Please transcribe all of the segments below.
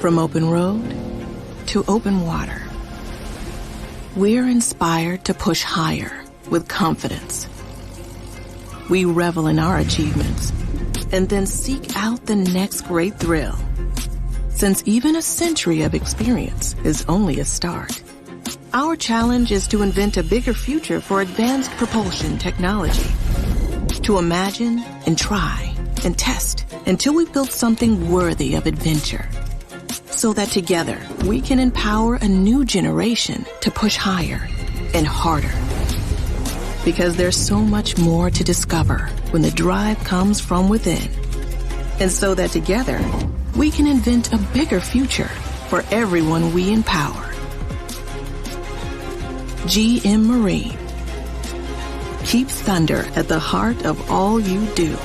From open road to open water, we're inspired to push higher with confidence. We revel in our achievements and then seek out the next great thrill. Since even a century of experience is only a start, our challenge is to invent a bigger future for advanced propulsion technology. To imagine and try and test until we've built something worthy of adventure. So that together we can empower a new generation to push higher and harder. Because there's so much more to discover when the drive comes from within. And so that together we can invent a bigger future for everyone we empower. GM Marine. Keep thunder at the heart of all you do.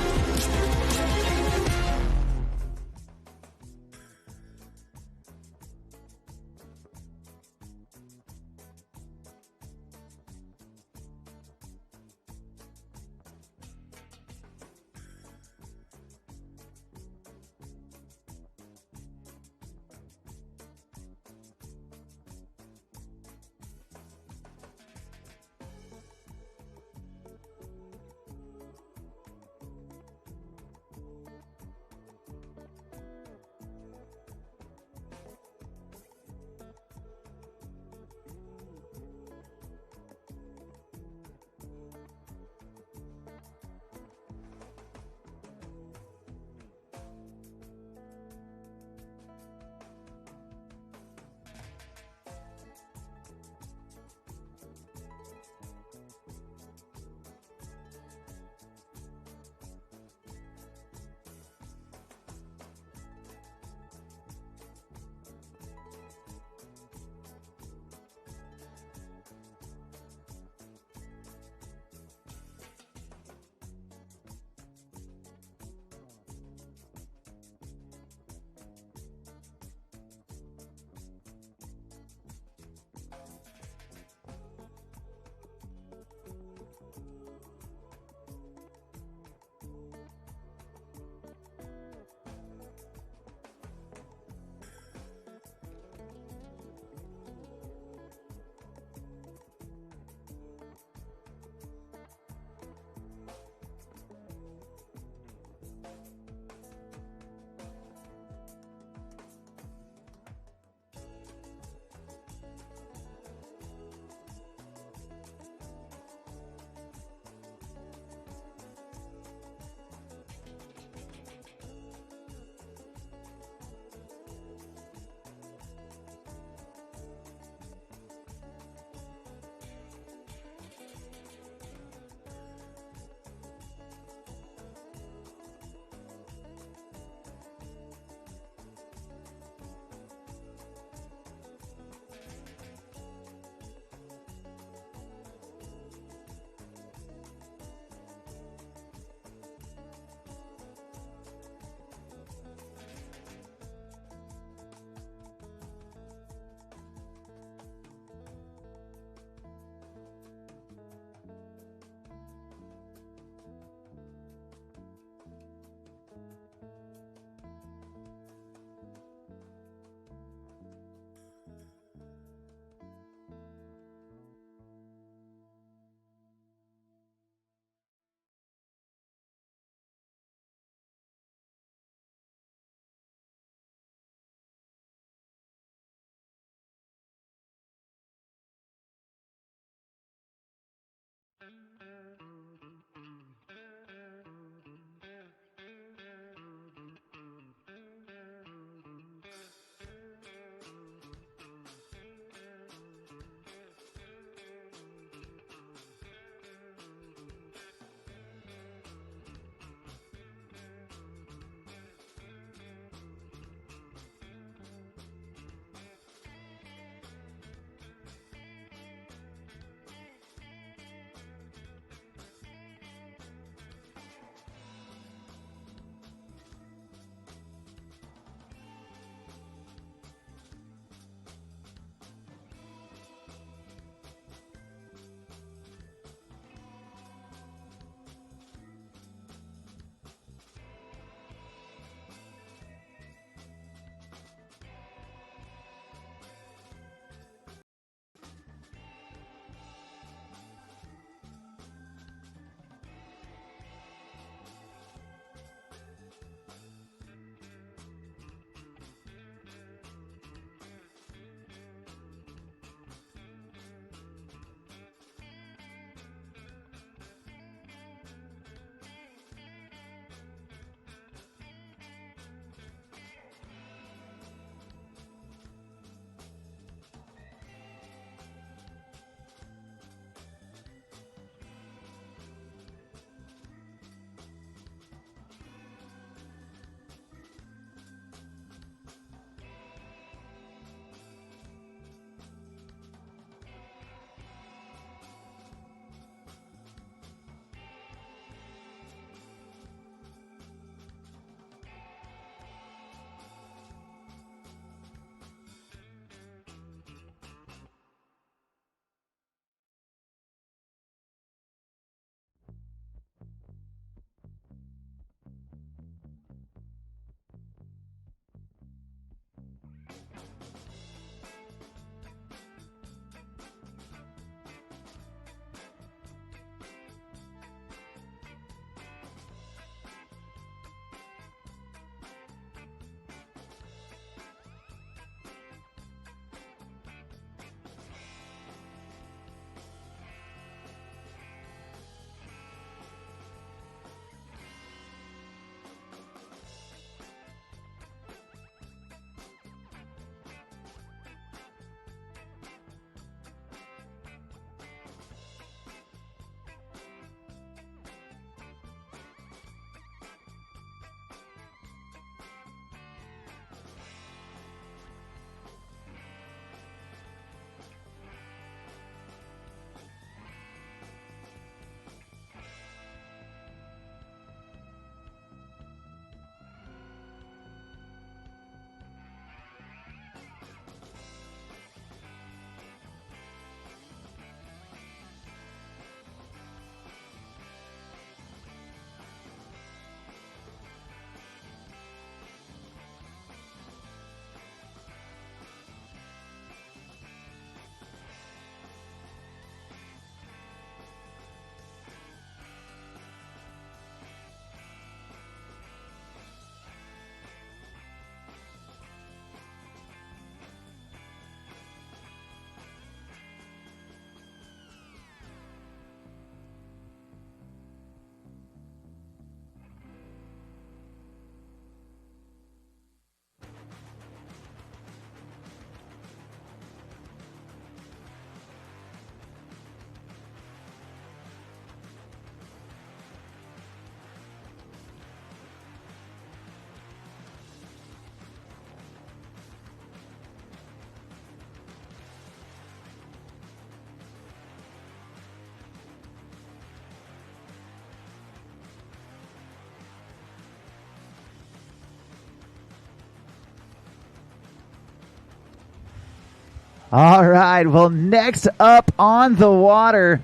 All right, well, next up on the water,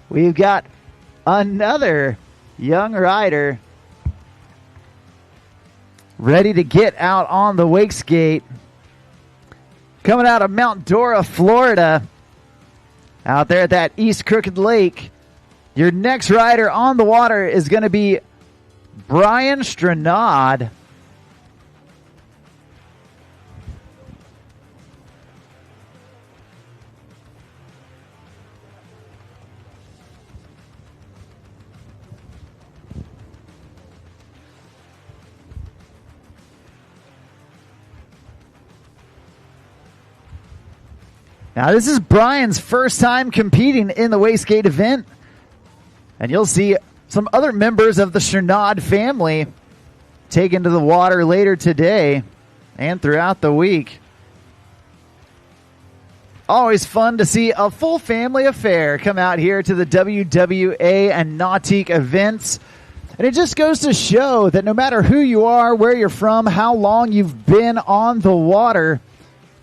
we've got another young rider ready to get out on the wake skate. Coming out of Mount Dora, Florida, out there at that East Crooked Lake. Your next rider on the water is going to be Brian Stranad. Now, this is Brian's first time competing in the wakeskate event, and you'll see some other members of the Stranad family taken to the water later today and throughout the week. Always fun to see a full family affair come out here to the WWA and Nautique events. And it just goes to show that no matter who you are, where you're from, how long you've been on the water,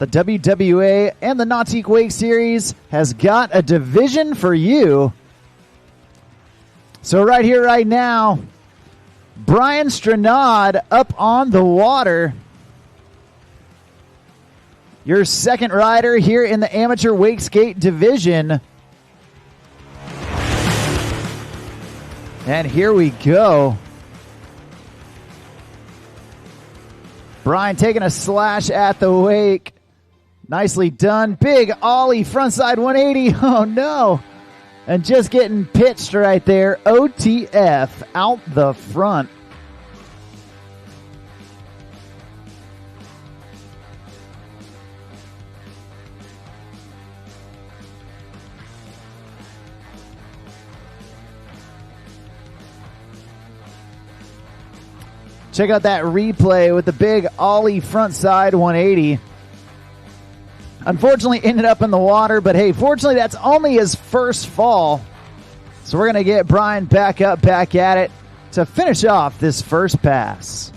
the WWA and the Nautique Wake Series has got a division for you. So right here, right now, Brian Stranad up on the water. Your second rider here in the amateur wake skate division. And here we go. Brian taking a slash at the wake. Nicely done. Big ollie frontside 180. Oh no. And just getting pitched right there. OTF out the front. Check out that replay with the big ollie frontside 180. Unfortunately, ended up in the water, but hey, fortunately, that's only his first fall. So we're going to get Brian back up, back at it to finish off this first pass.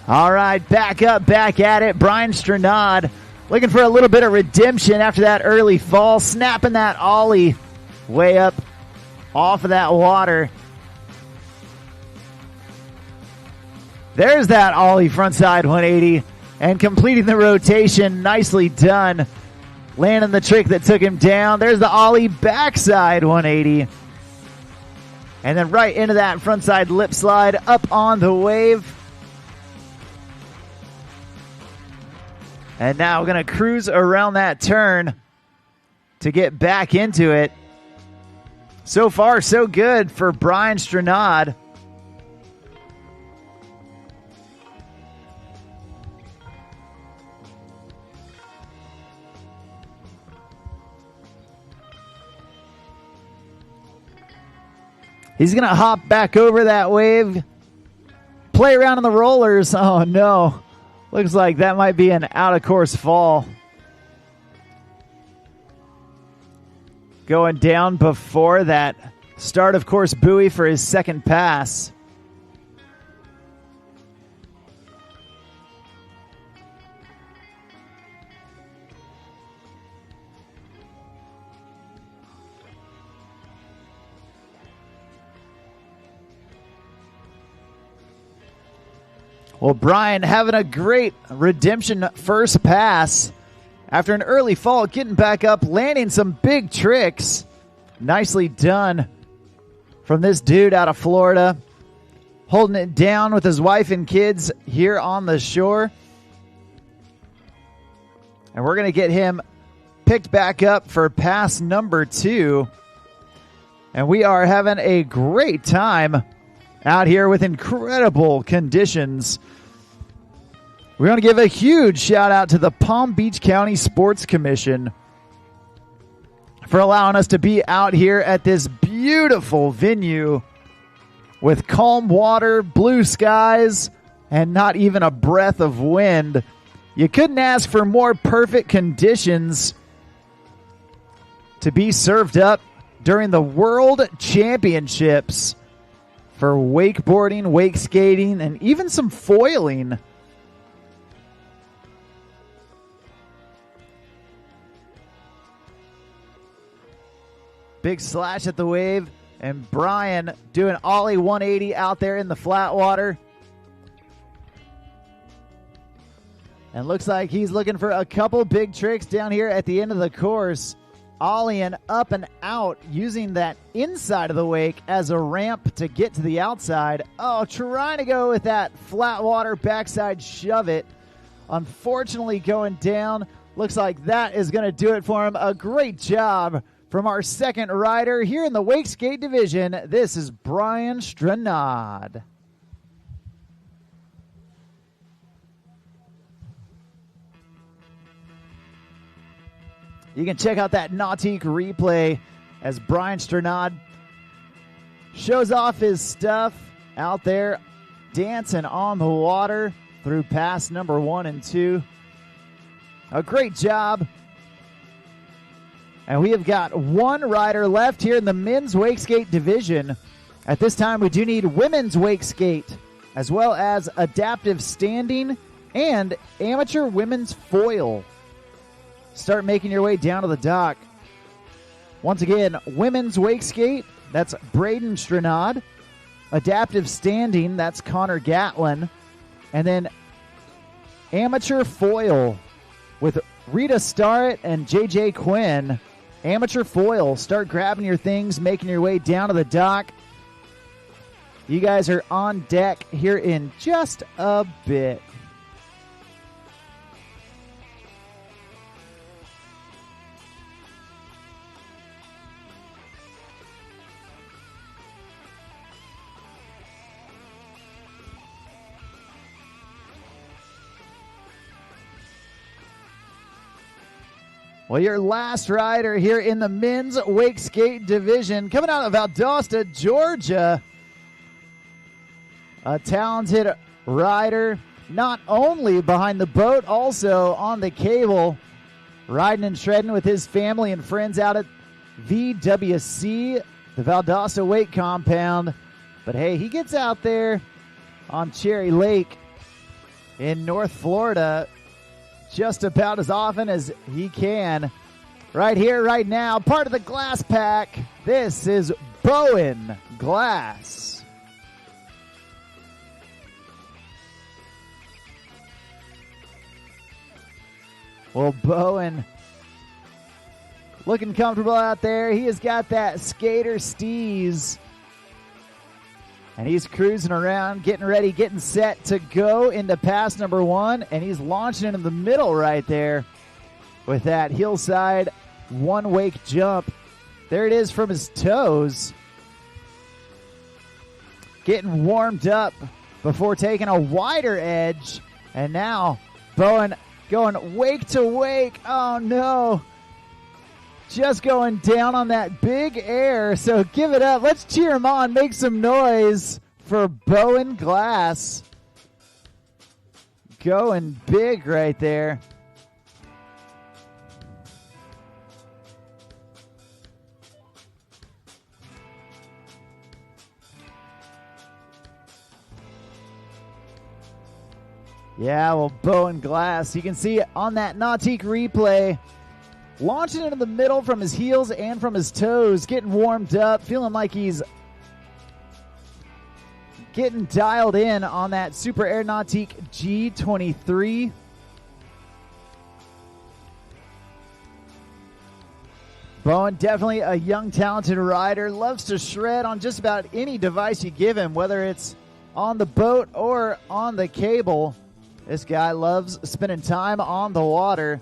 All right, back up, back at it. Brian Stranad looking for a little bit of redemption after that early fall, snapping that ollie way up off of that water. There's that ollie frontside 180 and completing the rotation. Nicely done. Landing the trick that took him down. There's the ollie backside 180. And then right into that frontside lip slide up on the wave. And now we're going to cruise around that turn to get back into it. So far, so good for Brian Stranad. He's going to hop back over that wave, play around in the rollers. Oh, no. Looks like that might be an out-of-course fall. Going down before that start of course buoy for his second pass. Well, Brian having a great redemption first pass after an early fall, getting back up, landing some big tricks. Nicely done from this dude out of Florida, holding it down with his wife and kids here on the shore. And we're going to get him picked back up for pass number 2. And we are having a great time out here with incredible conditions. We want to give a huge shout out to the Palm Beach County Sports Commission for allowing us to be out here at this beautiful venue with calm water, blue skies, and not even a breath of wind. You couldn't ask for more perfect conditions to be served up during the World Championships for wakeboarding, wake skating, and even some foiling. Big slash at the wave, and Brian doing ollie 180 out there in the flat water. And looks like he's looking for a couple big tricks down here at the end of the course. Ollieing up and out, using that inside of the wake as a ramp to get to the outside. Oh, trying to go with that flat water backside shove it. Unfortunately going down. Looks like that is going to do it for him. A great job from our second rider here in the wake skate division. This is Brian Stranad. You can check out that Nautique replay as Brian Stranad shows off his stuff out there dancing on the water through pass number 1 and 2. A great job. And we have got one rider left here in the men's wake skate division. At this time, we do need women's wake skate, as well as adaptive standing and amateur women's foil. Start making your way down to the dock. Once again, women's wake skate, that's Braden Stranad. Adaptive standing, that's Connor Gatlin. And then amateur foil with Rita Starrett and JJ Quinn. Amateur foil, start grabbing your things, making your way down to the dock. You guys are on deck here in just a bit. Well, your last rider here in the men's wake skate division, coming out of Valdosta, Georgia. A talented rider, not only behind the boat, also on the cable, riding and shredding with his family and friends out at VWC, the Valdosta Wake Compound. But hey, he gets out there on Cherry Lake in North Florida just about as often as he can. Right here, right now, part of the Glass Pack. This is Bowen Glass. Well, Bowen looking comfortable out there. He has got that skater steez. And he's cruising around, getting ready, getting set to go into pass number 1. And he's launching into the middle right there with that hillside one-wake jump. There it is from his toes. Getting warmed up before taking a wider edge. And now Bowen going wake to wake. Oh, no. Just going down on that big air, so give it up. Let's cheer him on. Make some noise for Bowen Glass. Going big right there. Yeah, well, Bowen Glass, you can see on that Nautique replay, launching into the middle from his heels and from his toes, getting warmed up, feeling like he's getting dialed in on that Super Air Nautique G23. Bowen, definitely a young, talented rider, loves to shred on just about any device you give him, whether it's on the boat or on the cable. This guy loves spending time on the water.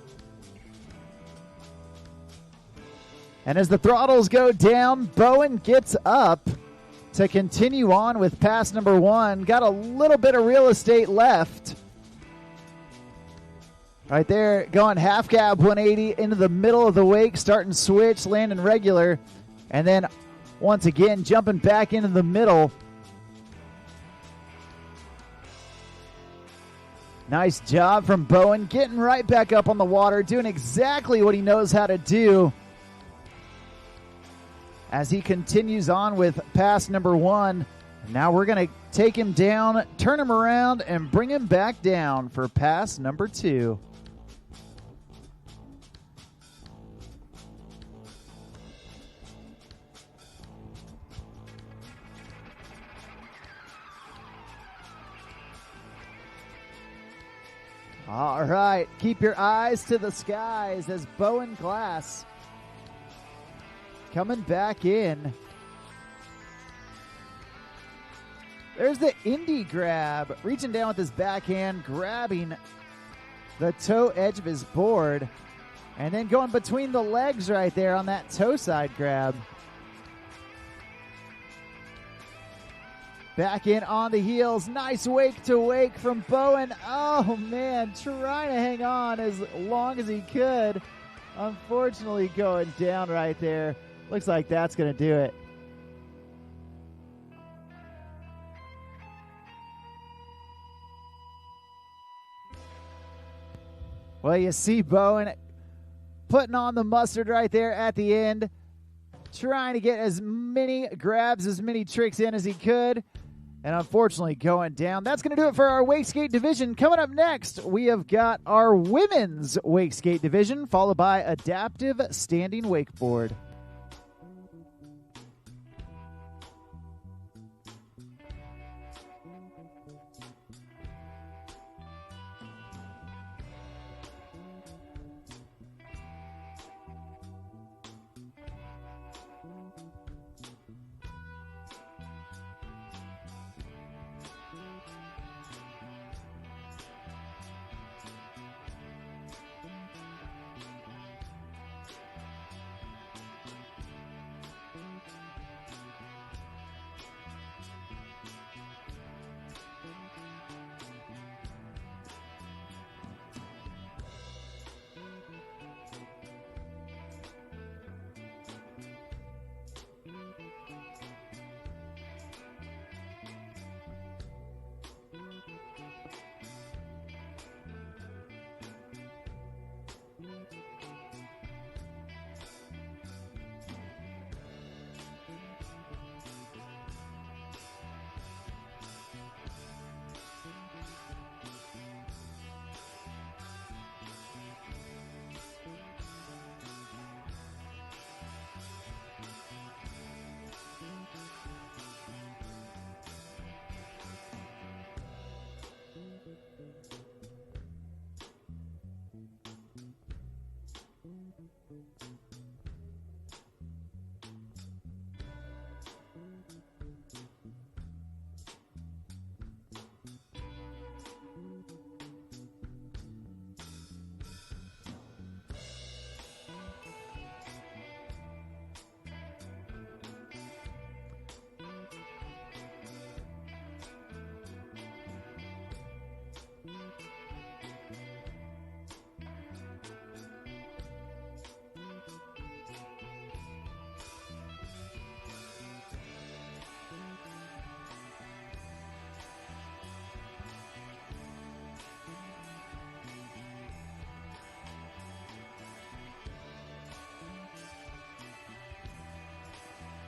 And as the throttles go down, Bowen gets up, to continue on with pass number 1. Got a little bit of real estate left. Right there, going half cab 180 into the middle of the wake, starting switch, landing regular, and then once again jumping back into the middle. Nice job from Bowen, getting right back up on the water, doing exactly what he knows how to do as he continues on with pass number 1. Now we're going to take him down, turn him around, and bring him back down for pass number 2. All right, keep your eyes to the skies as Bowen Glass coming back in. There's the indie grab, reaching down with his backhand, grabbing the toe edge of his board, and then going between the legs right there on that toe side grab. Back in on the heels. Nice wake to wake from Bowen. Oh, man, trying to hang on as long as he could. Unfortunately, going down right there. Looks like that's going to do it. Well, you see Bowen putting on the mustard right there at the end. Trying to get as many grabs, as many tricks in as he could. And unfortunately going down. That's going to do it for our wakeskate division. Coming up next, we have got our women's wakeskate division, followed by adaptive standing wakeboard.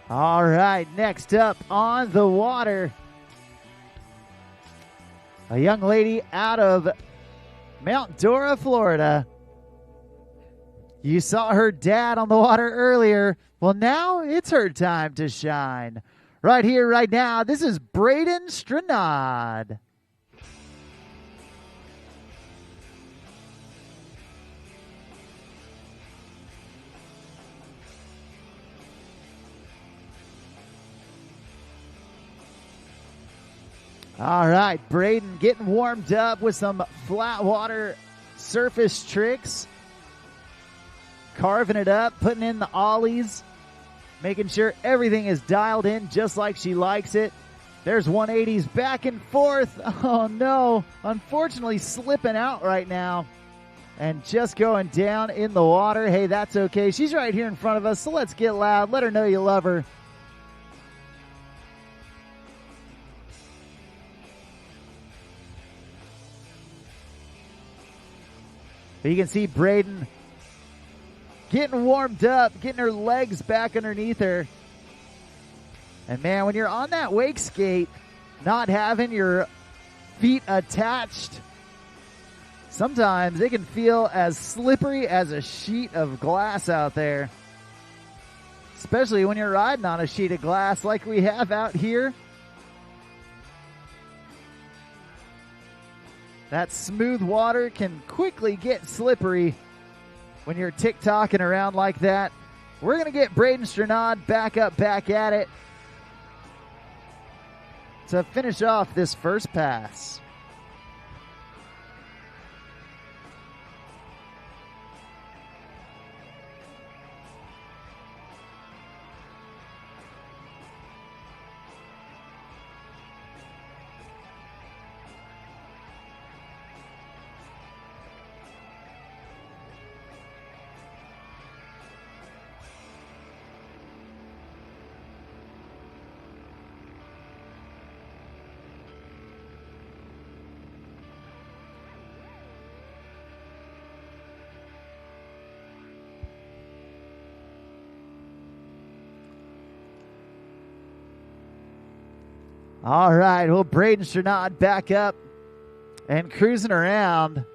All right, next up on the water, a young lady out of Mount Dora, Florida. You saw her dad on the water earlier. Well, now it's her time to shine. Right here, right now, this is Braden Stranad. All right, Braden getting warmed up with some flat water surface tricks. Carving it up, putting in the ollies. making sure everything is dialed in just like she likes it. There's 180s back and forth. Oh no, unfortunately slipping out right now and just going down in the water. Hey, that's okay. She's right here in front of us, so let's get loud. Let her know you love her. But you can see Braden getting warmed up, getting her legs back underneath her. And man, when you're on that wake skate, not having your feet attached, sometimes it can feel as slippery as a sheet of glass out there. Especially when you're riding on a sheet of glass like we have out here. That smooth water can quickly get slippery when you're tick-tocking around like that. We're going to get Braden Stranad back up, back at it to finish off this first pass. All right, well, Braden Stranad back up and cruising around.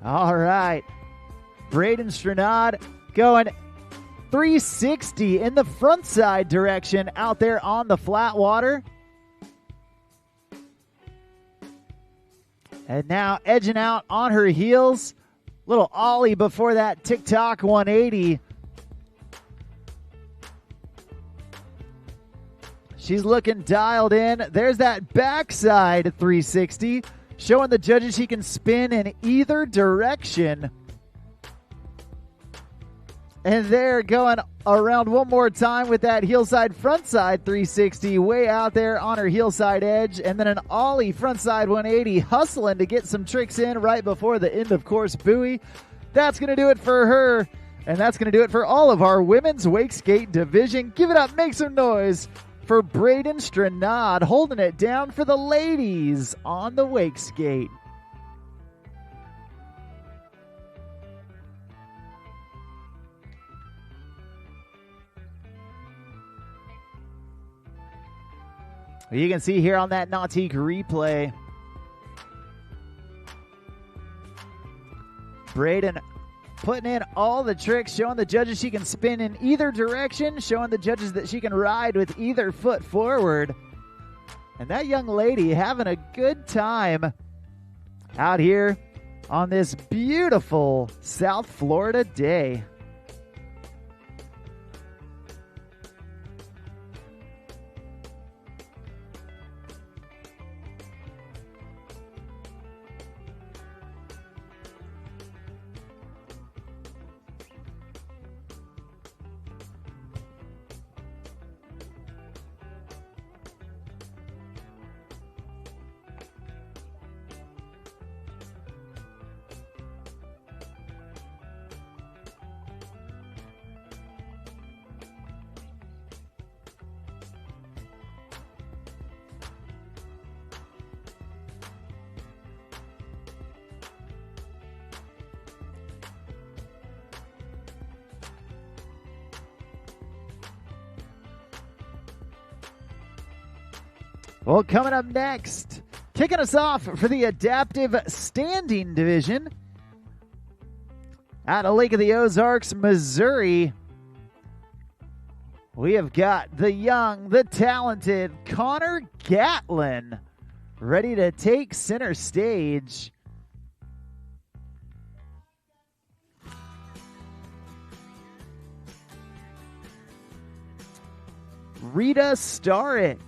All right, Braden Stranad going 360 in the front side direction out there on the flat water. And now edging out on her heels. Little ollie before that tick-tock 180. She's looking dialed in. There's that backside 360. Showing the judges she can spin in either direction. And they're going around one more time with that hillside frontside 360 way out there on her hillside edge. And then an ollie frontside 180 hustling to get some tricks in right before the end of course buoy. That's going to do it for her. And that's going to do it for all of our women's wake skate division. Give it up, make some noise for Braden Stranad holding it down for the ladies on the wake skate. You can see here on that Nautique replay, Braden putting in all the tricks, showing the judges she can spin in either direction, showing the judges that she can ride with either foot forward. And that young lady having a good time out here on this beautiful South Florida day. Well, coming up next, kicking us off for the adaptive standing division out of Lake of the Ozarks, Missouri, we have got the young, the talented Connor Gatlin ready to take center stage. Rita Starrett,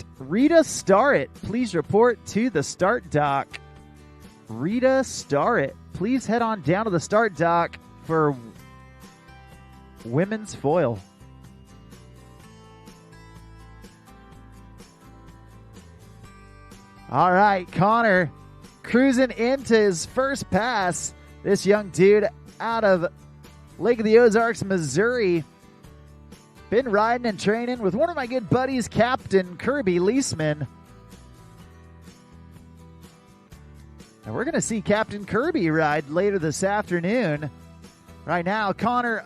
please report to the start dock. Rita Starrett, please head on down to the start dock for women's foil. All right, Connor cruising into his first pass. This young dude out of Lake of the Ozarks, Missouri. Been riding and training with one of my good buddies, Captain Kirby Leisman. And we're going to see Captain Kirby ride later this afternoon. Right now, Connor,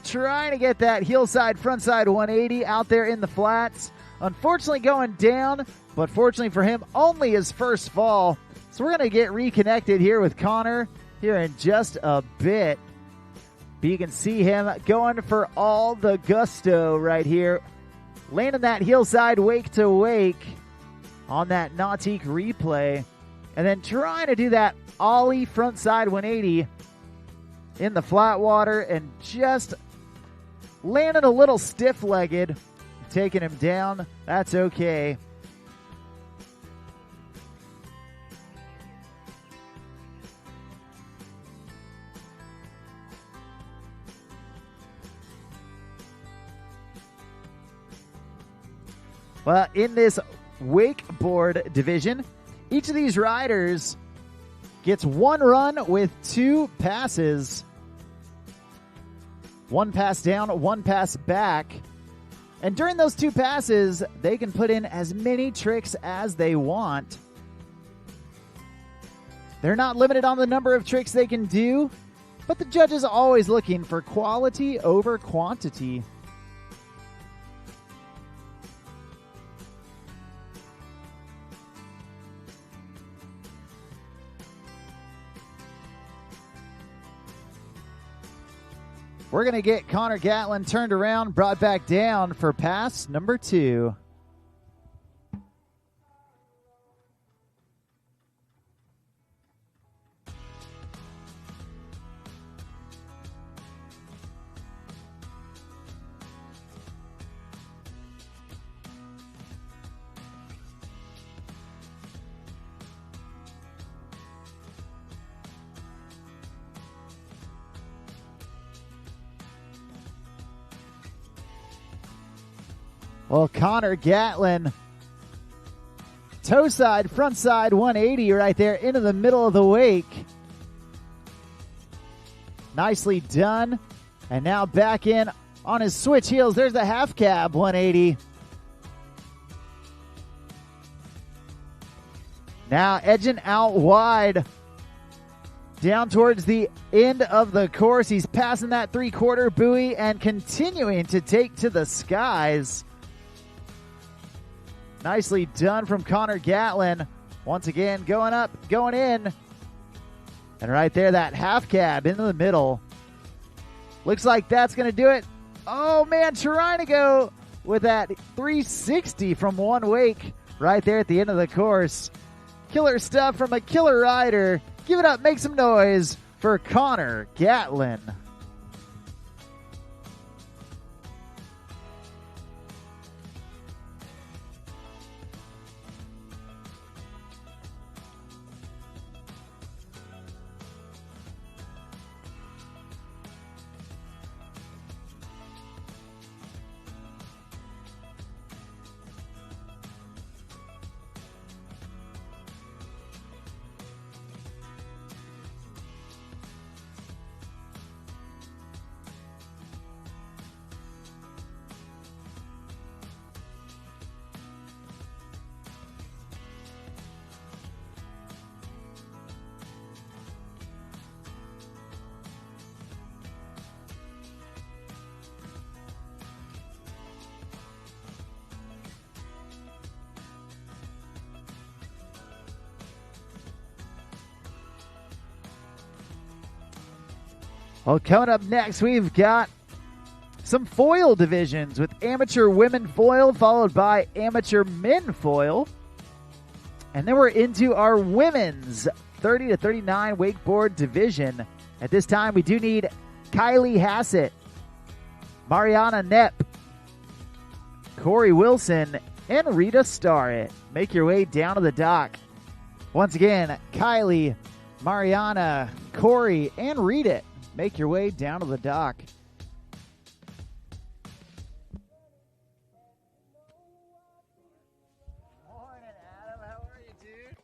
trying to get that hillside, frontside 180 out there in the flats. Unfortunately going down, but fortunately for him, only his first fall. So we're going to get reconnected here with Connor here in just a bit. But you can see him going for all the gusto right here. Landing that hillside wake to wake on that Nautique replay. And then trying to do that ollie frontside 180 in the flat water and just landing a little stiff-legged. Taking him down. That's okay. Well, in this wakeboard division, each of these riders gets one run with two passes. One pass down, one pass back. And during those two passes, they can put in as many tricks as they want. They're not limited on the number of tricks they can do, but the judge is always looking for quality over quantity. We're going to get Connor Gatlin turned around, brought back down for pass number 2. Well, Connor Gatlin, toe side, front side, 180 right there into the middle of the wake. Nicely done. And now back in on his switch heels. There's the half cab, 180. Now edging out wide. Down towards the end of the course. He's passing that 3/4 buoy and continuing to take to the skies. Nicely done from Connor Gatlin. Once again, going up, going in. And right there, that half cab into the middle. Looks like that's going to do it. Oh, man, trying to go with that 360 from one wake right there at the end of the course. Killer stuff from a killer rider. Give it up, make some noise for Connor Gatlin. Well, coming up next, we've got some foil divisions with amateur women foil followed by amateur men foil. And then we're into our women's 30 to 39 wakeboard division. At this time, we do need Kylie Hassett, Mariana Knepp, Corey Wilson, and Rita Starrett. Make your way down to the dock. Once again, Kylie, Mariana, Corey, and Rita. Make your way down to the dock. Morning, Adam. How are you, dude?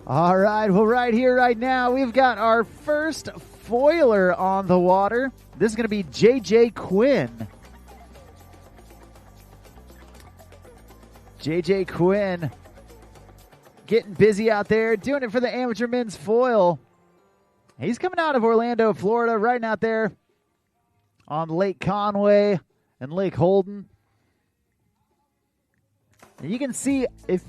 All right, well, right here, right now, we've got our first foiler on the water. This is going to be JJ Quinn. JJ Quinn getting busy out there, doing it for the amateur men's foil. He's coming out of Orlando, Florida, right out there on Lake Conway and Lake Holden. And you can see, if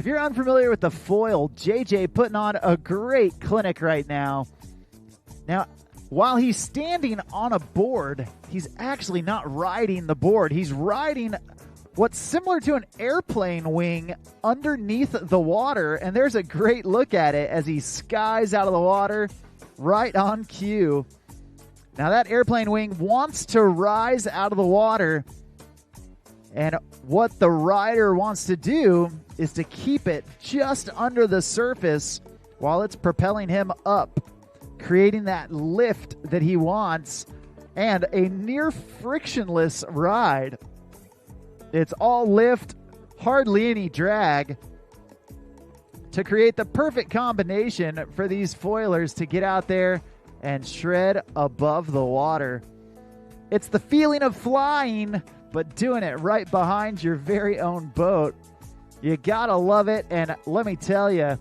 you're unfamiliar with the foil, JJ putting on a great clinic right now. Now, while he's standing on a board, he's actually not riding the board. He's riding what's similar to an airplane wing underneath the water, and there's a great look at it as he skies out of the water right on cue. Now, that airplane wing wants to rise out of the water, and what the rider wants to do is to keep it just under the surface while it's propelling him up, creating that lift that he wants and a near frictionless ride. It's all lift, hardly any drag. to create the perfect combination for these foilers to get out there and shred above the water. It's the feeling of flying, but doing it right behind your very own boat. You gotta love it, and let me tell you,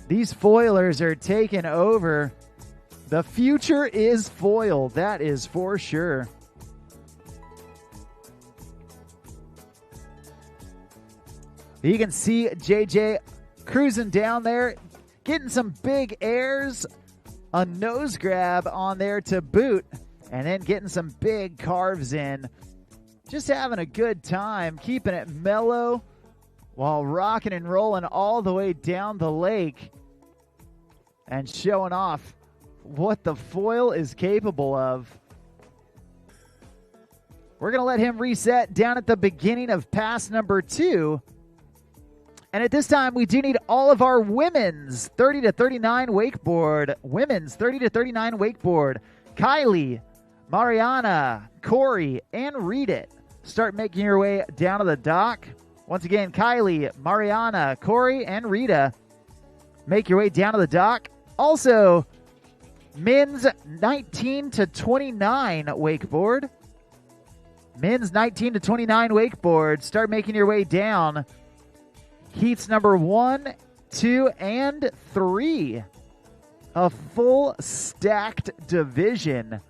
these foilers are taking over. The future is foil, that is for sure. You can see JJ cruising down there, getting some big airs, a nose grab on there to boot, and then getting some big carves in. Just having a good time, keeping it mellow while rocking and rolling all the way down the lake and showing off what the foil is capable of. We're going to let him reset down at the beginning of pass number 2. And at this time, we do need all of our women's 30 to 39 wakeboard. Women's 30 to 39 wakeboard. Kylie, Mariana, Corey, and Read It. Start making your way down to the dock. Once again, Kylie, Mariana, Corey, and Rita. Make your way down to the dock. Also, men's 19 to 29 wakeboard. Men's 19 to 29 wakeboard. Start making your way down. Heats number 1, 2, and 3. A full stacked division.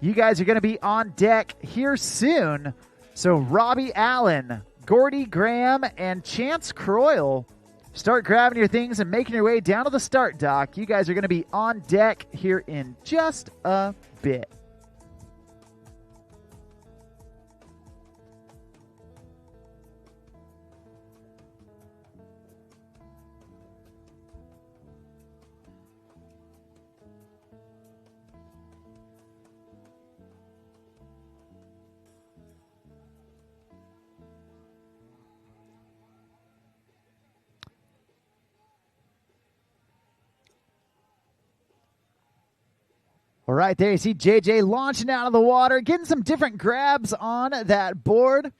You guys are going to be on deck here soon. So Robbie Allen, Gordy Graham, and Chance Croyle, start grabbing your things and making your way down to the start dock. You guys are going to be on deck here in just a bit. All right, there you see JJ launching out of the water, getting some different grabs on that board.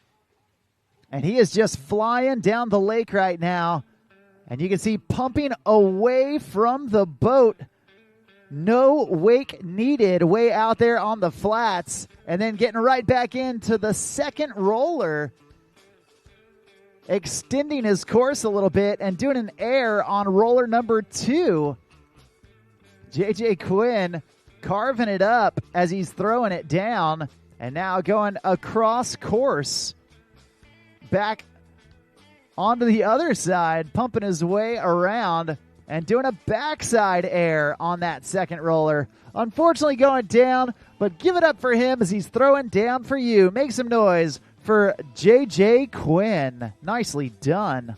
And he is just flying down the lake right now. And you can see pumping away from the boat. No wake needed way out there on the flats. And then getting right back into the second roller. Extending his course a little bit and doing an air on roller number 2. JJ Quinn carving it up as he's throwing it down, and now going across course back onto the other side, pumping his way around and doing a backside air on that second roller. Unfortunately going down, but give it up for him as he's throwing down for you. Make some noise for JJ Quinn. Nicely done.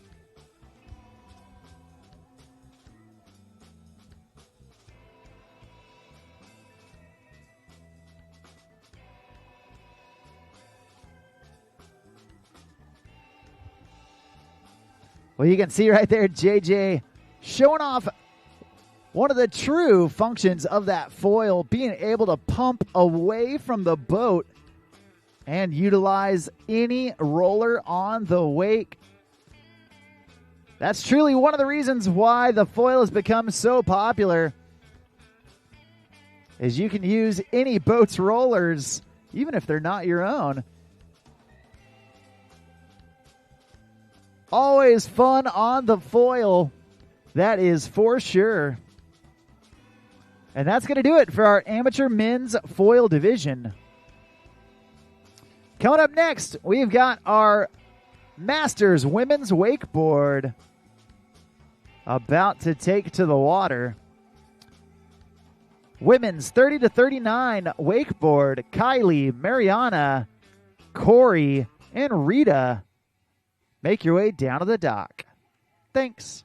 Well, you can see right there, JJ showing off one of the true functions of that foil, being able to pump away from the boat and utilize any roller on the wake. That's truly one of the reasons why the foil has become so popular, is you can use any boat's rollers, even if they're not your own. Always fun on the foil. That is for sure. And that's going to do it for our amateur men's foil division. Coming up next, we've got our Masters women's wakeboard about to take to the water. Women's 30 to 39 wakeboard. Kylie, Mariana, Corey, and Rita. Make your way down to the dock. Thanks.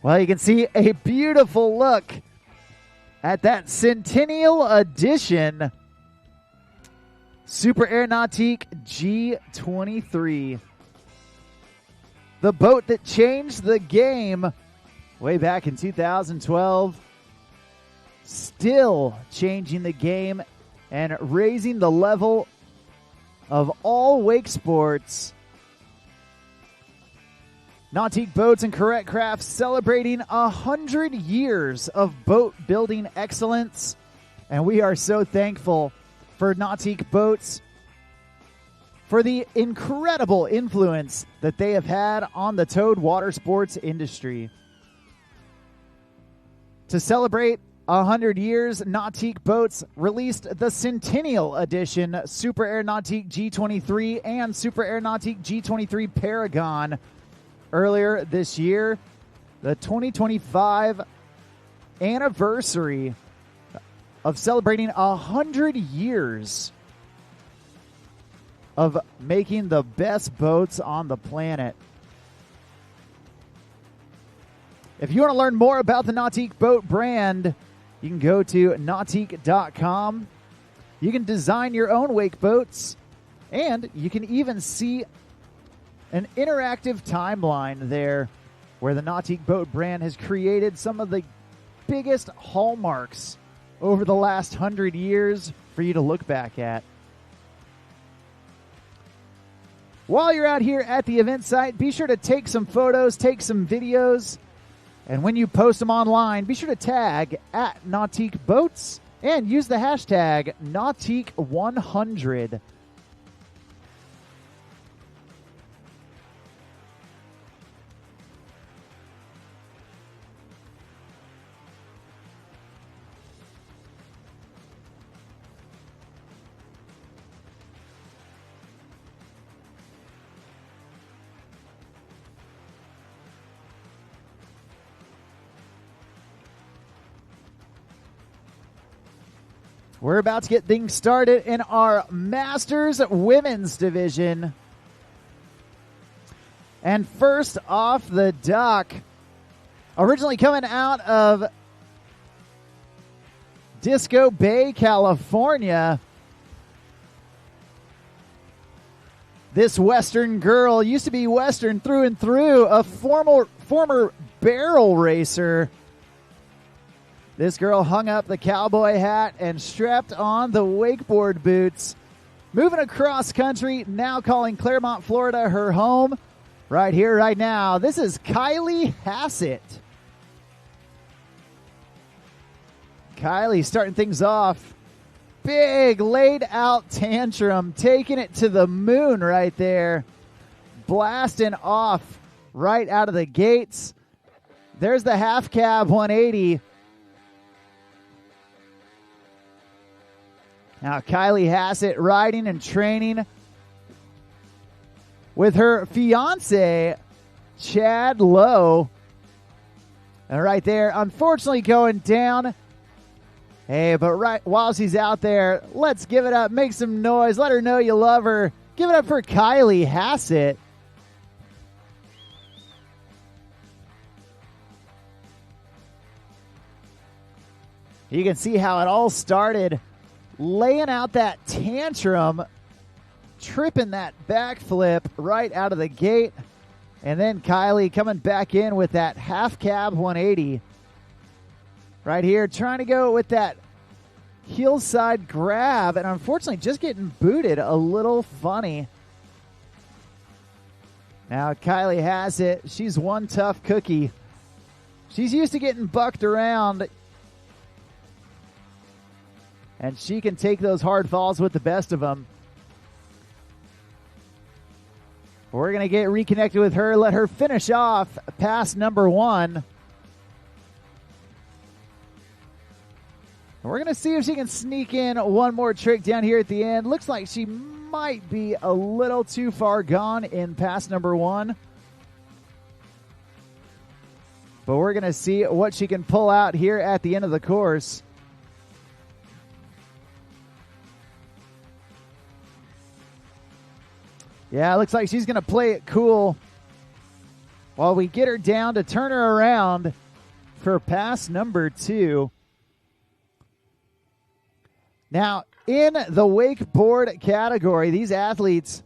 Well, you can see a beautiful look at that Centennial Edition Super Air Nautique G23. The boat that changed the game way back in 2012. Still changing the game and raising the level of all wake sports. Nautique Boats and Correct Crafts celebrating 100 years of boat building excellence. And we are so thankful for Nautique Boats for the incredible influence that they have had on the towed water sports industry. To celebrate 100 years, Nautique Boats released the Centennial Edition Super Air Nautique G23 and Super Air Nautique G23 Paragon earlier this year. The 2025 anniversary of celebrating 100 years of making the best boats on the planet. If you want to learn more about the Nautique Boat brand, you can go to Nautique.com. You can design your own wake boats, and you can even see an interactive timeline there where the Nautique Boat brand has created some of the biggest hallmarks over the last 100 years for you to look back at. While you're out here at the event site, be sure to take some photos, take some videos, and when you post them online, be sure to tag at Nautique Boats and use the hashtag Nautique100. We're about to get things started in our Masters Women's Division. And first off the dock, originally coming out of Disco Bay, California, this Western girl used to be Western through and through, a former barrel racer. This girl hung up the cowboy hat and strapped on the wakeboard boots. Moving across country, now calling Claremont, Florida her home. Right here, right now, this is Kylie Hassett. Kylie starting things off. Big laid out tantrum, taking it to the moon right there. Blasting off right out of the gates. There's the half cab 180. Now Kylie Hassett riding and training with her fiance, Chad Lowe. And right there, unfortunately going down. Hey, but right while she's out there, let's give it up. Make some noise. Let her know you love her. Give it up for Kylie Hassett. You can see how it all started. Laying out that tantrum, tripping that backflip right out of the gate. And then Kylie coming back in with that half cab 180. Right here, trying to go with that heel side grab. And unfortunately, just getting booted a little funny. Now Kylie Hassett, she's one tough cookie. She's used to getting bucked around. And she can take those hard falls with the best of them. We're going to get reconnected with her, let her finish off pass number one. We're going to see if she can sneak in one more trick down here at the end. Looks like she might be a little too far gone in pass number one. But we're going to see what she can pull out here at the end of the course. Yeah, it looks like she's going to play it cool. while we get her down to turn her around for pass number 2. Now, in the wakeboard category, these athletes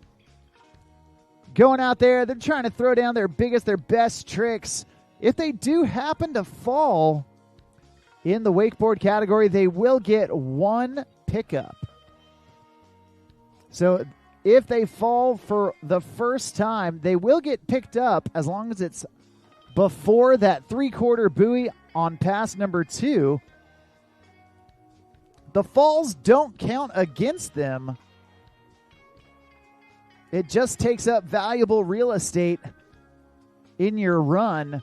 going out there, they're trying to throw down their biggest, their best tricks. If they do happen to fall in the wakeboard category, they will get 1 pickup. So if they fall for the first time, they will get picked up as long as it's before that 3/4 buoy on pass number 2. The falls don't count against them. It just takes up valuable real estate in your run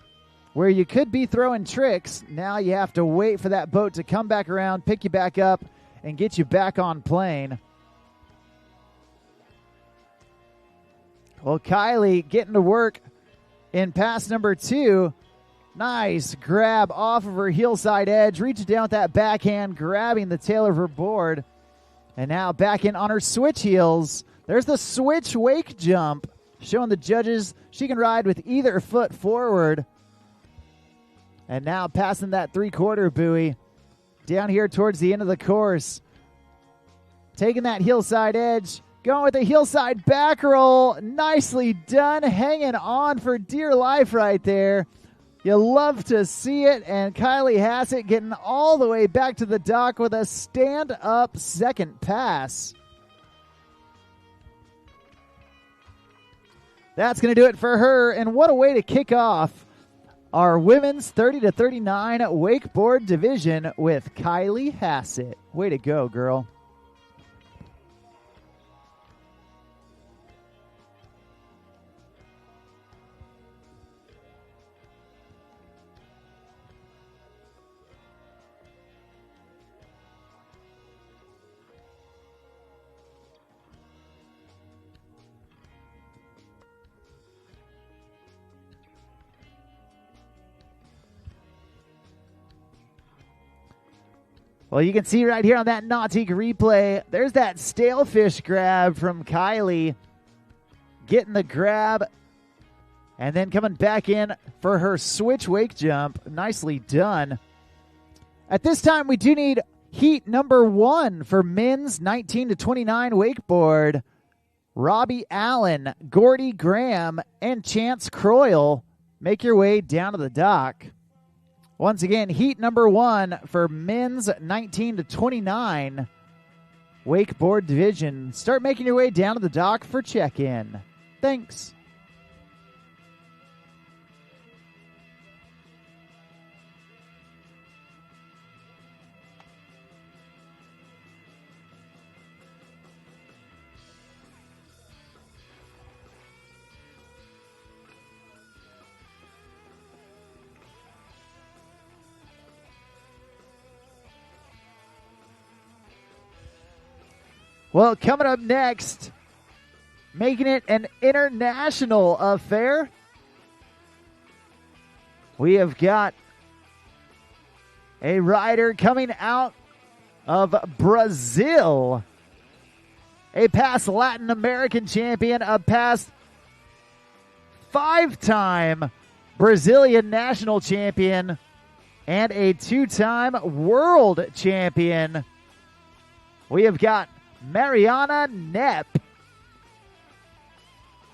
where you could be throwing tricks. Now you have to wait for that boat to come back around, pick you back up, and get you back on plane. Well, Kylie getting to work in pass number 2. Nice grab off of her heel side edge, reaches down with that backhand, grabbing the tail of her board. And now back in on her switch heels. There's the switch wake jump, showing the judges she can ride with either foot forward. And now passing that 3/4 buoy down here towards the end of the course. Taking that heel side edge, going with the heel side back roll. Nicely done, hanging on for dear life right there. You love to see it, and Kylie Hassett getting all the way back to the dock with a stand-up second pass. That's going to do it for her, and what a way to kick off our women's 30-39 wakeboard division with Kylie Hassett. Way to go, girl. Well, you can see right here on that Nautique replay, there's that stale fish grab from Kylie. Getting the grab and then coming back in for her switch wake jump. Nicely done. At this time, we do need heat number 1 for men's 19-29 wakeboard. Robbie Allen, Gordy Graham, and Chance Croyle make your way down to the dock. Once again, heat number 1 for men's 19-29 wakeboard division. Start making your way down to the dock for check-in. Thanks. Well, coming up next, making it an international affair, we have got a rider coming out of Brazil, a past Latin American champion, a past 5-time Brazilian national champion, and a 2-time world champion. We have got Mariana Knepp.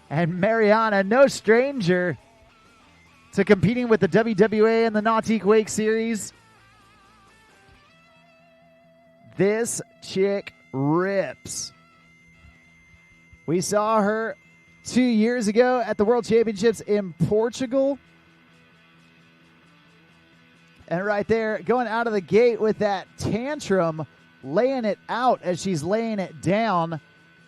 And Mariana, no stranger to competing with the WWA and the Nautique Wake Series. This chick rips. We saw her 2 years ago at the World Championships in Portugal. And right there, going out of the gate with that tantrum, laying it out as she's laying it down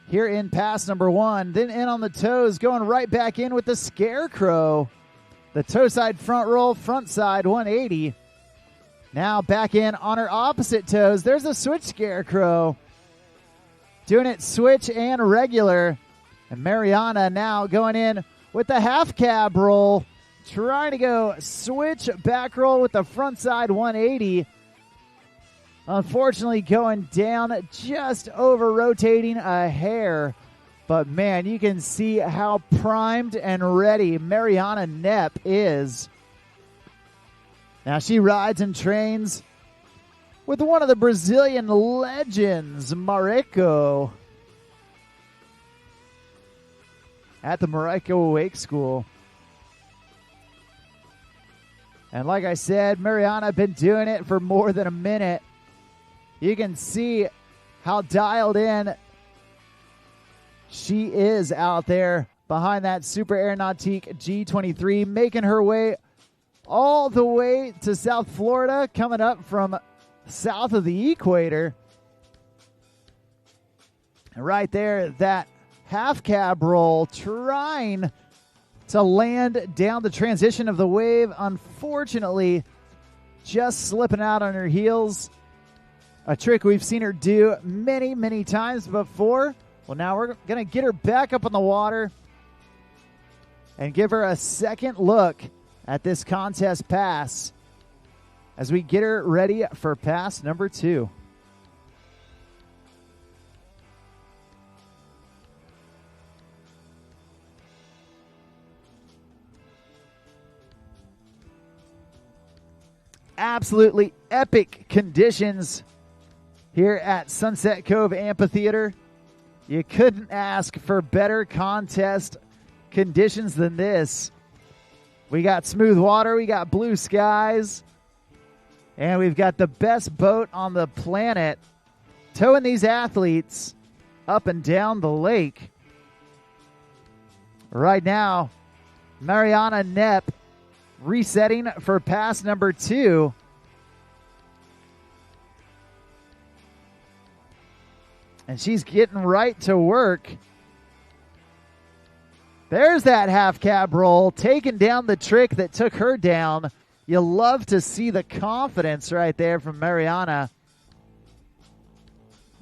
here in pass number 1. Then in on the toes, going right back in with the scarecrow. The toe side front roll, front side 180. Now back in on her opposite toes. There's a switch scarecrow. Doing it switch and regular. And Mariana now going in with the half cab roll. Trying to go switch back roll with the front side 180. Unfortunately going down, just over rotating a hair But, man, you can see how primed and ready Mariana Knepp is. Now she rides and trains with one of the Brazilian legends, Mareko, at the Nautique Wake School. And like I said, Mariana been doing it for more than a minute. You can see how dialed in she is out there behind that Super Air Nautique G23, making her way all the way to South Florida, coming up from south of the equator. And right there, that half cab roll, trying to land down the transition of the wave. Unfortunately, just slipping out on her heels. A trick we've seen her do many, many times before. Well, now we're going to get her back up on the water and give her a second look at this contest pass as we get her ready for pass number 2. Absolutely epic conditions here at Sunset Cove Amphitheater. You couldn't ask for better contest conditions than this. We got smooth water, we got blue skies, and we've got the best boat on the planet towing these athletes up and down the lake. Right now, Mariana Knepp resetting for pass number 2. And she's getting right to work. There's that half cab roll, taking down the trick that took her down. You love to see the confidence right there from Mariana.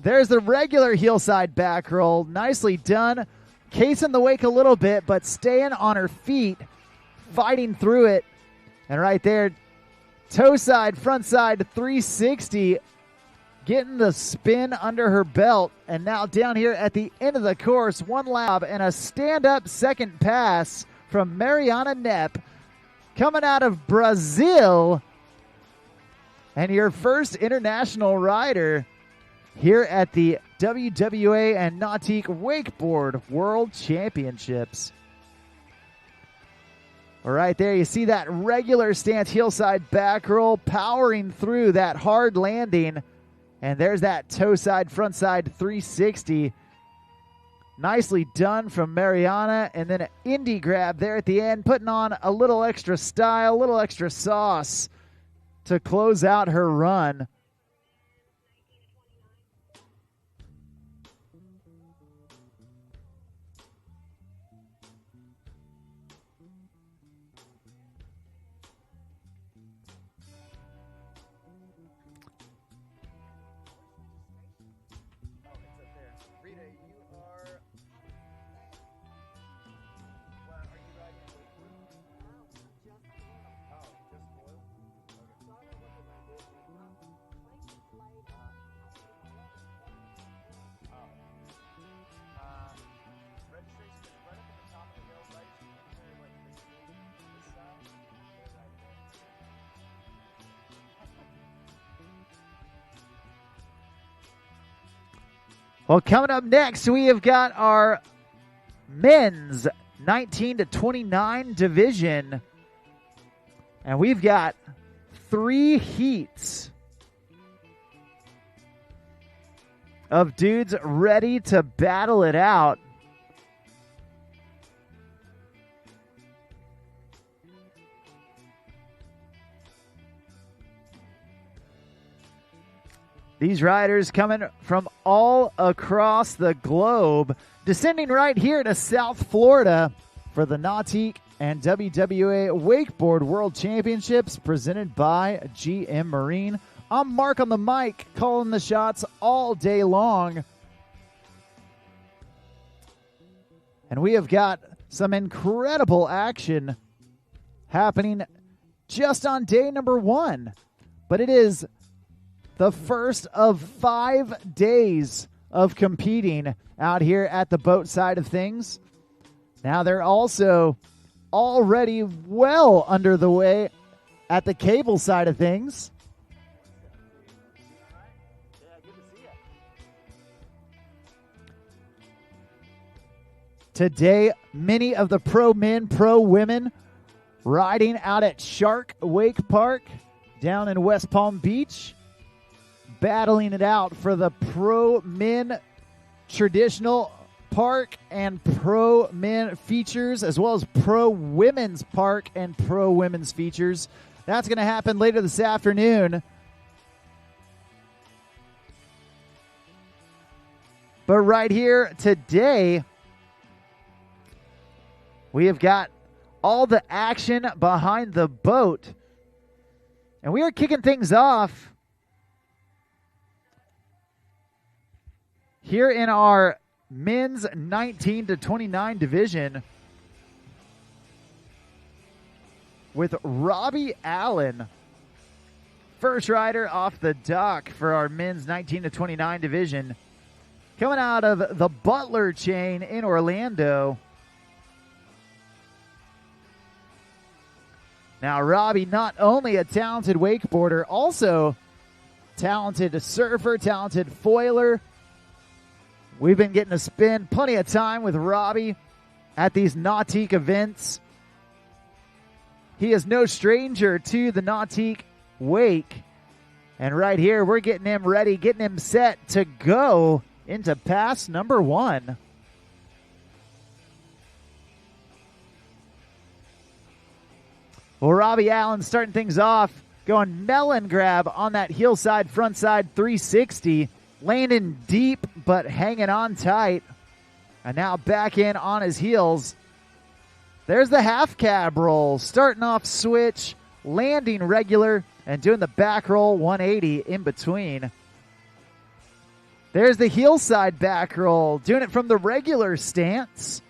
There's the regular heelside back roll. Nicely done. Casing the wake a little bit, but staying on her feet, fighting through it. And right there, toe side, front side 360, getting the spin under her belt. And now down here at the end of the course, one lap and a stand-up second pass from Mariana Knepp, coming out of Brazil. And your first international rider here at the WWA and Nautique Wakeboard World Championships. Right there, you see that regular stance heelside back roll, powering through that hard landing. And there's that toe side, front side 360. Nicely done from Mariana. And then an indie grab there at the end, putting on a little extra style, a little extra sauce to close out her run. Well, coming up next, we have got our men's 19 to 29 division. And we've got 3 heats of dudes ready to battle it out. These riders coming from all across the globe, descending right here to South Florida for the Nautique and WWA Wakeboard World Championships presented by GM Marine. I'm Mark on the mic, calling the shots all day long. And we have got some incredible action happening just on day number 1. But it is the first of 5 days of competing out here at the boat side of things. Now they're also already well under the way at the cable side of things. Today, many of the pro men, pro women riding out at Shark Wake Park down in West Palm Beach, battling it out for the pro men traditional park and pro men features, as well as pro women's park and pro women's features. That's going to happen later this afternoon. But right here today, we have got all the action behind the boat. And we are kicking things off here in our men's 19 to 29 division with Robbie Allen, first rider off the dock for our men's 19 to 29 division, coming out of the Butler chain in Orlando. Now, Robbie, not only a talented wakeboarder, also talented surfer, talented foiler. We've been getting to spend plenty of time with Robbie at these Nautique events. He is no stranger to the Nautique Wake. And right here, we're getting him ready, getting him set to go into pass number 1. Well, Robbie Allen starting things off, going melon grab on that heel side, front side 360, landing deep but hanging on tight. And now back in on his heels. There's the half cab roll, starting off switch, landing regular, and doing the back roll 180 in between. There's the heel side back roll, doing it from the regular stance.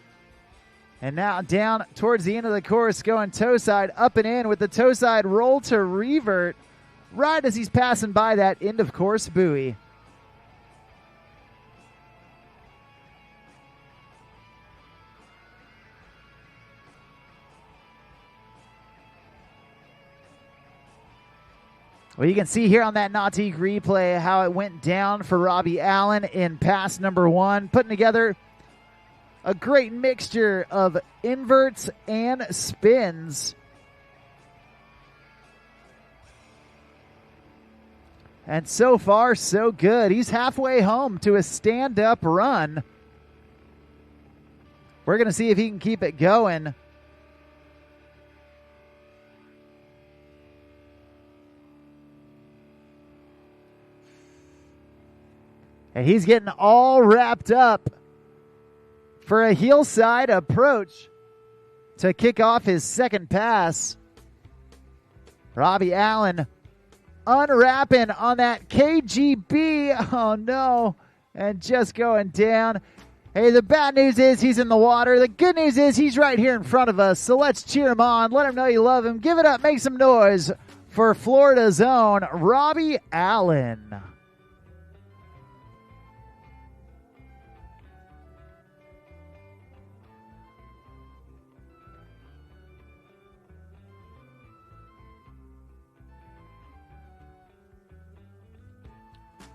And now down towards the end of the course, going toe side up and in with the toe side roll to revert right as he's passing by that end of course buoy. Well, you can see here on that Nautique replay how it went down for Robbie Allen in pass number 1, putting together a great mixture of inverts and spins. And so far, so good. He's halfway home to a stand-up run. We're going to see if he can keep it going. And he's getting all wrapped up for a heel side approach to kick off his second pass. Robbie Allen unwrapping on that KGB. Oh no. And just going down. Hey, the bad news is he's in the water. The good news is he's right here in front of us. So let's cheer him on. Let him know you love him. Give it up. Make some noise for Florida's own Robbie Allen.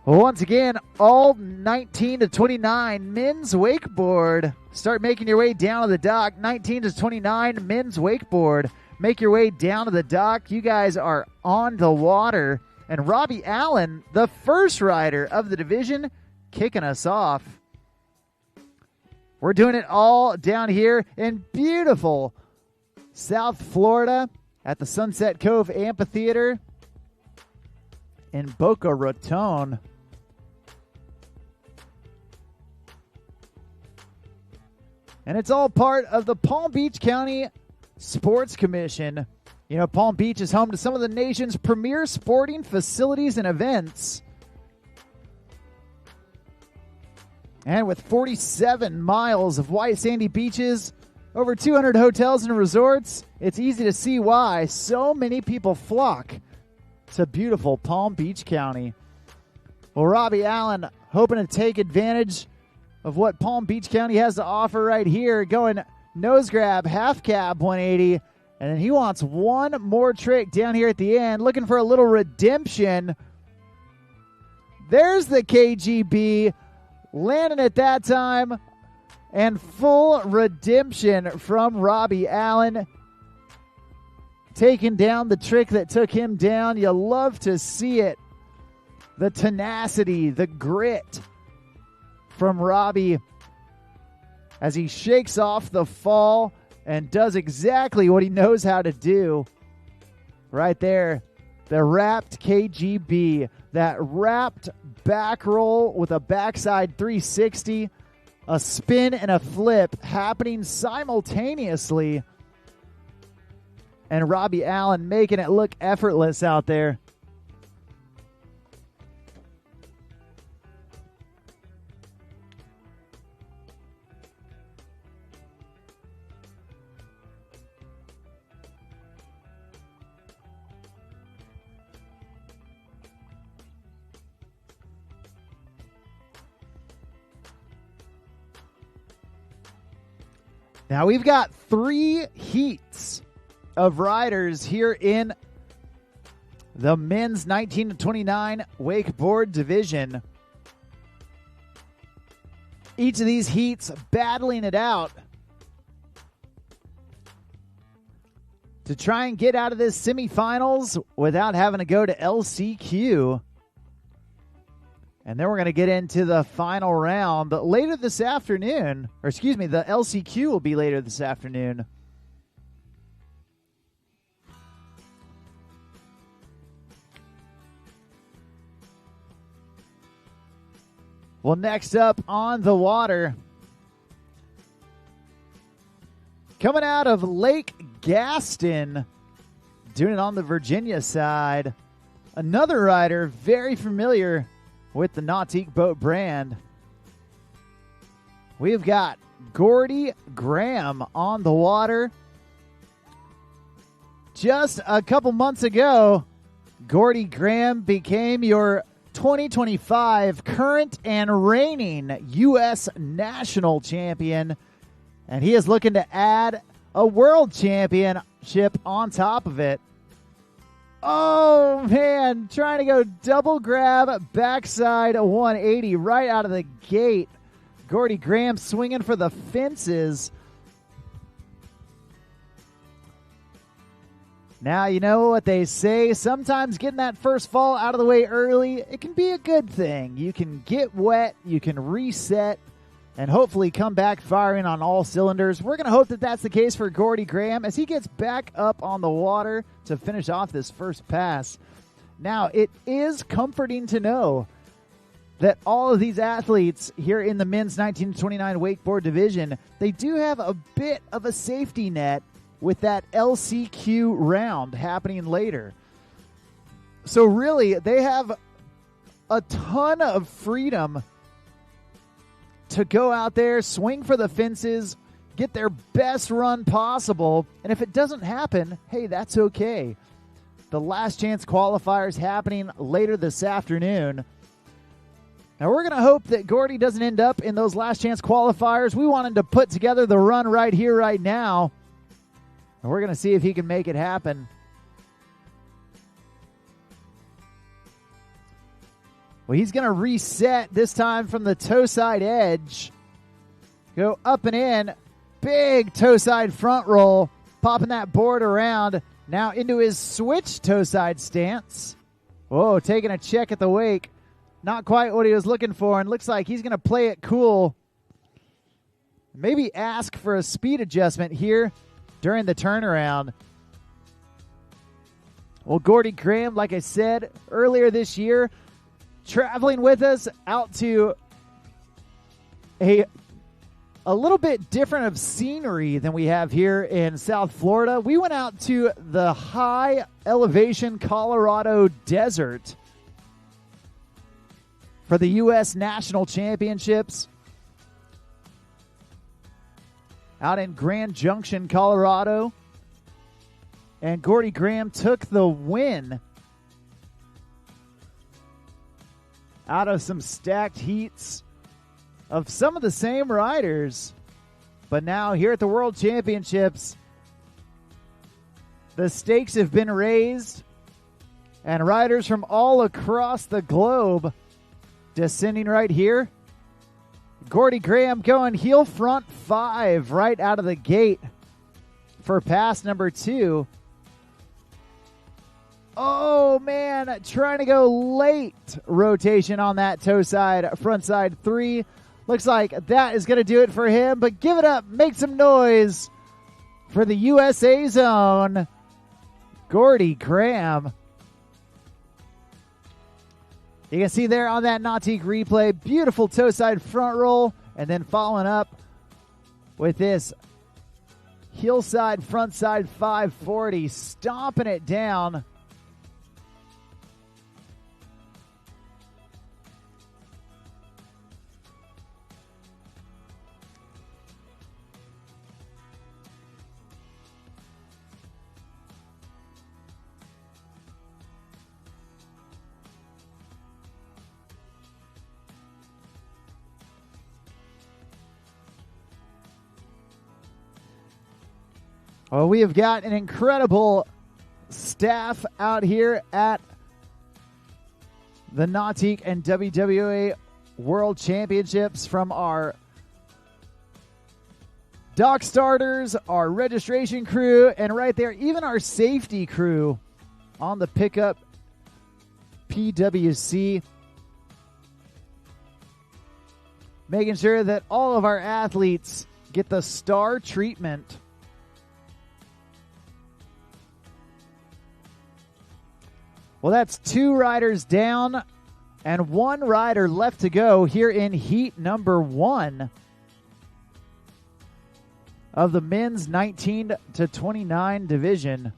Once again, all 19 to 29 men's wakeboard. Start making your way down to the dock. 19 to 29 men's wakeboard. Make your way down to the dock. You guys are on the water. And Robbie Allen, the first rider of the division, kicking us off. We're doing it all down here in beautiful South Florida at the Sunset Cove Amphitheater in Boca Raton. And it's all part of the Palm Beach County Sports Commission. You know, Palm Beach is home to some of the nation's premier sporting facilities and events. And with 47 miles of white sandy beaches, over 200 hotels and resorts, it's easy to see why so many people flock to beautiful Palm Beach County. Well, Robbie Allen hoping to take advantage of what Palm Beach County has to offer right here, going nose grab, half cab 180, and then he wants one more trick down here at the end, looking for a little redemption. There's the KGB, landing at that time, and full redemption from Robbie Allen, taking down the trick that took him down. You love to see it. The tenacity, the grit from Robbie as he shakes off the fall and does exactly what he knows how to do. Right there, the wrapped KGB, that wrapped back roll with a backside 360, a spin and a flip happening simultaneously. And Robbie Allen making it look effortless out there. Now we've got 3 heats of riders here in the men's 19 to 29 wakeboard division. Each of these heats battling it out to try and get out of this semifinals without having to go to LCQ. And then we're going to get into the final round later this afternoon. Or excuse me, the LCQ will be later this afternoon. Well, next up on the water, coming out of Lake Gaston, doing it on the Virginia side, another rider very familiar with the Nautique Boat brand. We've got Gordy Graham on the water. Just a couple months ago, Gordy Graham became your 2025 current and reigning U.S. national champion, and he is looking to add a world championship on top of it. Oh, man, trying to go double grab, backside 180 right out of the gate. Gordy Graham swinging for the fences. Now, you know what they say. Sometimes getting that first fall out of the way early, it can be a good thing. You can get wet, you can reset, and hopefully come back firing on all cylinders. We're going to hope that that's the case for Gordy Graham as he gets back up on the water to finish off this first pass. Now, it is comforting to know that all of these athletes here in the men's 1929 wakeboard division, they do have a bit of a safety net with that LCQ round happening later. So really, they have a ton of freedom to go out there, swing for the fences, get their best run possible. And if it doesn't happen, hey, that's okay. The last chance qualifiers happening later this afternoon. Now, we're going to hope that Gordy doesn't end up in those last chance qualifiers. We want him to put together the run right here, right now. And we're going to see if he can make it happen. Well, he's going to reset this time from the toe side edge. Go up and in. Big toe side front roll. Popping that board around. Now into his switch toe side stance. Whoa, taking a check at the wake. Not quite what he was looking for, and looks like he's going to play it cool. Maybe ask for a speed adjustment here during the turnaround. Well, Gordy Graham, like I said earlier this year, traveling with us out to a little bit different of scenery than we have here in South Florida. We went out to the high elevation Colorado desert for the U.S. National Championships out in Grand Junction, Colorado. And Gordy Graham took the win out of some stacked heats of some of the same riders. But now here at the World Championships, the stakes have been raised, and riders from all across the globe descending right here. Gordy Graham going heel front 5 right out of the gate for pass number 2. Oh, man, trying to go late rotation on that toe side, front side 3. Looks like that is going to do it for him, but give it up, make some noise for the USA zone, Gordy Graham. You can see there on that Nautique replay, beautiful toe side front roll, and then following up with this heel side, front side 540, stomping it down. Well, we have got an incredible staff out here at the Nautique and WWA World Championships, from our dock starters, our registration crew, and right there, even our safety crew on the pickup PWC, making sure that all of our athletes get the star treatment. Well, that's 2 riders down and 1 rider left to go here in heat number 1 of the men's 19 to 29 division.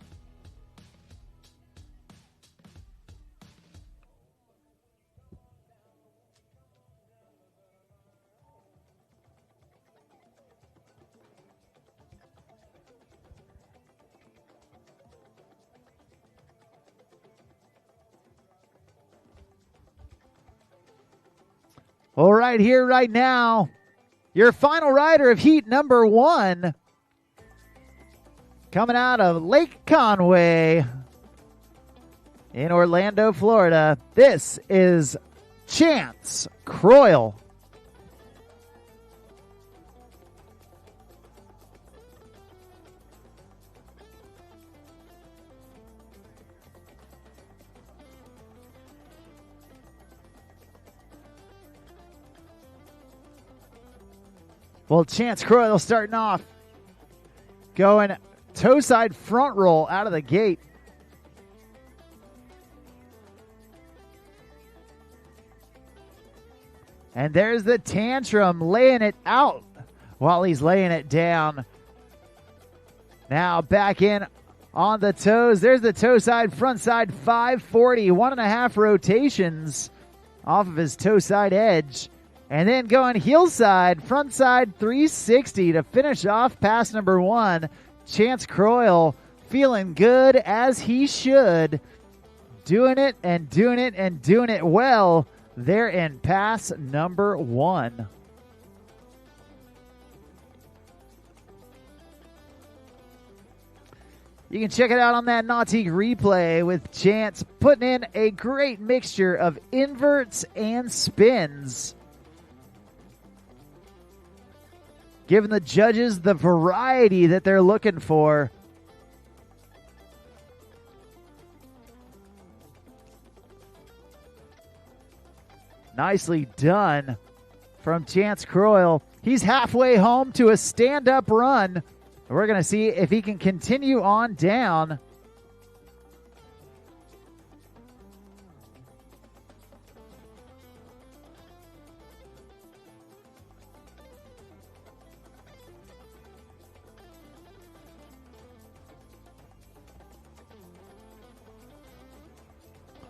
Well, right here, right now, your final rider of heat number 1, coming out of Lake Conway in Orlando, Florida. This is Chance Croyle. Well, Chance Croyle starting off, going toe side front roll out of the gate. And there's the tantrum, laying it out while he's laying it down. Now back in on the toes. There's the toe side, front side 540, 1.5 rotations off of his toe side edge. And then going heel side, front side 360 to finish off pass number 1. Chance Croyle feeling good as he should. Doing it and doing it and doing it well there in pass number 1. You can check it out on that Nautique replay with Chance putting in a great mixture of inverts and spins, giving the judges the variety that they're looking for. Nicely done from Chance Croyle. He's halfway home to a stand-up run. We're going to see if he can continue on down.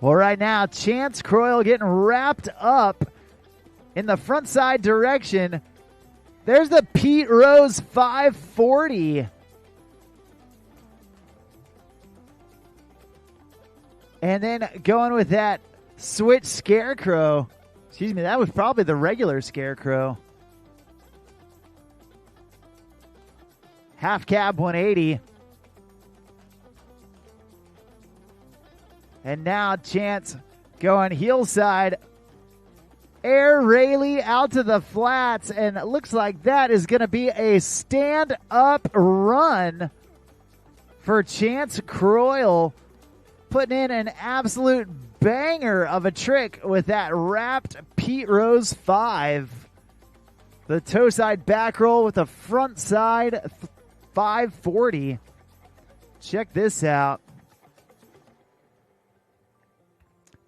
Well, right now, Chance Croyle getting wrapped up in the front side direction. There's the Pete Rose 540. And then going with that switch scarecrow Excuse me, that was probably the regular Scarecrow. Half cab 180. And now Chance going heel side. Air Rayleigh out to the flats, and it looks like that is going to be a stand-up run for Chance Croyle, putting in an absolute banger of a trick with that wrapped Pete Rose 5. The toe side back roll with a front side 540. Check this out.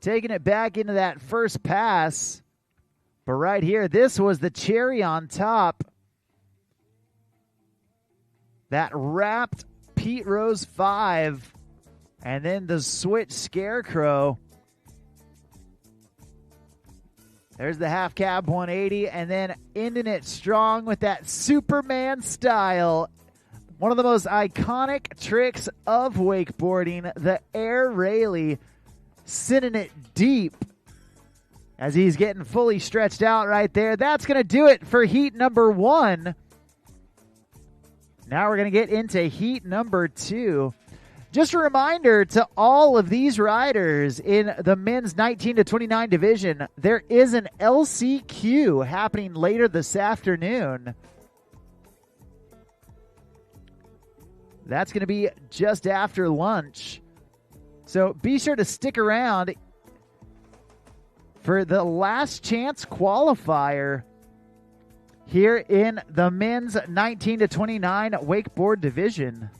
Taking it back into that first pass. But right here, this was the cherry on top. That wrapped Pete Rose 5. And then the switch Scarecrow. There's the half cab 180. And then ending it strong with that Superman style. One of the most iconic tricks of wakeboarding. The Air Rayleigh. Sending it deep. As he's getting fully stretched out right there. That's going to do it for heat number 1. Now we're going to get into heat number 2. Just a reminder to all of these riders in the men's 19 to 29 division, there is an LCQ happening later this afternoon. That's going to be just after lunch. So be sure to stick around for the last chance qualifier here in the men's 19 to 29 wakeboard division.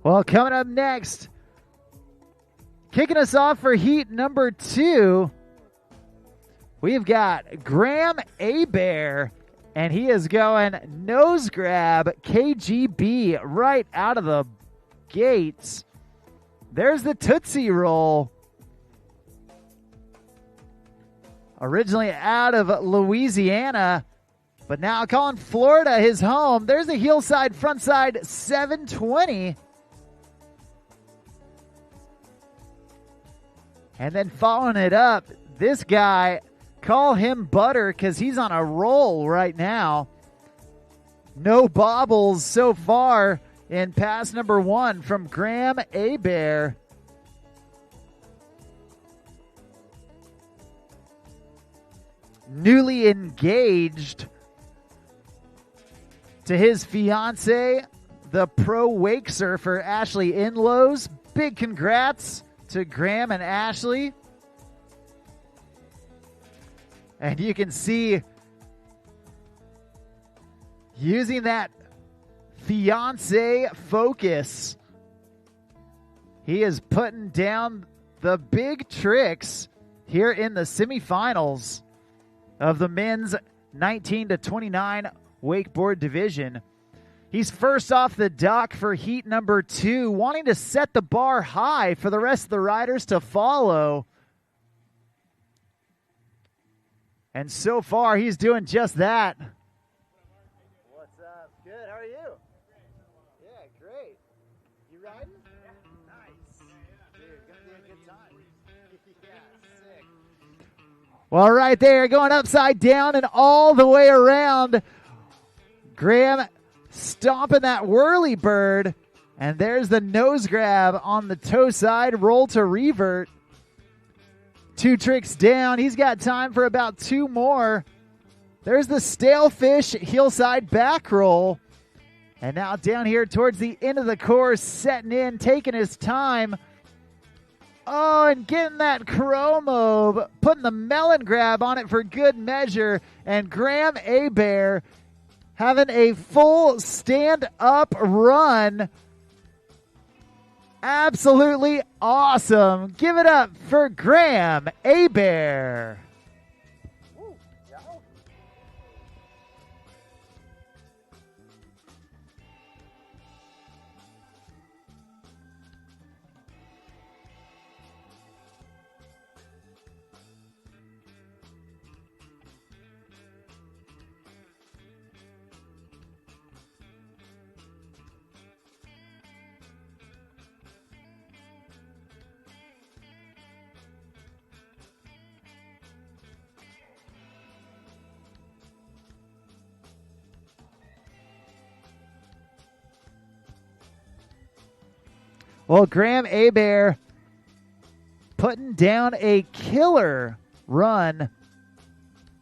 Well, coming up next, kicking us off for heat number 2, we've got Graham Abear, and he is going nose grab KGB right out of the gates. There's the Tootsie Roll. Originally out of Louisiana, but now calling Florida his home. There's the heel side, front side 720. And then following it up, this guy, call him Butter because he's on a roll right now. No bobbles so far in pass number 1 from Graham Abear. Newly engaged to his fiance, the pro wake surfer Ashley Inlows. Big congrats to Graham and Ashley. And you can see using that fiance focus, he is putting down the big tricks here in the semifinals of the men's 19 to 29 wakeboard division. He's first off the dock for heat number 2, wanting to set the bar high for the rest of the riders to follow. And so far, he's doing just that. What's up? Good. How are you? Yeah, great. You riding? Yeah. Nice. Dude, gonna be a good time. Yeah, sick. Well, right there, going upside down and all the way around. Graham stomping that whirly bird, and there's the nose grab on the toe side, roll to revert. 2 tricks down. He's got time for about 2 more. There's the stale fish heel side back roll. And now down here towards the end of the course, setting in, taking his time. Oh, and getting that chromo, putting the melon grab on it for good measure. And Graham Abear having a full stand-up run absolutely awesome. Give it up for Graham Abear. Well, Graham Abear putting down a killer run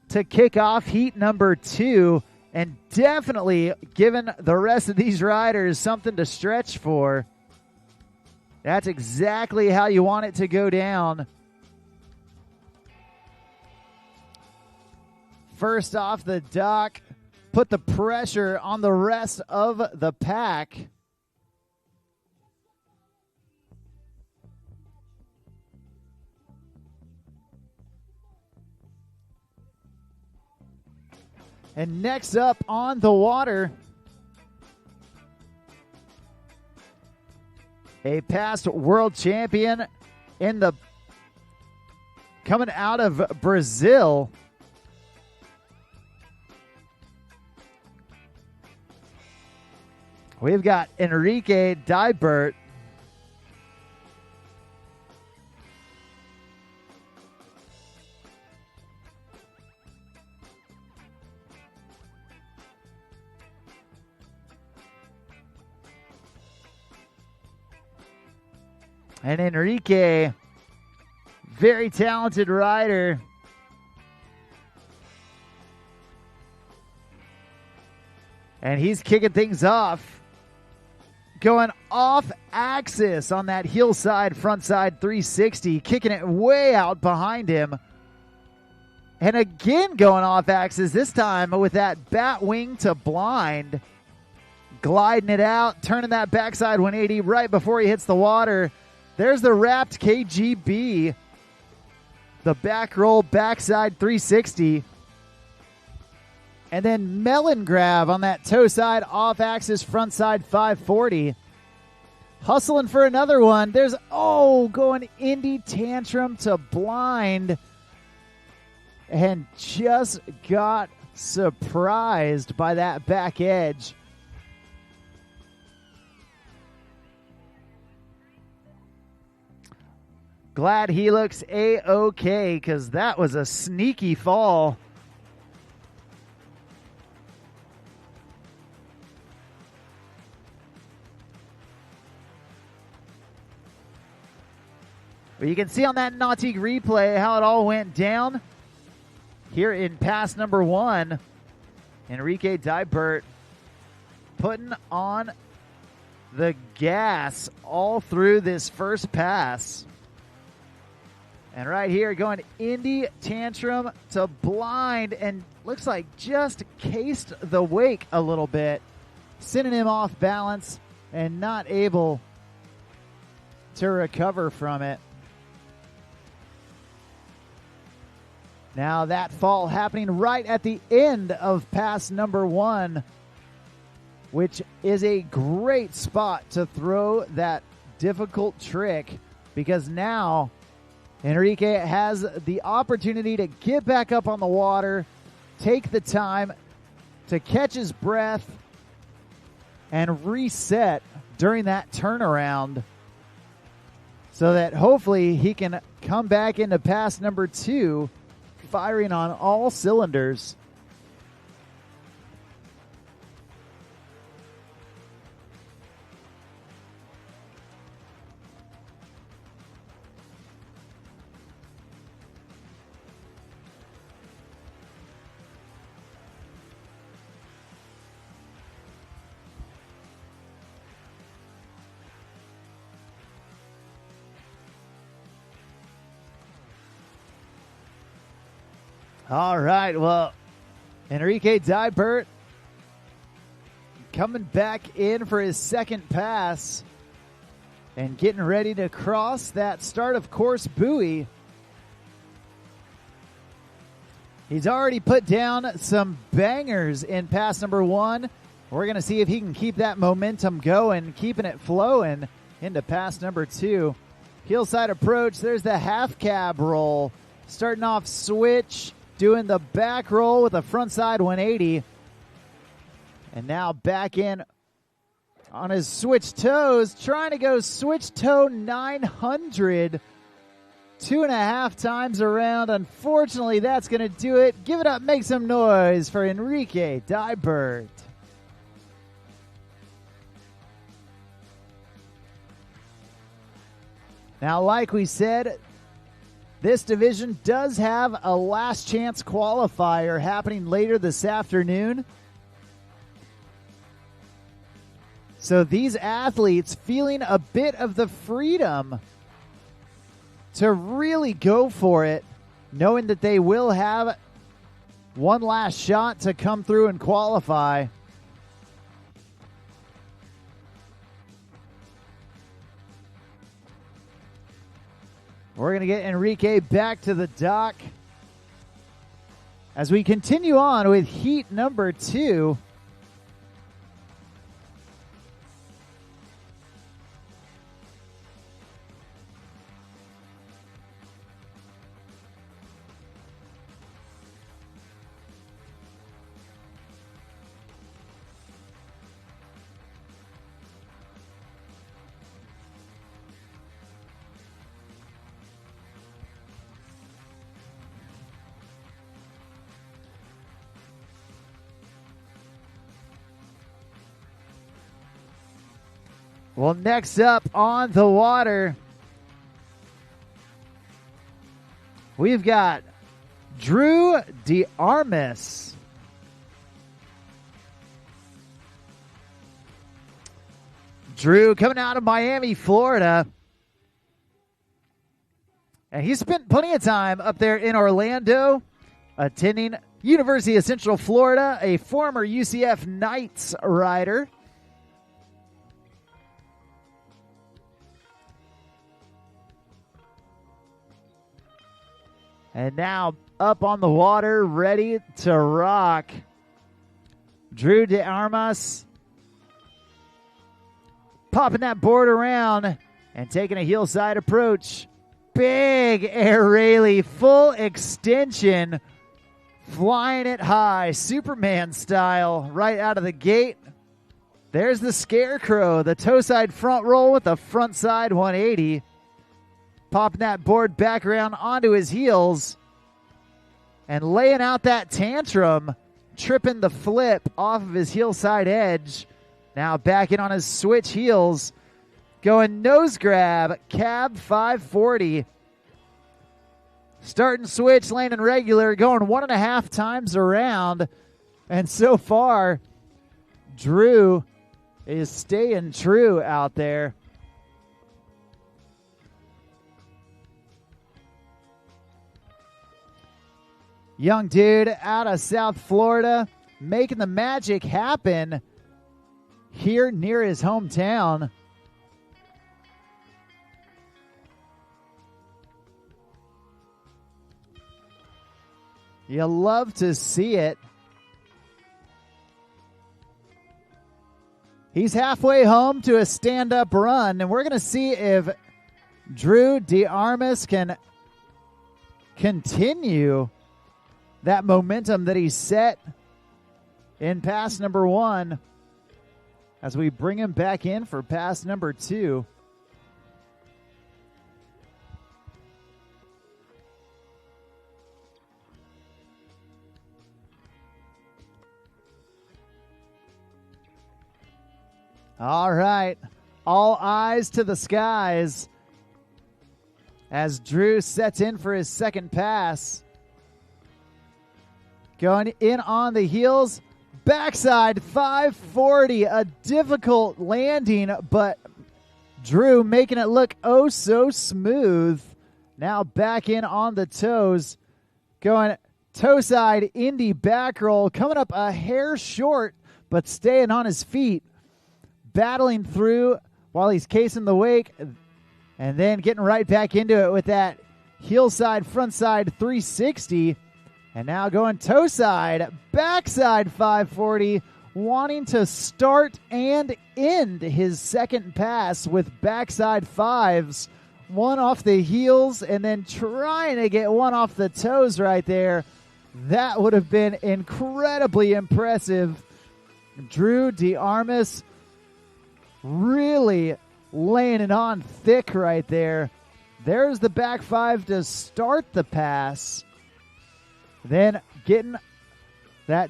to kick off heat number 2 and definitely giving the rest of these riders something to stretch for. That's exactly how you want it to go down. First off the dock, put the pressure on the rest of the pack. And next up on the water, a past world champion coming out of Brazil. We've got Enrique Dybert. And Enrique, very talented rider. And he's kicking things off. Going off axis on that hillside, frontside 360. Kicking it way out behind him. And again going off axis, this time with that bat wing to blind. Gliding it out, turning that backside 180 right before he hits the water. There's the wrapped KGB. The back roll, backside 360. And then melon grab on that toe side, off axis, front side 540. Hustling for another one. There's, going Indy tantrum to blind. And just got surprised by that back edge. Glad he looks A-okay because that was a sneaky fall. But you can see on that Nautique replay how it all went down. Here in pass number 1, Enrique Dybert putting on the gas all through this first pass. And right here, going Indy tantrum to blind, and looks like just cased the wake a little bit, sending him off balance and not able to recover from it. Now that fall happening right at the end of pass number 1, which is a great spot to throw that difficult trick, because now Enrique has the opportunity to get back up on the water, take the time to catch his breath, and reset during that turnaround so that hopefully he can come back into pass number 2 firing on all cylinders. All right, well, Enrique Dybert coming back in for his second pass. and getting ready to cross that start of course buoy. He's already put down some bangers in pass number 1. We're going to see if he can keep that momentum going, keeping it flowing into pass number 2. Hillside approach, there's the half cab roll. Starting off switch, doing the back roll with a front side 180. And now back in on his switch toes, trying to go switch toe 900. 2.5 times around. Unfortunately, that's going to do it. Give it up, make some noise for Enrique Dybert. Now, like we said, this division does have a last chance qualifier happening later this afternoon. So these athletes feeling a bit of the freedom to really go for it, knowing that they will have one last shot to come through and qualify. We're going to get Enrique back to the dock as we continue on with heat number 2. Well, next up on the water, we've got Drew DeArmas. Drew coming out of Miami, Florida. And he spent plenty of time up there in Orlando, attending University of Central Florida, a former UCF Knights rider. And now up on the water, ready to rock. Drew DeArmas popping that board around and taking a hillside approach. Big air railie, full extension, flying it high, Superman style, right out of the gate. There's the scarecrow, the toe side front roll with a front side 180. Popping that board back around onto his heels and laying out that tantrum, tripping the flip off of his heel side edge. Now back in on his switch heels, going nose grab, cab 540. Starting switch, landing regular, going 1.5 times around. And so far, Drew is staying true out there. Young dude out of South Florida, making the magic happen here near his hometown. You love to see it. He's halfway home to a stand-up run, and we're going to see if Drew DeArmas can continue that momentum that he set in pass number 1 as we bring him back in for pass number 2. All right, all eyes to the skies as Drew sets in for his second pass. Going in on the heels, backside 540, a difficult landing, but Drew making it look oh so smooth. Now back in on the toes, going toe side indie back roll, coming up a hair short, but staying on his feet, battling through while he's casing the wake, and then getting right back into it with that heel side, front side 360. And now going toe side, backside 540, wanting to start and end his second pass with backside fives. One off the heels and then trying to get one off the toes right there. That would have been incredibly impressive. Drew DeArmas really laying it on thick right there. There's the back five to start the pass. Then getting that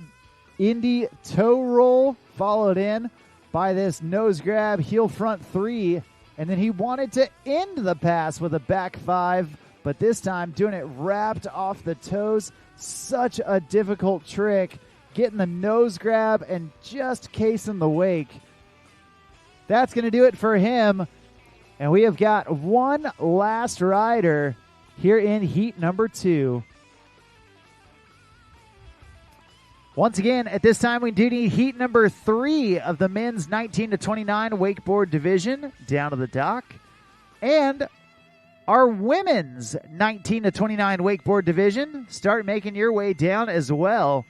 Indy toe roll followed in by this nose grab, heel front three. And then he wanted to end the pass with a back five, but this time doing it wrapped off the toes. Such a difficult trick. Getting the nose grab and just casing the wake. That's going to do it for him. And we have got one last rider here in heat number 2. Once again, at this time, we do need heat number 3 of the men's 19 to 29 wakeboard division down to the dock. And our women's 19 to 29 wakeboard division, start making your way down as well.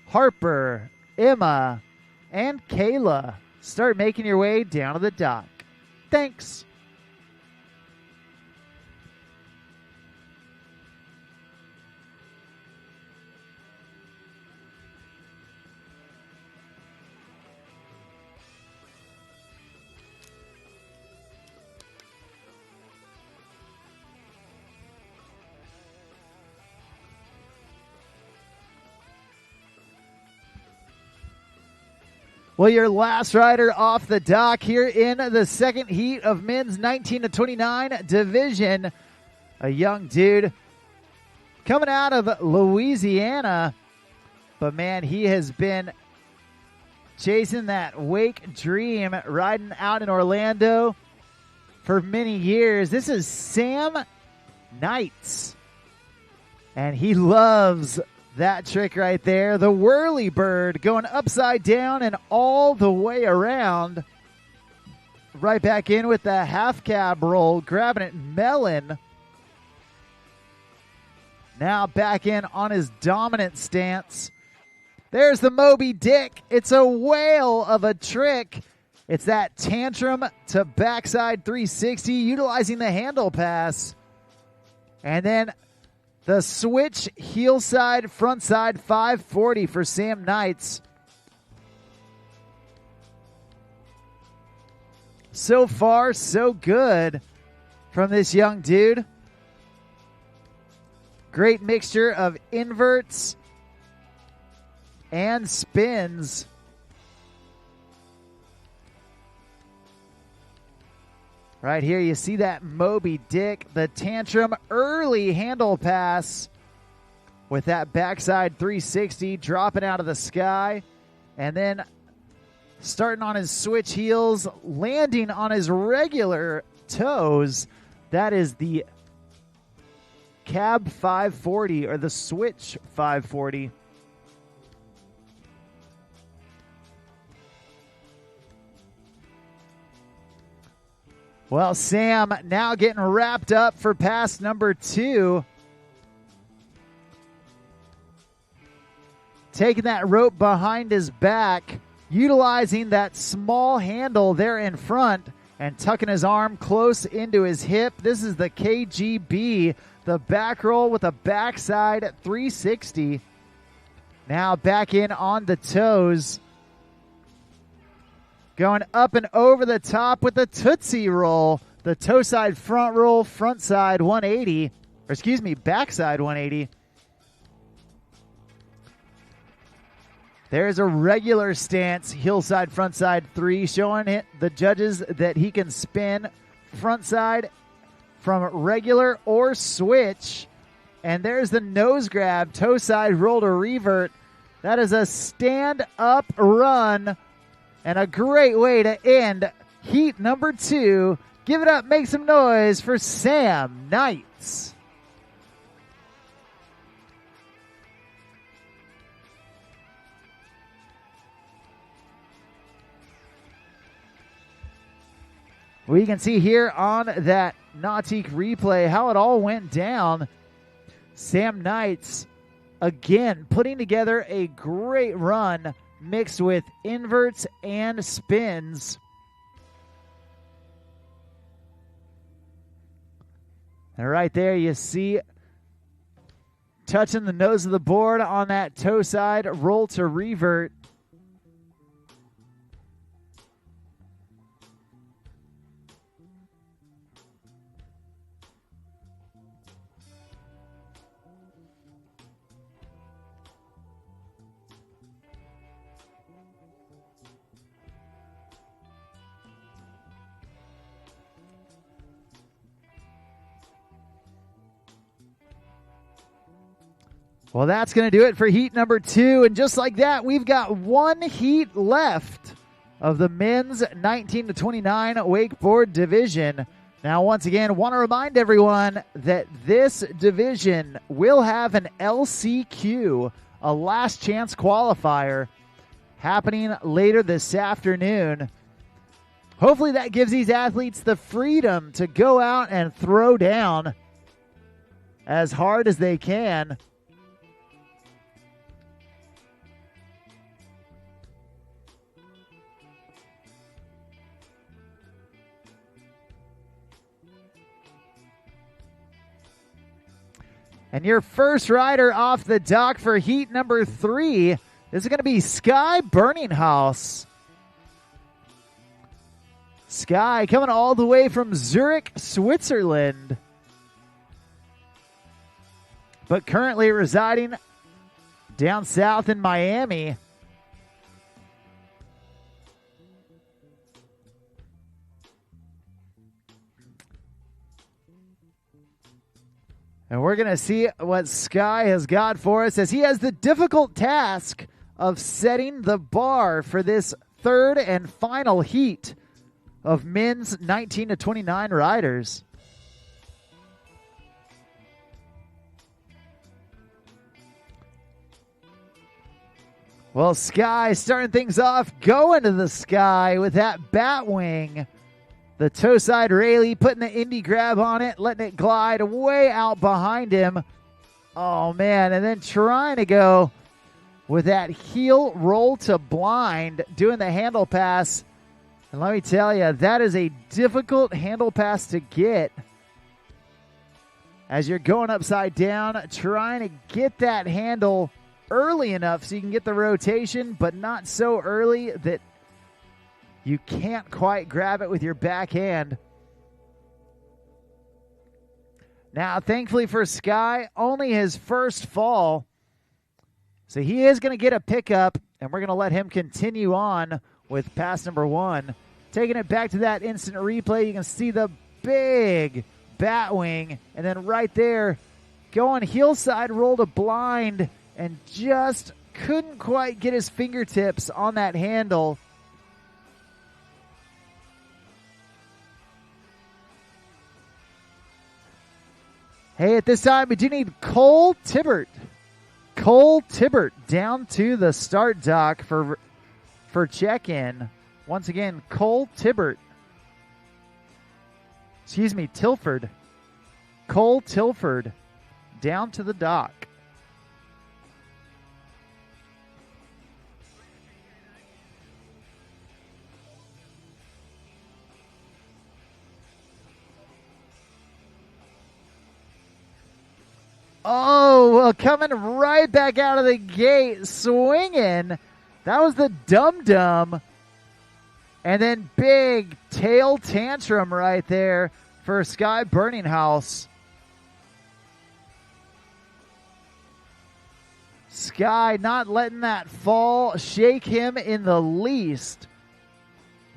Harper, Emma, and Kayla, start making your way down to the dock. Thanks. Well, your last rider off the dock here in the second heat of men's 19 to 29 division. A young dude coming out of Louisiana. But, man, he has been chasing that wake dream, riding out in Orlando for many years. This is Sam Knights. And he loves that trick right there, the whirly bird going upside down and all the way around. Right back in with the half cab roll, grabbing it melon. Now back in on his dominant stance. There's the Moby Dick. It's a whale of a trick. It's that tantrum to backside 360, utilizing the handle pass. And then the switch heel side, front side 540 for Sam Knights. So far, so good from this young dude. Great mixture of inverts and spins. Right here, you see that Moby Dick, the tantrum early handle pass with that backside 360 dropping out of the sky. And then starting on his switch heels, landing on his regular toes. That is the cab 540 or the switch 540. Well, Sam now getting wrapped up for pass number 2. Taking that rope behind his back, utilizing that small handle there in front and tucking his arm close into his hip. This is the KGB, the back roll with a backside 360. Now back in on the toes. Going up and over the top with the Tootsie Roll. The toe side front roll, front side 180. Or excuse me, backside 180. There's a regular stance, heel side, front side 3, showing the judges that he can spin front side from regular or switch. And there's the nose grab, toe side roll to revert. That is a stand-up run. And a great way to end heat number 2. Give it up, make some noise for Sam Knights. We can see here on that Nautique replay how it all went down. Sam Knights, again, putting together a great run mixed with inverts and spins. And right there you see touching the nose of the board on that toe side roll to revert. Well, that's going to do it for heat number 2. And just like that, we've got one heat left of the men's 19 to 29 wakeboard division. Now, once again, want to remind everyone that this division will have an LCQ, a last chance qualifier, happening later this afternoon. Hopefully that gives these athletes the freedom to go out and throw down as hard as they can. And your first rider off the dock for heat number 3 is going to be Sky Burninghouse. Sky coming all the way from Zurich, Switzerland, but currently residing down south in Miami. And we're going to see what Sky has got for us as he has the difficult task of setting the bar for this third and final heat of men's 19 to 29 riders. Well, Sky starting things off, going to the sky with that bat wing. The toe side Rayleigh putting the indie grab on it, letting it glide way out behind him. Oh, man. And then trying to go with that heel roll to blind, doing the handle pass. And let me tell you, that is a difficult handle pass to get. As you're going upside down, trying to get that handle early enough so you can get the rotation, but not so early that you can't quite grab it with your backhand. Now, thankfully for Sky, only his first fall. So he is going to get a pickup, and we're going to let him continue on with pass number 1. Taking it back to that instant replay, you can see the big bat wing, and then right there, going heel side roll to blind, and just couldn't quite get his fingertips on that handle. Hey, at this time, we do need Cole Tibbert. Cole Tibbert down to the start dock for check-in. Once again, Cole Tibbert. Excuse me, Tilford. Cole Tilford down to the dock. Oh, well, coming right back out of the gate, swinging. That was the dum-dum. And then big tail tantrum right there for Sky Burninghouse. Sky not letting that fall shake him in the least.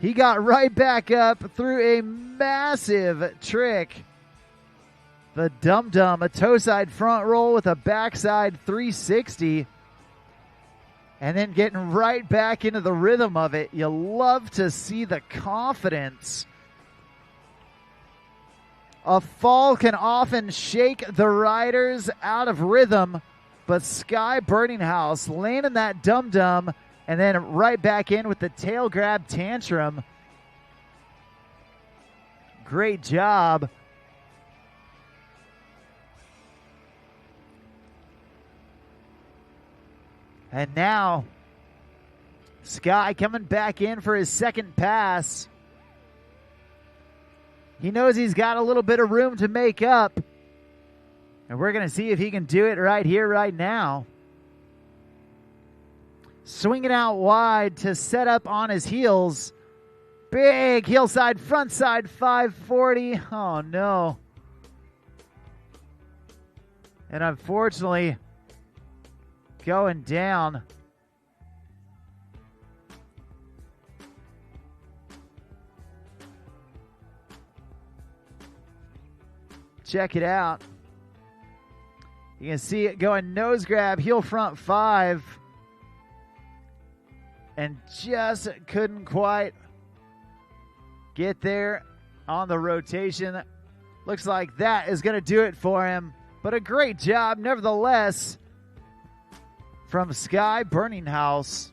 He got right back up through a massive trick. The dum-dum, a toe side front roll with a backside 360. And then getting right back into the rhythm of it. You love to see the confidence. A fall can often shake the riders out of rhythm, but Sky Burninghouse landing that dum-dum and then right back in with the tail grab tantrum. Great job. And now, Sky coming back in for his second pass. He knows he's got a little bit of room to make up. And we're going to see if he can do it right here, right now. Swinging out wide to set up on his heels. Big hillside, frontside 540. Oh, no. And unfortunately, going down. Check it out. You can see it going nose grab, heel front 5. And just couldn't quite get there on the rotation. Looks like that is going to do it for him. But a great job, nevertheless, from Sky Burninghouse.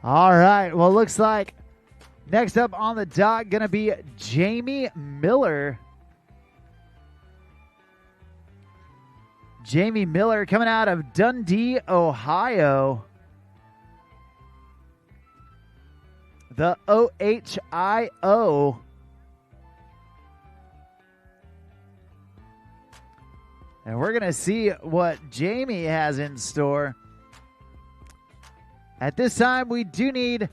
All right. Well, looks like next up on the dock going to be Jamie Miller. Jamie Miller coming out of Dundee, Ohio. The OHIO. And we're going to see what Jamie has in store. At this time, we do need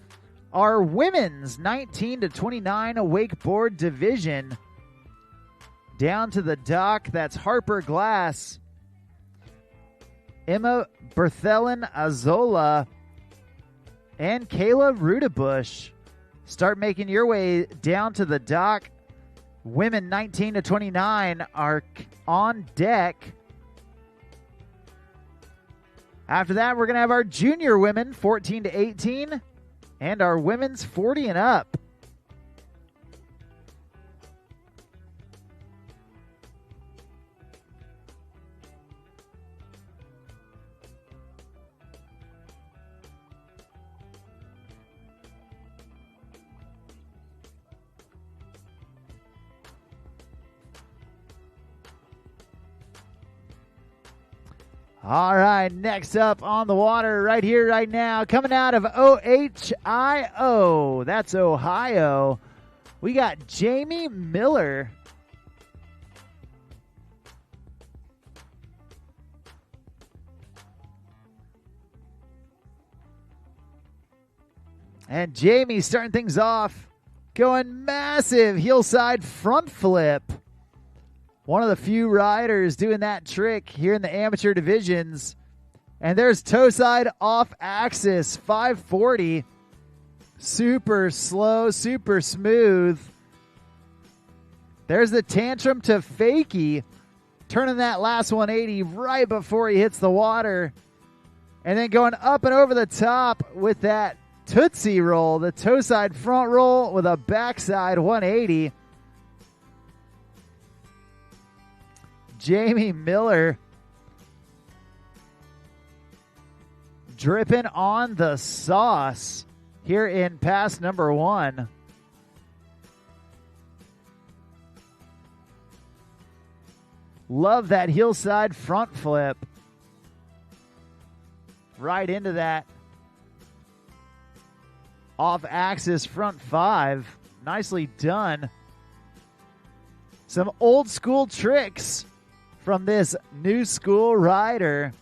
our women's 19 to 29 wakeboard division. Down to the dock, that's Harper Glass, Emma Berthelen Azola, and Kayla Rudebush. Start making your way down to the dock. Women 19 to 29 are on deck. After that, we're going to have our junior women, 14 to 18, and our women's 40 and up. All right, next up on the water right here, right now, coming out of OHIO, that's Ohio, we got Jamie Miller. And Jamie starting things off, going massive hillside front flip. One of the few riders doing that trick here in the amateur divisions. And there's toe side off axis, 540. Super slow, super smooth. There's the tantrum to fakie, turning that last 180 right before he hits the water. And then going up and over the top with that Tootsie roll, the toe side front roll with a backside 180. Jamie Miller dripping on the sauce here in pass number 1. Love that hillside front flip. Right into that off axis front 5. Nicely done. Some old school tricks from this new school rider.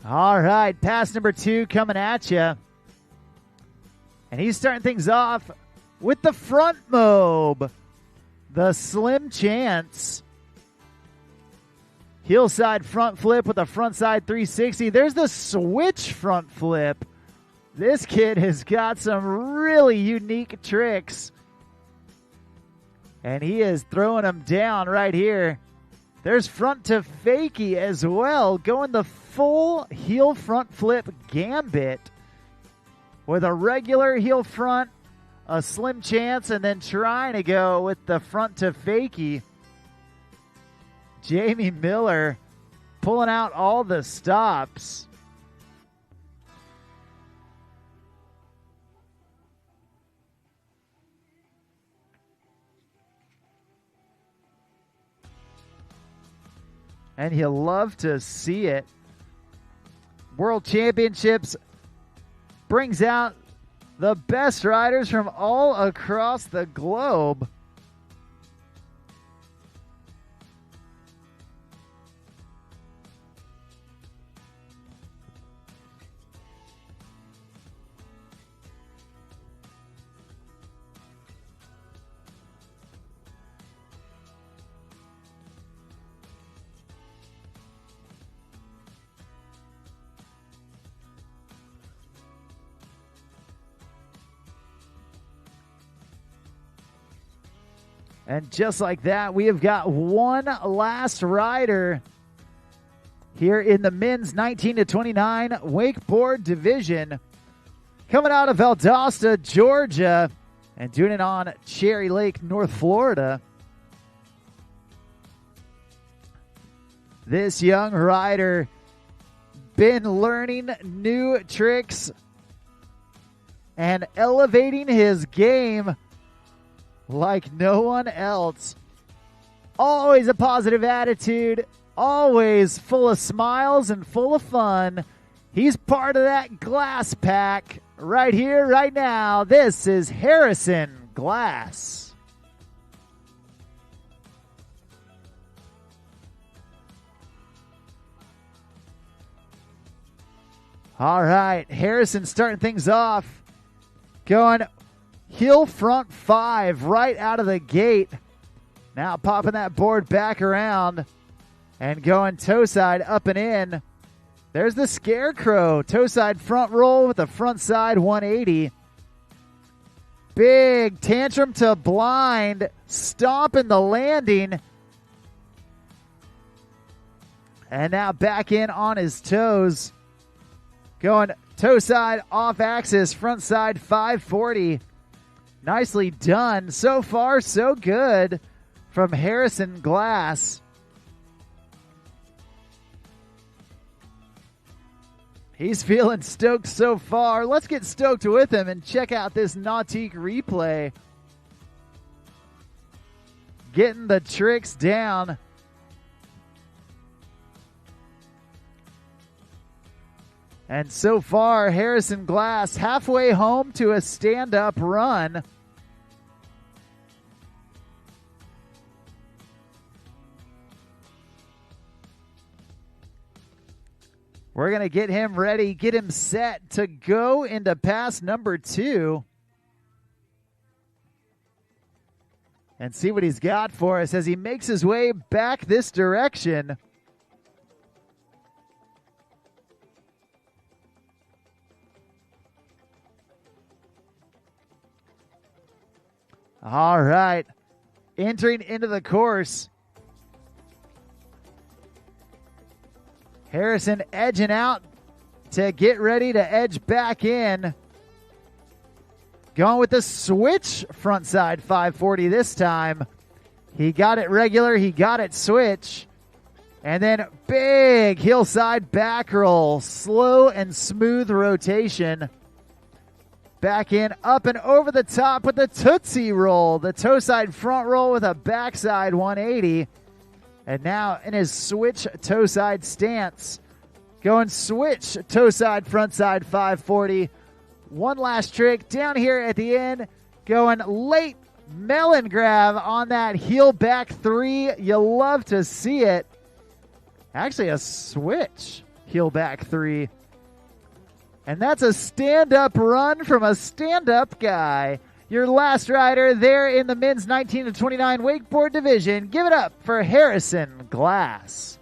All right, pass number 2 coming at you. And he's starting things off with the front mob. The Slim Chance. Heelside front flip with a frontside 360. There's the switch front flip. This kid has got some really unique tricks. And he is throwing them down right here. There's front to fakie as well, going the full heel front flip gambit with a regular heel front, a Slim Chance, and then trying to go with the front to fakie. Jamie Miller pulling out all the stops. And you love to see it. World Championships brings out the best riders from all across the globe. And just like that, we have got one last rider here in the men's 19 to 29 wakeboard division. Coming out of Valdosta, Georgia, and doing it on Cherry Lake, North Florida. This young rider been learning new tricks and elevating his game like no one else. Always a positive attitude, always full of smiles and full of fun. He's part of that Glass pack right here, right now. This is Harrison Glass. All right, Harrison starting things off, going heel front 5 right out of the gate. Now popping that board back around and going toe side up and in. There's the Scarecrow. Toe side front roll with a front side 180. Big tantrum to blind. Stomping the landing. And now back in on his toes. Going toe side off axis, front side 540. Nicely done. So far, so good from Harrison Glass. He's feeling stoked so far. Let's get stoked with him and check out this Nautique replay. Getting the tricks down. And so far, Harrison Glass halfway home to a stand-up run. We're going to get him ready, get him set to go into pass number 2. And see what he's got for us as he makes his way back this direction. All right, entering into the course. Harrison edging out to get ready to edge back in. Going with the switch frontside 540 this time. He got it regular, he got it switch. And then big hillside back roll, slow and smooth rotation. Back in, up and over the top with the Tootsie Roll. The toe side front roll with a backside 180. And now in his switch toe side stance. Going switch toe side front side 540. One last trick down here at the end. Going late melon grab on that heel back 3. You love to see it. Actually a switch heel back 3. And that's a stand-up run from a stand-up guy. Your last rider there in the men's 19 to 29 wakeboard division. Give it up for Harrison Glass.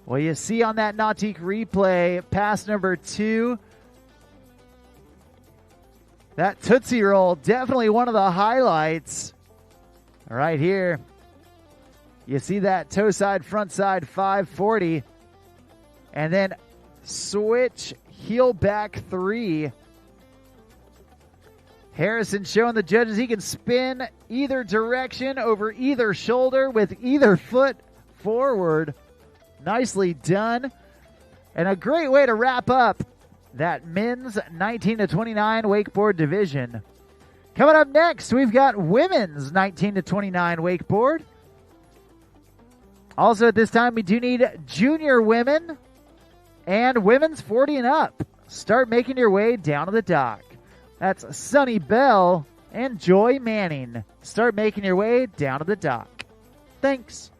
Well, you see on that Nautique replay, pass number 2, that Tootsie Roll, definitely one of the highlights. Right here, you see that toe side, front side 540, and then switch heel back 3. Harrison showing the judges he can spin either direction over either shoulder with either foot forward. Nicely done. And a great way to wrap up that men's 19 to 29 wakeboard division. Coming up next, we've got women's 19 to 29 wakeboard. Also at this time, we do need junior women and women's 40 and up. Start making your way down to the dock. That's Sunny Bell and Joy Manning. Start making your way down to the dock. Thanks.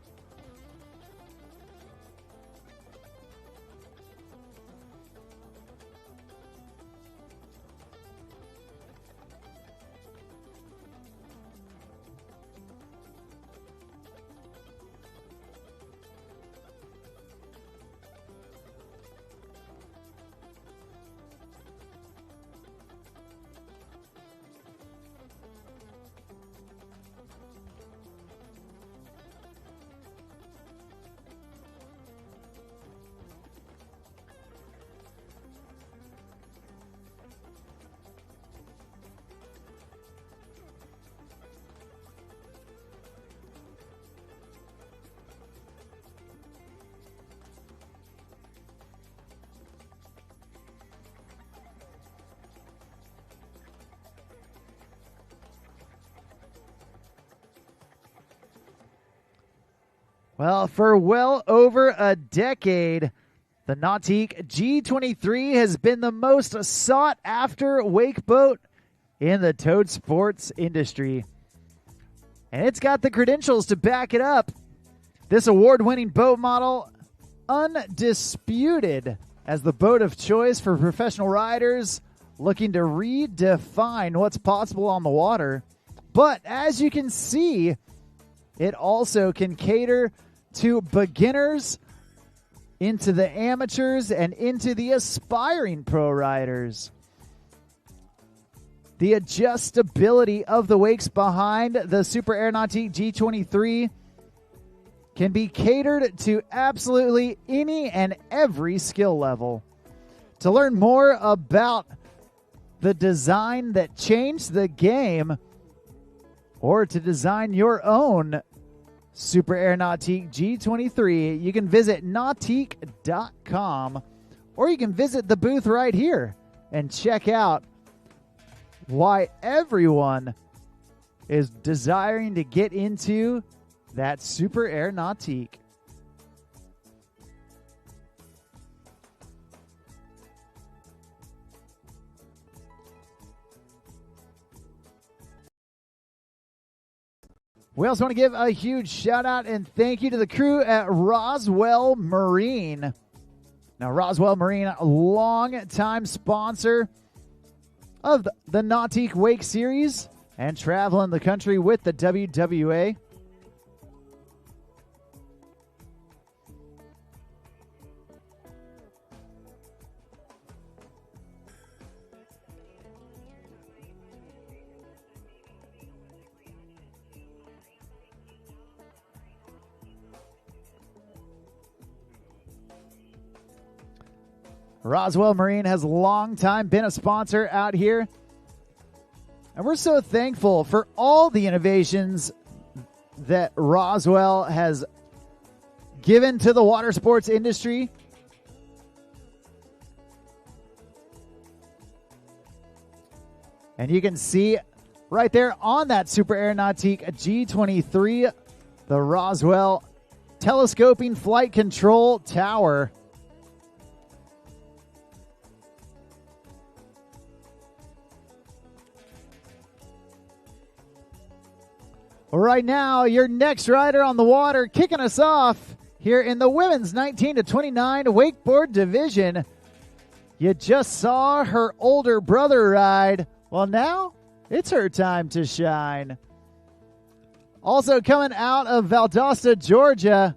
Well, for well over a decade, the Nautique G23 has been the most sought-after wake boat in the towed sports industry. And it's got the credentials to back it up. This award-winning boat model, undisputed as the boat of choice for professional riders looking to redefine what's possible on the water. But as you can see, it also can cater to beginners, into the amateurs, and into the aspiring pro riders. The adjustability of the wakes behind the Super Air Nautique G23 can be catered to absolutely any and every skill level. To learn more about the design that changed the game, or to design your own Super Air Nautique G23, you can visit Nautique.com, or you can visit the booth right here and check out why everyone is desiring to get into that Super Air Nautique. We also want to give a huge shout out and thank you to the crew at Roswell Marine. Now, Roswell Marine, a long-time sponsor of the Nautique Wake Series and traveling the country with the WWA. Roswell Marine has a long time been a sponsor out here. And we're so thankful for all the innovations that Roswell has given to the water sports industry. And you can see right there on that Super Air Nautique G23, the Roswell telescoping flight control tower. Well, right now, your next rider on the water kicking us off here in the women's 19 to 29 wakeboard division. You just saw her older brother ride. Well, now it's her time to shine. Also coming out of Valdosta, Georgia,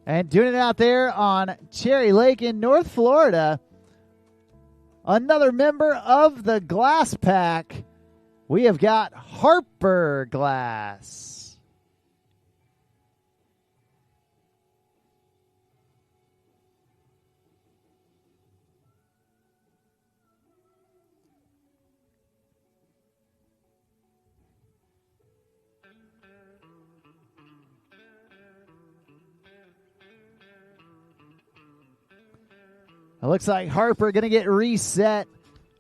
and doing it out there on Cherry Lake in North Florida, another member of the Glass Pack. We have got Harper Glass. It looks like Harper going to get reset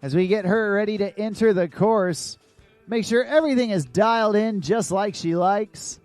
as we get her ready to enter the course. Make sure everything is dialed in just like she likes.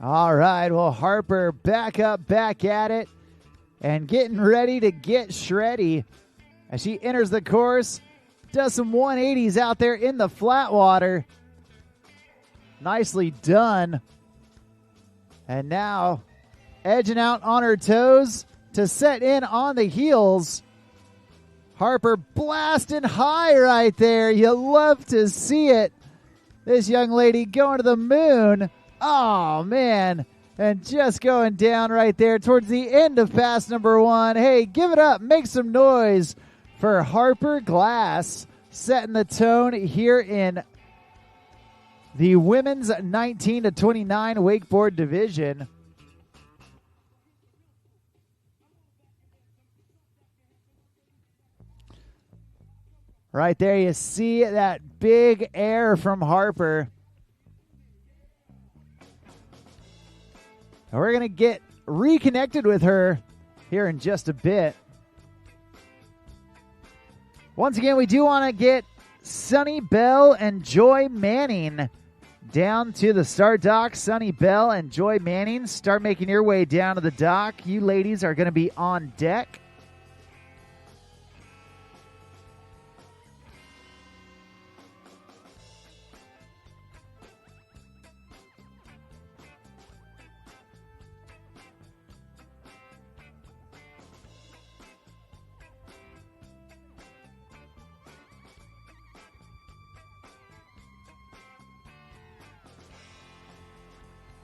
All right, well, Harper back up, back at it, and getting ready to get shreddy as she enters the course. Does some 180s out there in the flat water. Nicely done. And now edging out on her toes to set in on the heels. Harper blasting high right there. You love to see it. This young lady going to the moon. Oh, man. And just going down right there towards the end of pass number one. Hey, give it up. Make some noise for Harper Glass, setting the tone here in the women's 19 to 29 wakeboard division. Right there, you see that big air from Harper. And we're going to get reconnected with her here in just a bit. Once again, we do want to get Sunny Bell and Joy Manning down to the start dock. Sunny Bell and Joy Manning, start making your way down to the dock. You ladies are going to be on deck.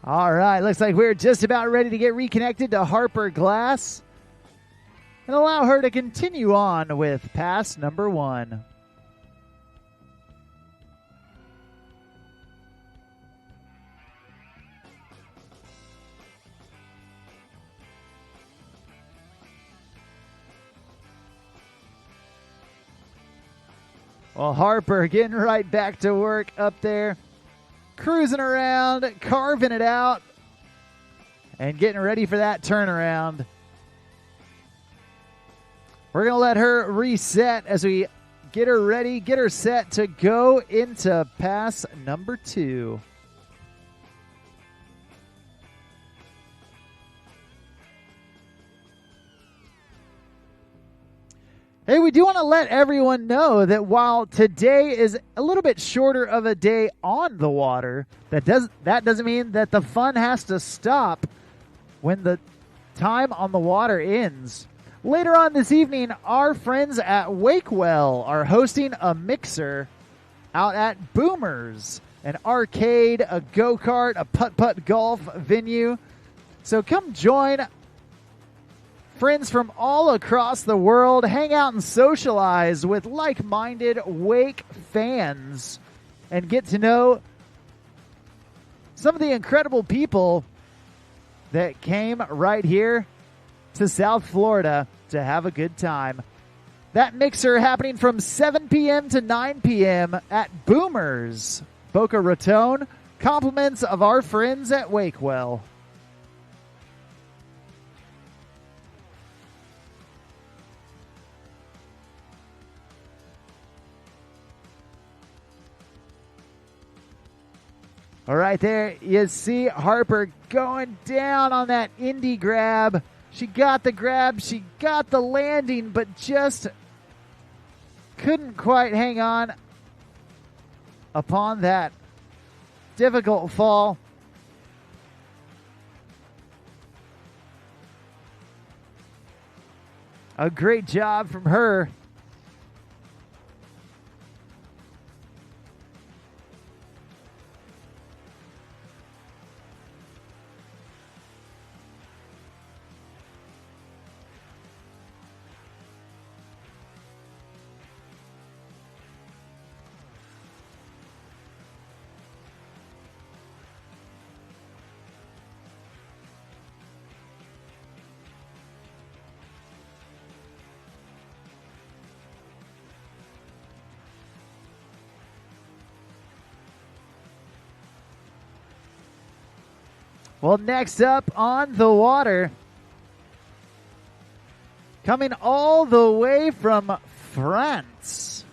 All right, looks like we're just about ready to get reconnected to Harper Glass and allow her to continue on with pass number one. Well, Harper getting right back to work up there. Cruising around, carving it out, and getting ready for that turnaround. We're going to let her reset as we get her ready, get her set to go into pass number two. Hey, we do want to let everyone know that while today is a little bit shorter of a day on the water, that doesn't mean that the fun has to stop when the time on the water ends. Later on this evening, our friends at Wakewell are hosting a mixer out at Boomers, an arcade, a go-kart, a putt-putt golf venue. So come join friends from all across the world, hang out and socialize with like-minded wake fans, and get to know some of the incredible people that came right here to South Florida to have a good time. That mixer happening from 7 p.m. to 9 p.m. at Boomers, Boca Raton. Compliments of our friends at Wakewell. All right, there you see Harper going down on that indie grab. She got the grab, she got the landing, but just couldn't quite hang on upon that difficult fall. A great job from her. Well, next up on the water, coming all the way from France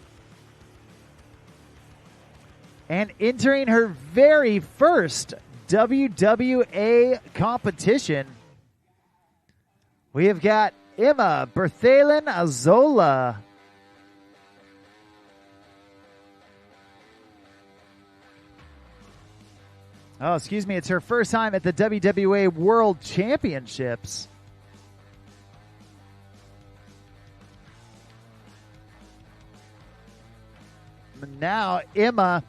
and entering her very first WWA competition, we have got Emma Berthalen Azola. Oh, excuse me. It's her first time at the WWA World Championships. Now, Emma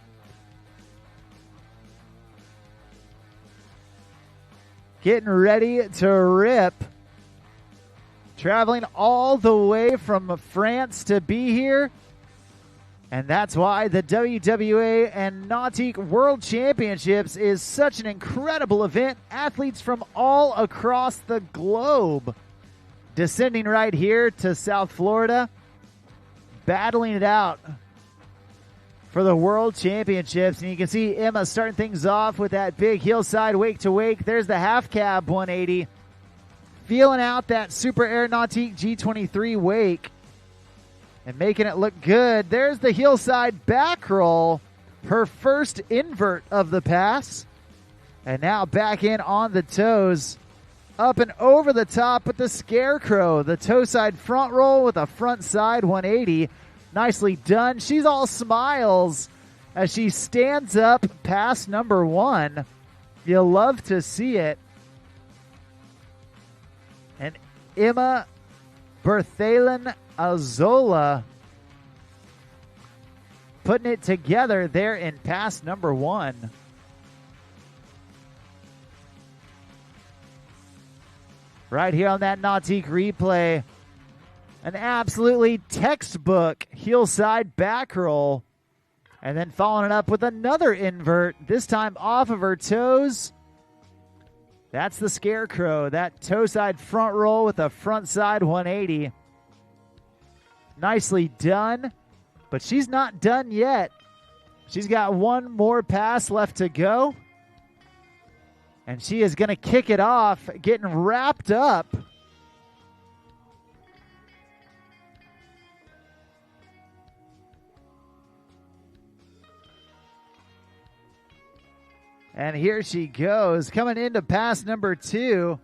getting ready to rip. Traveling all the way from France to be here. And that's why the WWA and Nautique World Championships is such an incredible event. Athletes from all across the globe descending right here to South Florida, battling it out for the World Championships. And you can see Emma starting things off with that big hillside wake to wake. There's the half cab 180. Feeling out that Super Air Nautique G23 wake. And making it look good. There's the hillside back roll. Her first invert of the pass. And now back in on the toes. Up and over the top with the scarecrow. The toe side front roll with a front side 180. Nicely done. She's all smiles as she stands up past number one. You'll love to see it. And Emma Berthalen Azola putting it together there in pass number one. Right here on that Nautique replay. An absolutely textbook hillside back roll. And then following it up with another invert, this time off of her toes. That's the scarecrow. That toe side front roll with a front side 180. Nicely done, but she's not done yet. She's got one more pass left to go. And she is going to kick it off, getting wrapped up. And here she goes, coming into pass number two.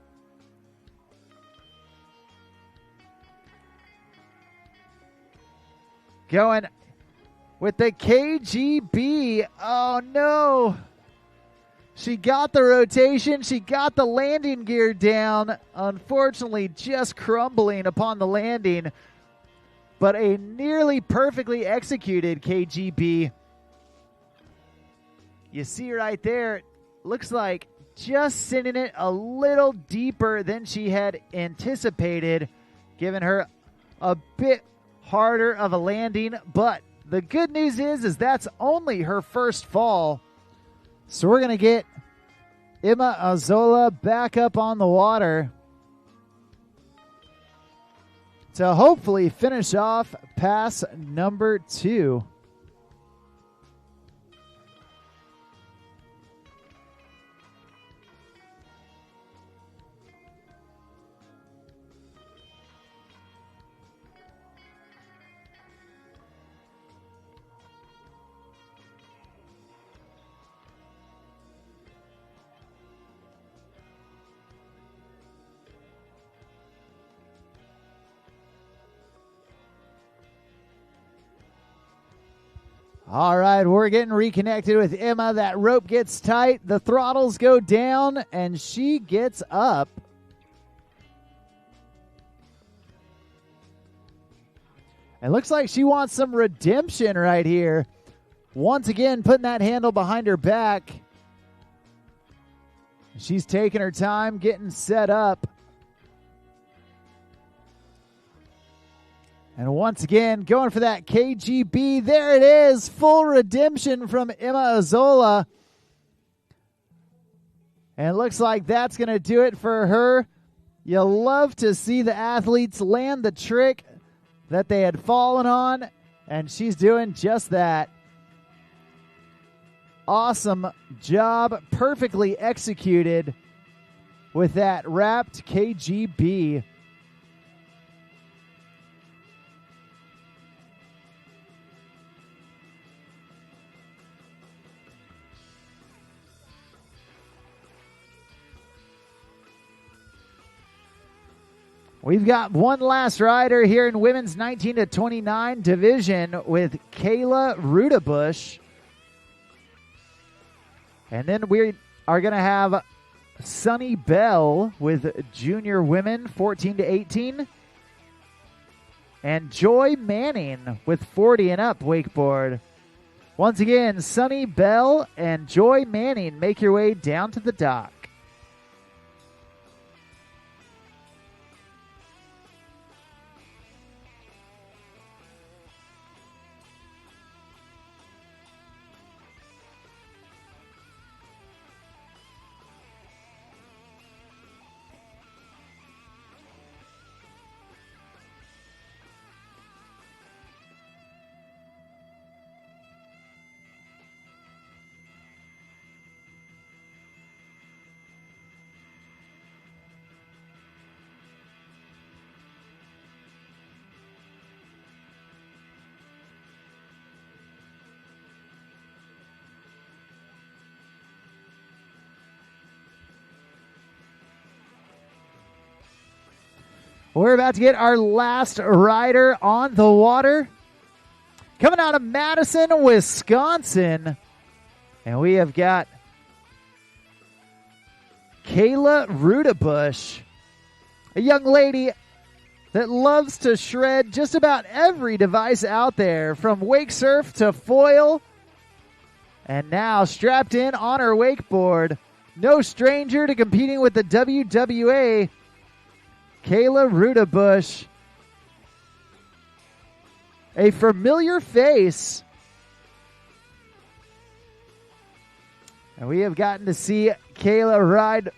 Going with the KGB. Oh, no. She got the rotation. She got the landing gear down. Unfortunately, just crumbling upon the landing. But a nearly perfectly executed KGB. You see right there, looks like just sending it a little deeper than she had anticipated, giving her a bit harder of a landing. But the good news is that's only her first fall. So we're going to get Emma Azola back up on the water to hopefully finish off pass number 2. All right, we're getting reconnected with Emma. That rope gets tight, the throttles go down, and she gets up. It looks like she wants some redemption right here. Once again, putting that handle behind her back. She's taking her time, getting set up. And once again, going for that KGB. There it is. Full redemption from Emma Azola. And it looks like that's going to do it for her. You love to see the athletes land the trick that they had fallen on. And she's doing just that. Awesome job. Perfectly executed with that wrapped KGB. We've got one last rider here in women's 19 to 29 division with Kayla Rudabush. And then we are going to have Sunny Bell with junior women 14 to 18. And Joy Manning with 40 and up wakeboard. Once again, Sunny Bell and Joy Manning, make your way down to the dock. We're about to get our last rider on the water. Coming out of Madison, Wisconsin. And we have got Kayla Rudabush, a young lady that loves to shred just about every device out there, from wake surf to foil. And now strapped in on her wakeboard. No stranger to competing with the WWA. Kayla Rudabush, a familiar face. And we have gotten to see Kayla ride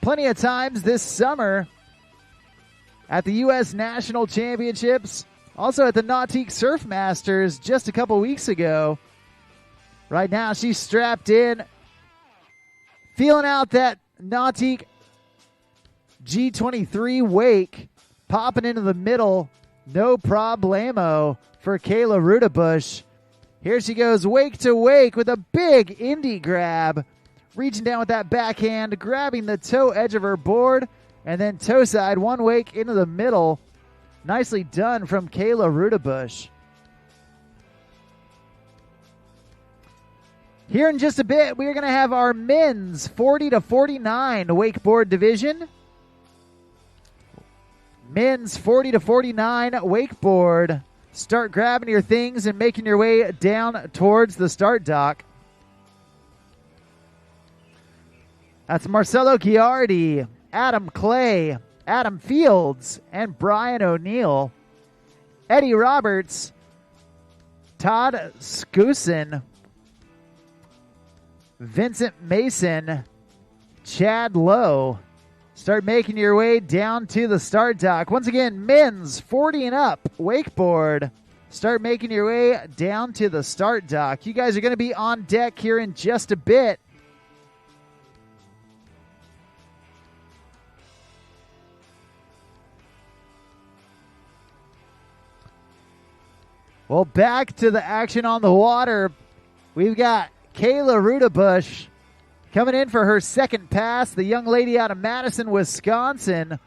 plenty of times this summer at the U.S. National Championships, also at the Nautique Surf Masters just a couple weeks ago. Right now, she's strapped in, feeling out that Nautique G23 wake, popping into the middle, no problemo for Kayla Rudabush. Here she goes, wake to wake with a big indie grab, reaching down with that backhand, grabbing the toe edge of her board, and then toe side, one wake into the middle. Nicely done from Kayla Rudabush. Here in just a bit, we're going to have our men's 40 to 49 wakeboard division. Men's 40 to 49 wakeboard. Start grabbing your things and making your way down towards the start dock. That's Marcelo Giardi, Adam Clay, Adam Fields, and Brian O'Neill. Eddie Roberts, Todd Skusin, Vincent Mason, Chad Lowe. Start making your way down to the start dock. Once again, men's 40 and up wakeboard. Start making your way down to the start dock. You guys are going to be on deck here in just a bit. Well, back to the action on the water. We've got Kayla Rudabush coming in for her second pass, the young lady out of Madison, Wisconsin.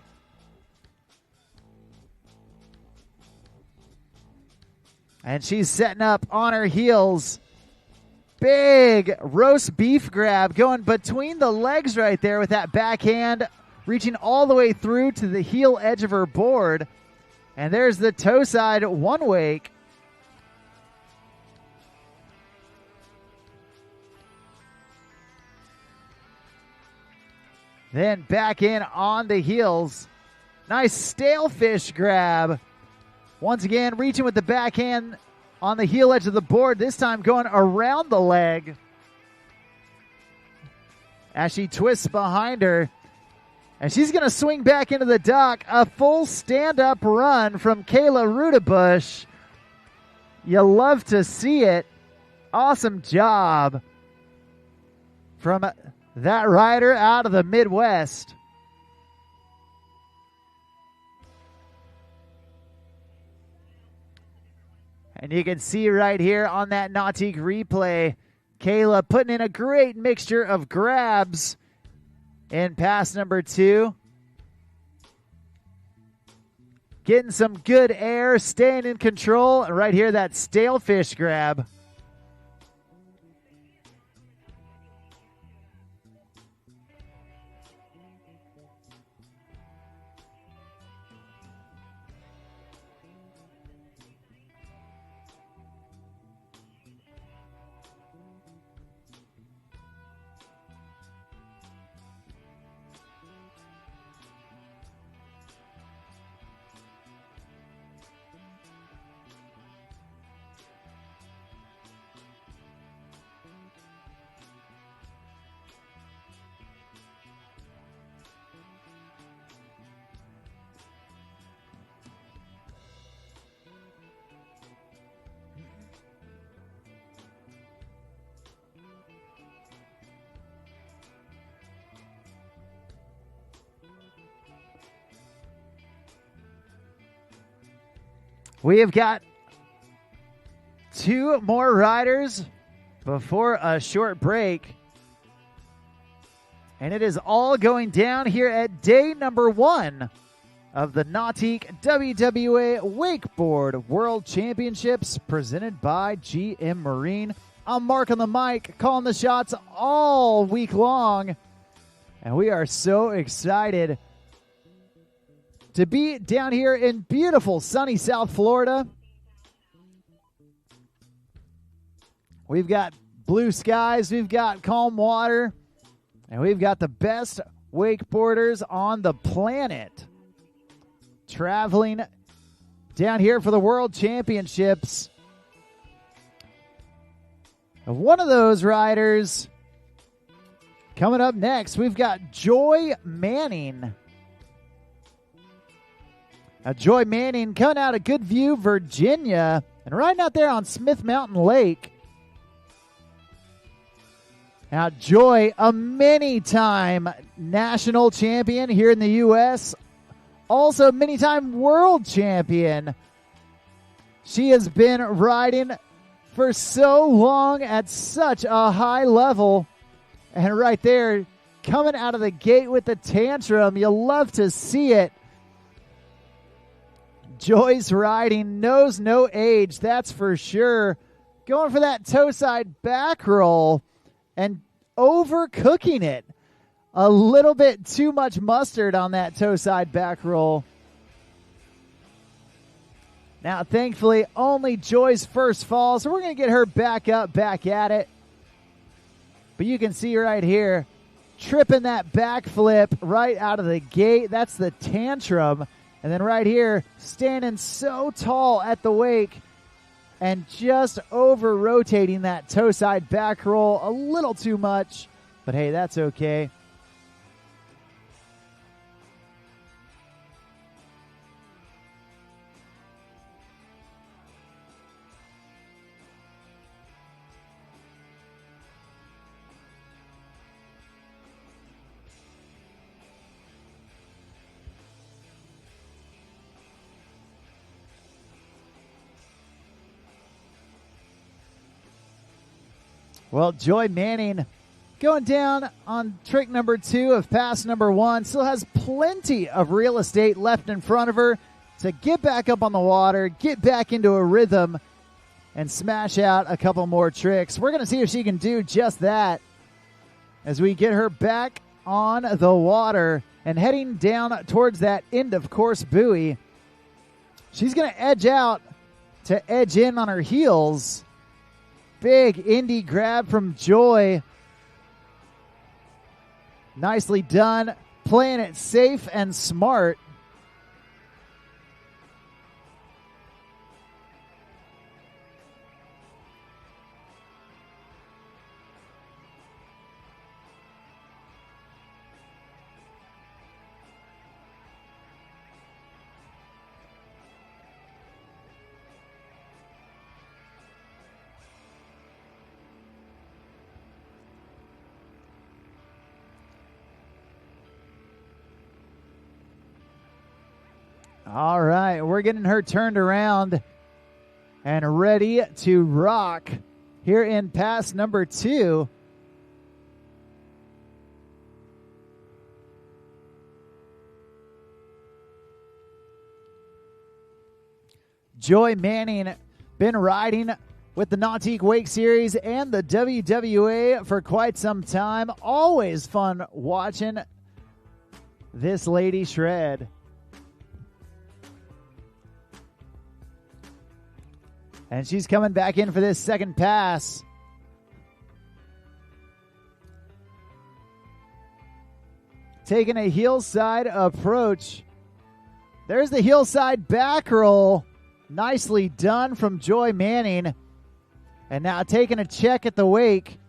And she's setting up on her heels. Big roast beef grab going between the legs right there with that backhand, reaching all the way through to the heel edge of her board. And there's the toe side one wake. Then back in on the heels. Nice stale fish grab. Once again, reaching with the backhand on the heel edge of the board. This time going around the leg. As she twists behind her. And she's going to swing back into the dock. A full stand-up run from Kayla Rudabush. You love to see it. Awesome job from that rider out of the Midwest. And you can see right here on that Nautique replay, Kayla putting in a great mixture of grabs in pass number 2. Getting some good air, staying in control. And right here, that stale fish grab. We have got 2 more riders before a short break. And it is all going down here at day number 1 of the Nautique WWA Wakeboard World Championships presented by GM Marine. I'm Mark on the mic, calling the shots all week long. And we are so excited to be down here in beautiful sunny South Florida. We've got blue skies, we've got calm water, and we've got the best wakeboarders on the planet traveling down here for the World Championships. And one of those riders coming up next, we've got Joy Manning. Joy Manning coming out of Goodview, Virginia, and riding out there on Smith Mountain Lake. Now, Joy, a many-time national champion here in the U.S., also many-time world champion. She has been riding for so long at such a high level. And right there, coming out of the gate with the tantrum, you love to see it. Joy's riding knows no age, that's for sure. Going for that toe side back roll and overcooking it. A little bit too much mustard on that toe side back roll. Now, thankfully, only Joy's first fall, so we're going to get her back up, back at it. But you can see right here, tripping that backflip right out of the gate. That's the tantrum. And then right here, standing so tall at the wake and just over-rotating that toe side back roll a little too much. But hey, that's okay. Well, Joy Manning going down on trick number 2 of pass number 1. Still has plenty of real estate left in front of her to get back up on the water, get back into a rhythm, and smash out a couple more tricks. We're going to see if she can do just that as we get her back on the water and heading down towards that end of course buoy. She's going to edge out to edge in on her heels. Big indie grab from Joy. Nicely done. Playing it safe and smart. All right, we're getting her turned around and ready to rock here in pass number 2. Joy Manning been riding with the Nautique Wake Series and the WWA for quite some time. Always fun watching this lady shred. And she's coming back in for this second pass. Taking a heel side approach. There's the heel side back roll. Nicely done from Joy Manning. And now taking a check at the wake.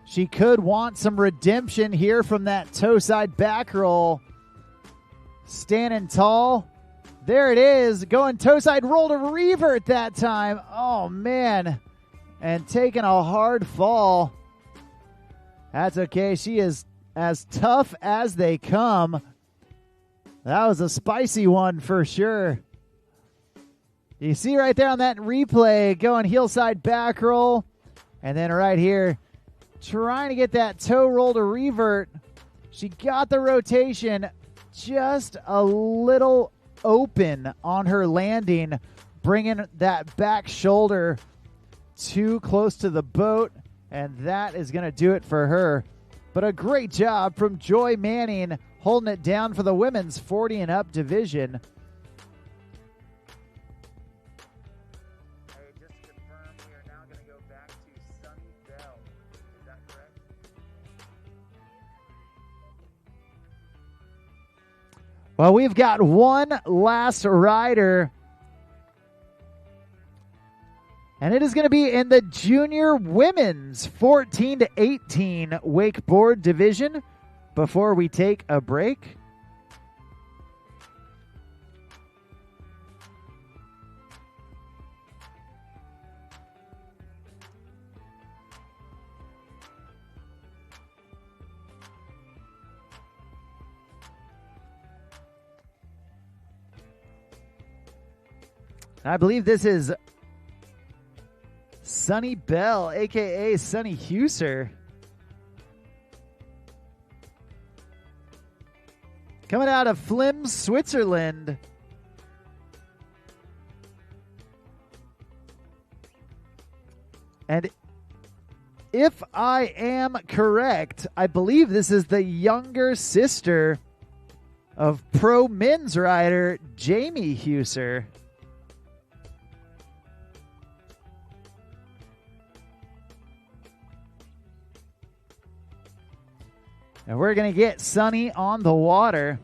She could want some redemption here from that toe side back roll. Standing tall. There it is, going toe side roll to revert that time. Oh, man. And taking a hard fall. That's okay. She is as tough as they come. That was a spicy one for sure. You see right there on that replay, going heel side back roll. And then right here, trying to get that toe roll to revert. She got the rotation just a little open on her landing, bringing that back shoulder too close to the boat, and that is going to do it for her. But a great job from Joy Manning holding it down for the women's 40 and up division. Hey, just to confirm, we are now going to go back to Sunny Bell. Is that correct? Well, we've got one last rider, and it is going to be in the junior women's 14 to 18 wakeboard division before we take a break. I believe this is Sunny Bell, a.k.a. Sunny Huser. Coming out of Flims, Switzerland. And if I am correct, I believe this is the younger sister of pro men's rider Jamie Huser. And we're going to get Sunny on the water.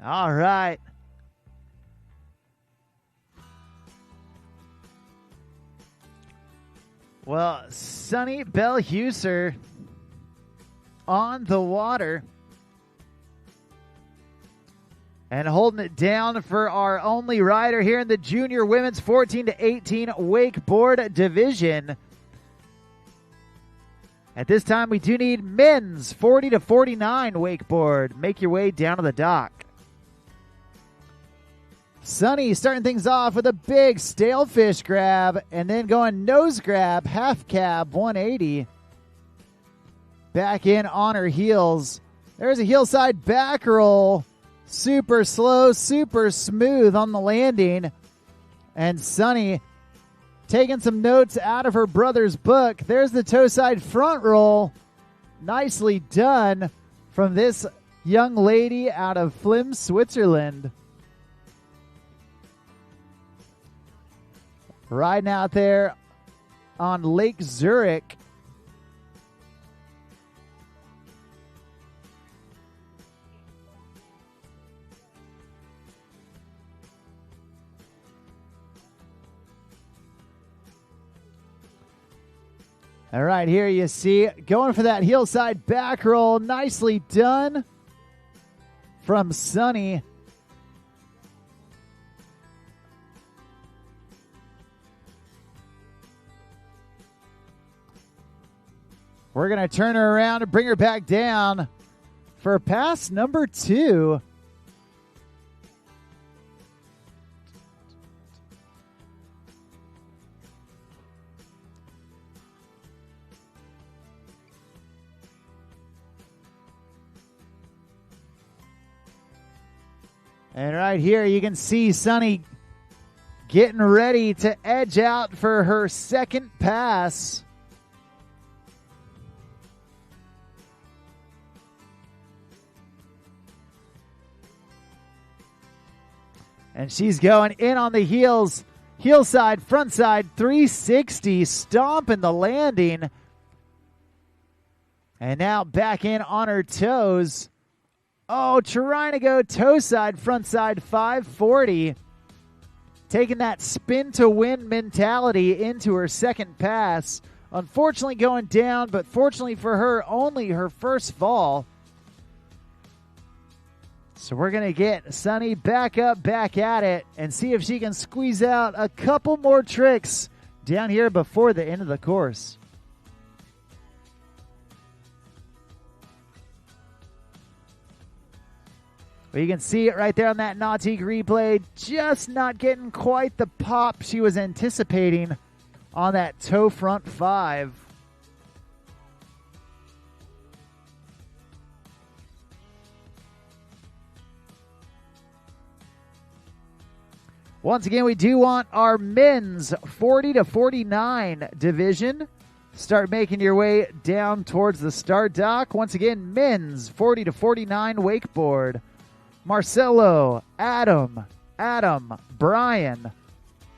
All right. Well, Sunny Bellhuser on the water. And holding it down for our only rider here in the junior women's 14 to 18 wakeboard division. At this time, we do need men's 40 to 49 wakeboard. Make your way down to the dock. Sunny starting things off with a big stalefish grab and then going nose grab, half cab, 180. Back in on her heels. There's a heel side back roll. Super slow, super smooth on the landing. And Sunny taking some notes out of her brother's book. There's the toe side front roll. Nicely done from this young lady out of Flim, Switzerland. Riding out there on Lake Zurich. All right, here you see going for that heel side back roll. Nicely done from Sunny. We're going to turn her around and bring her back down for pass number 2. And right here you can see Sunny getting ready to edge out for her second pass. And she's going in on the heels. Heel side, front side, 360, stomping the landing. And now back in on her toes. Oh, trying to go toe side, front side, 540. Taking that spin to win mentality into her second pass. Unfortunately going down, but fortunately for her, only her first fall. So we're going to get Sunny back up, back at it, and see if she can squeeze out a couple more tricks down here before the end of the course. Well, you can see it right there on that Nautique replay. Just not getting quite the pop she was anticipating on that toe front 5. Once again, we do want our men's 40 to 49 division. Start making your way down towards the start dock. Once again, men's 40 to 49 wakeboard. Marcelo, Adam, Brian,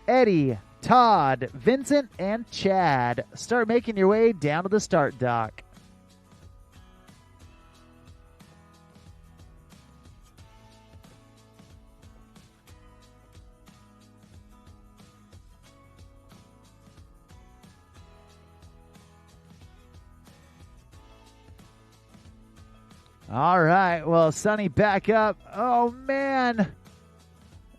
Eddie, Todd, Vincent, and Chad. Start making your way down to the start dock. All right, well, Sunny back up. Oh, man.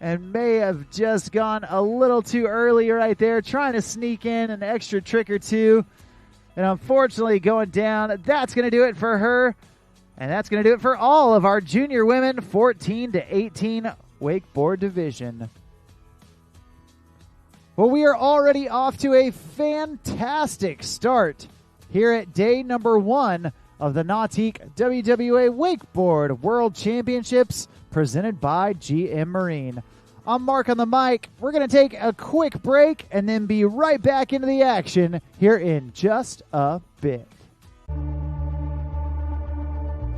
And may have just gone a little too early right there, trying to sneak in an extra trick or two. And unfortunately going down. That's going to do it for her. And that's going to do it for all of our junior women 14 to 18 wakeboard division. Well, we are already off to a fantastic start here at day number 1 of the Nautique WWA Wakeboard World Championships presented by GM Marine. I'm Mark on the mic. We're going to take a quick break and then be right back into the action here in just a bit.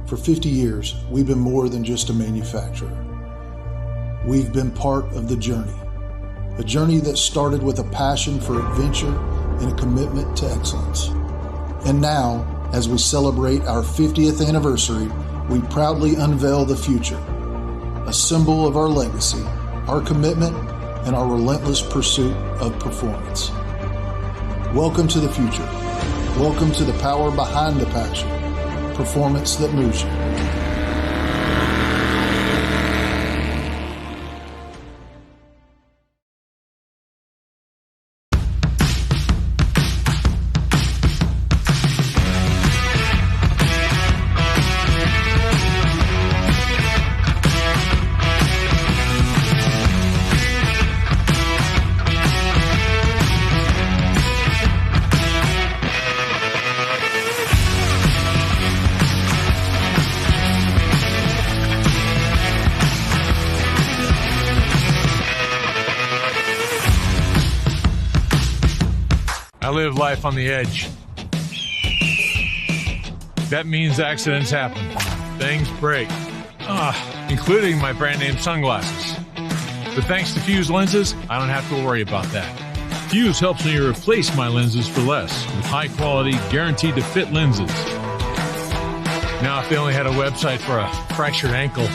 For 50 years, we've been more than just a manufacturer. We've been part of the journey, a journey that started with a passion for adventure and a commitment to excellence. And now, as we celebrate our 50th anniversary, we proudly unveil the future, a symbol of our legacy, our commitment, and our relentless pursuit of performance. Welcome to the future. Welcome to the power behind the passion, performance that moves you. I live life on the edge. That means accidents happen. Things break. Including my brand name sunglasses. But thanks to Fuse lenses, I don't have to worry about that. Fuse helps me replace my lenses for less with high quality, guaranteed to fit lenses. Now if they only had a website for a fractured ankle.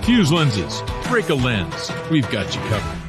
Fuse lenses. Break a lens. We've got you covered.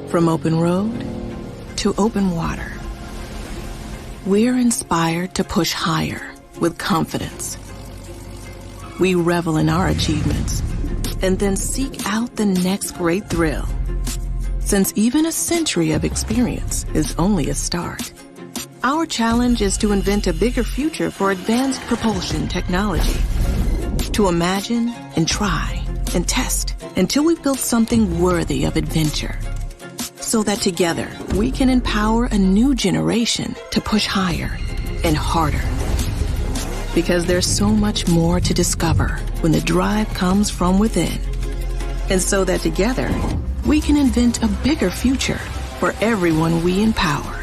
From open road to open water, we're inspired to push higher with confidence. We revel in our achievements and then seek out the next great thrill. Since even a century of experience is only a start, our challenge is to invent a bigger future for advanced propulsion technology. To imagine and try and test until we've built something worthy of adventure. So that together we can empower a new generation to push higher and harder. Because there's so much more to discover when the drive comes from within. And so that together we can invent a bigger future for everyone we empower.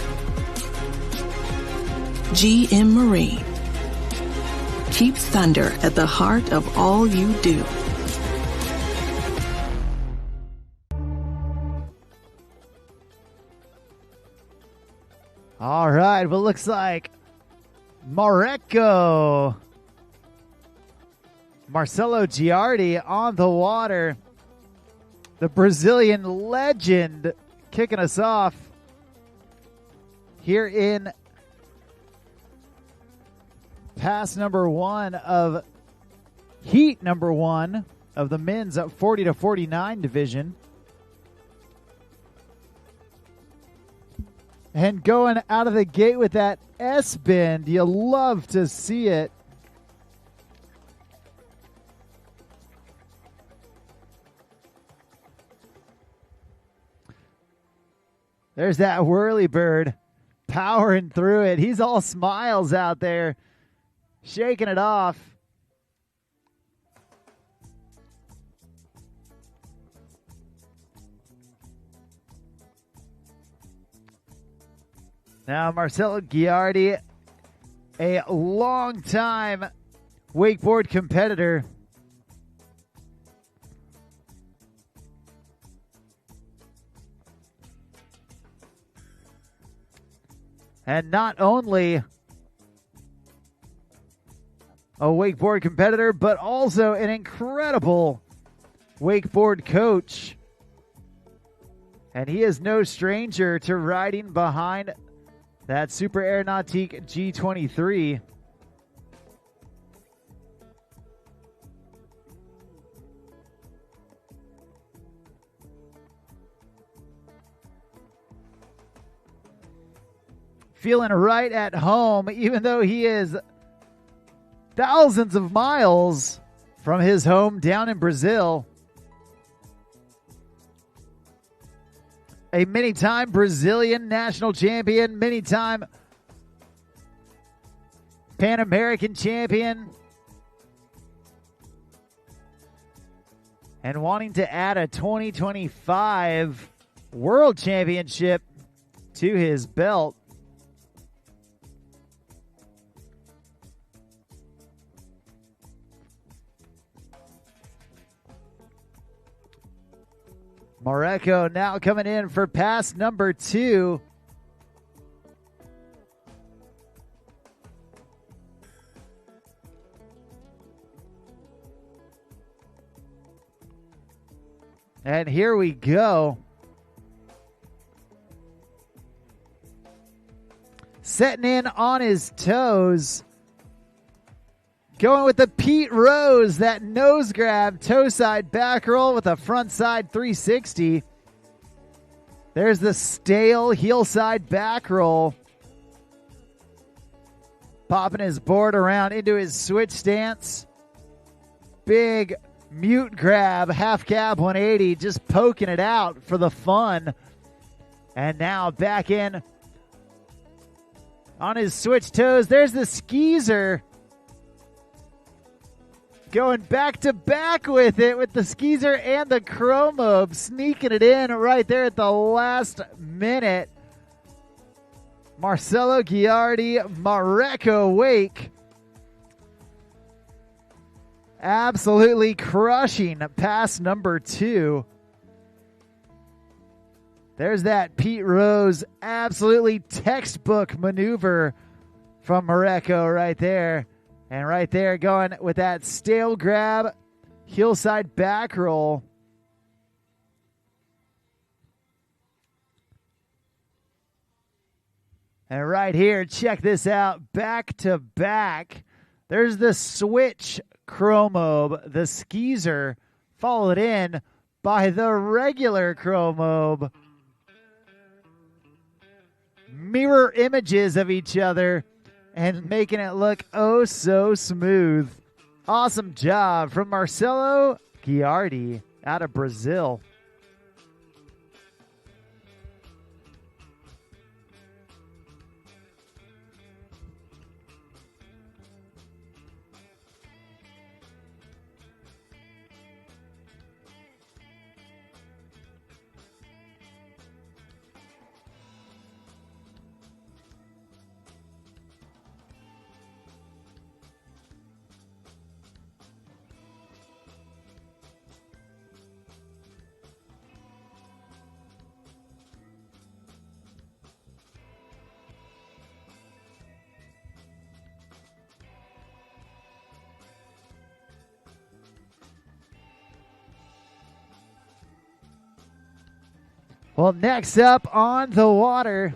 GM Marine. Keep thunder at the heart of all you do. All right, well, looks like Marcelo Giardi on the water. The Brazilian legend kicking us off here in pass number one of heat number one of the men's 40 to 49 division. And going out of the gate with that S-bend, you love to see it. There's that whirly bird powering through it. He's all smiles out there, shaking it off. Now, Marcelo Giardi, a long-time wakeboard competitor. And not only a wakeboard competitor, but also an incredible wakeboard coach. And he is no stranger to riding behind that Super Air Nautique G23. Feeling right at home, even though he is thousands of miles from his home down in Brazil. A many-time Brazilian national champion, many-time Pan American champion, and wanting to add a 2025 World Championship to his belt. Mareko now coming in for pass number 2. And here we go. Setting in on his toes. Going with the Pete Rose, that nose grab, toe side back roll with a front side 360. There's the stale heel side back roll. Popping his board around into his switch stance. Big mute grab, half cab 180, just poking it out for the fun. And now back in on his switch toes. There's the skeezer. Going back to back with it with the skeezer and the chromo, sneaking it in right there at the last minute. Marcelo Giardi, Mareko Wake. Absolutely crushing pass number 2. There's that Pete Rose, absolutely textbook maneuver from Mareko right there. And right there going with that stale grab, heel side back roll. And right here, check this out, back to back. There's the switch chromobe, the skeezer, followed in by the regular chromobe. Mirror images of each other and making it look oh so smooth. Awesome job from Marcelo Giardi out of Brazil. Well, next up on the water,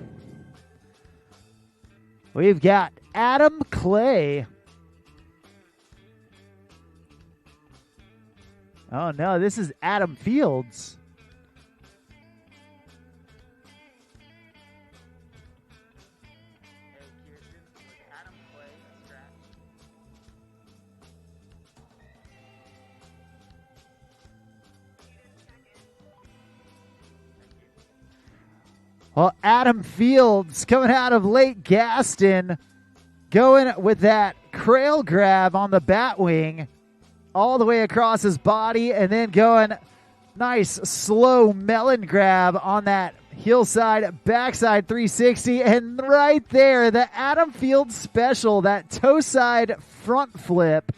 we've got Adam Clay. Oh, no, this is Adam Fields. Well, Adam Fields coming out of Lake Gaston, going with that crail grab on the bat wing all the way across his body, and then going nice slow melon grab on that hillside backside 360, and right there the Adam Fields special, that toe side front flip.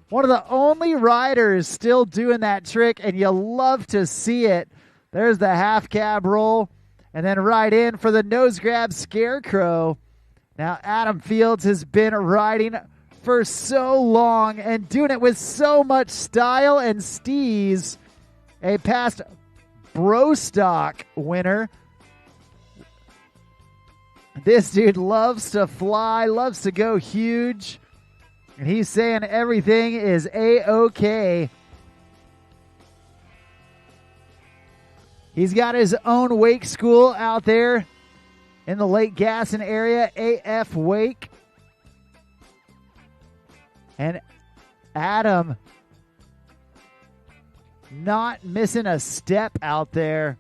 One of the only riders still doing that trick, and you love to see it. There's the half cab roll. and then right in for the nose grab scarecrow. Now, Adam Fields has been riding for so long and doing it with so much style and steez. A past Brostock winner. This dude loves to fly, loves to go huge, and he's saying everything is A-OK. He's got his own wake school out there in the Lake Gaston area, AF Wake. And Adam not missing a step out there.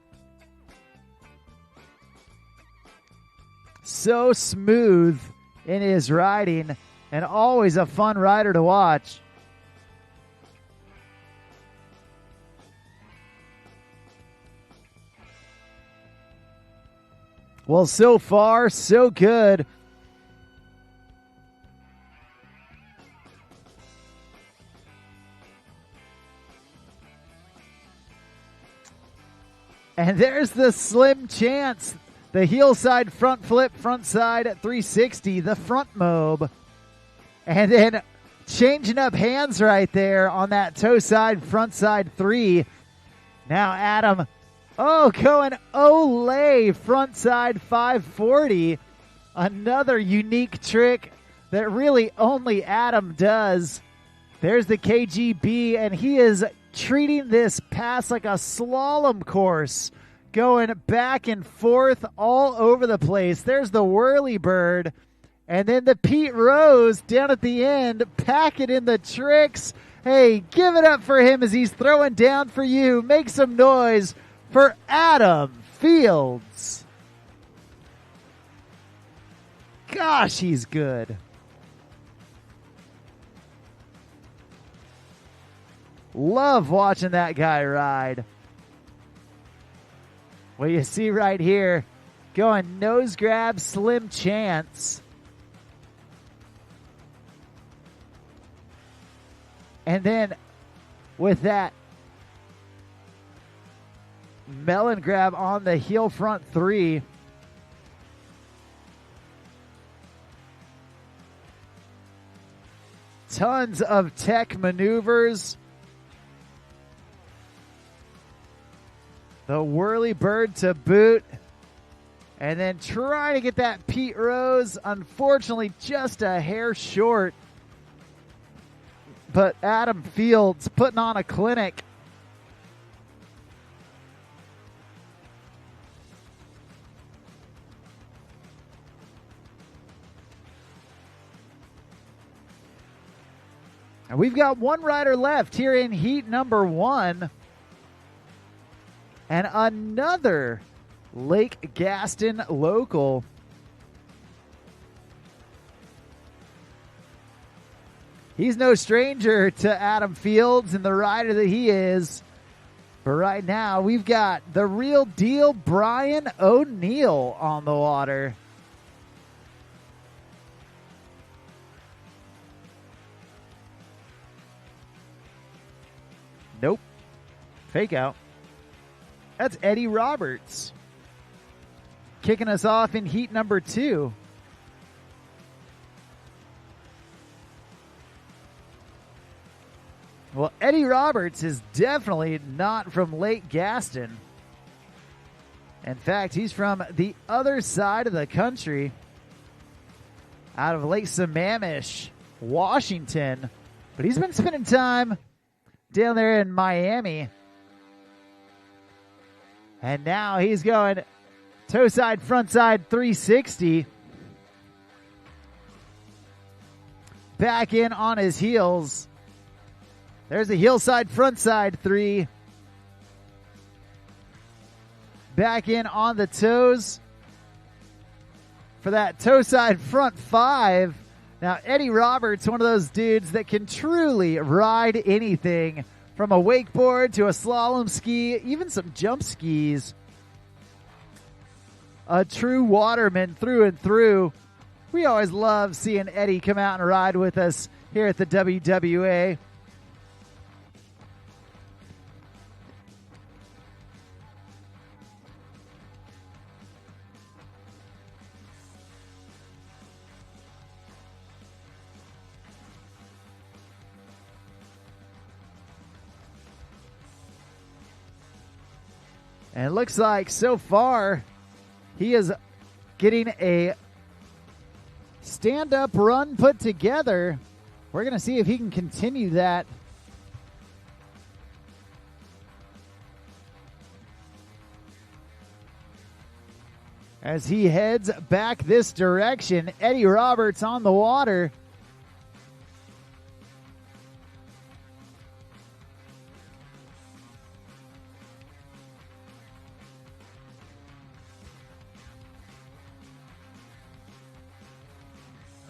So smooth in his riding and always a fun rider to watch. Well, so far, so good. And there's the slim chance. The heel side front flip, front side 360, the front mob. And then changing up hands right there on that toe side, front side 3. Now Adam, going Olay, front side 540. Another unique trick that really only Adam does. There's the KGB, and he is treating this pass like a slalom course, going back and forth all over the place. There's the whirly bird, and then the Pete Rose down at the end, packing in the tricks. Hey, give it up for him as he's throwing down for you. Make some noise for Adam Fields. Gosh, he's good. Love watching that guy ride. Well, you see right here, going nose grab, slim chance. And then with that melon grab on the heel front 3. Tons of tech maneuvers. The whirly bird to boot. And then trying to get that Pete Rose. Unfortunately, just a hair short. But Adam Fields putting on a clinic. And we've got one rider left here in heat number 1. And another Lake Gaston local. He's no stranger to Adam Fields and the rider that he is. But right now, we've got the real deal Brian O'Neill on the water. Nope. Fake out. That's Eddie Roberts. Kicking us off in heat number 2. Well, Eddie Roberts is definitely not from Lake Gaston. In fact, he's from the other side of the country, out of Lake Sammamish, Washington. But he's been spending time down there in Miami. And now he's going toe side, front side 360. Back in on his heels. There's the heel side, front side 3. Back in on the toes for that toe side, front 5. Now, Eddie Roberts, one of those dudes that can truly ride anything, from a wakeboard to a slalom ski, even some jump skis. A true waterman through and through. We always love seeing Eddie come out and ride with us here at the WWA. And it looks like so far he is getting a stand-up run put together. We're going to see if he can continue that. As he heads back this direction, Eddie Roberts on the water.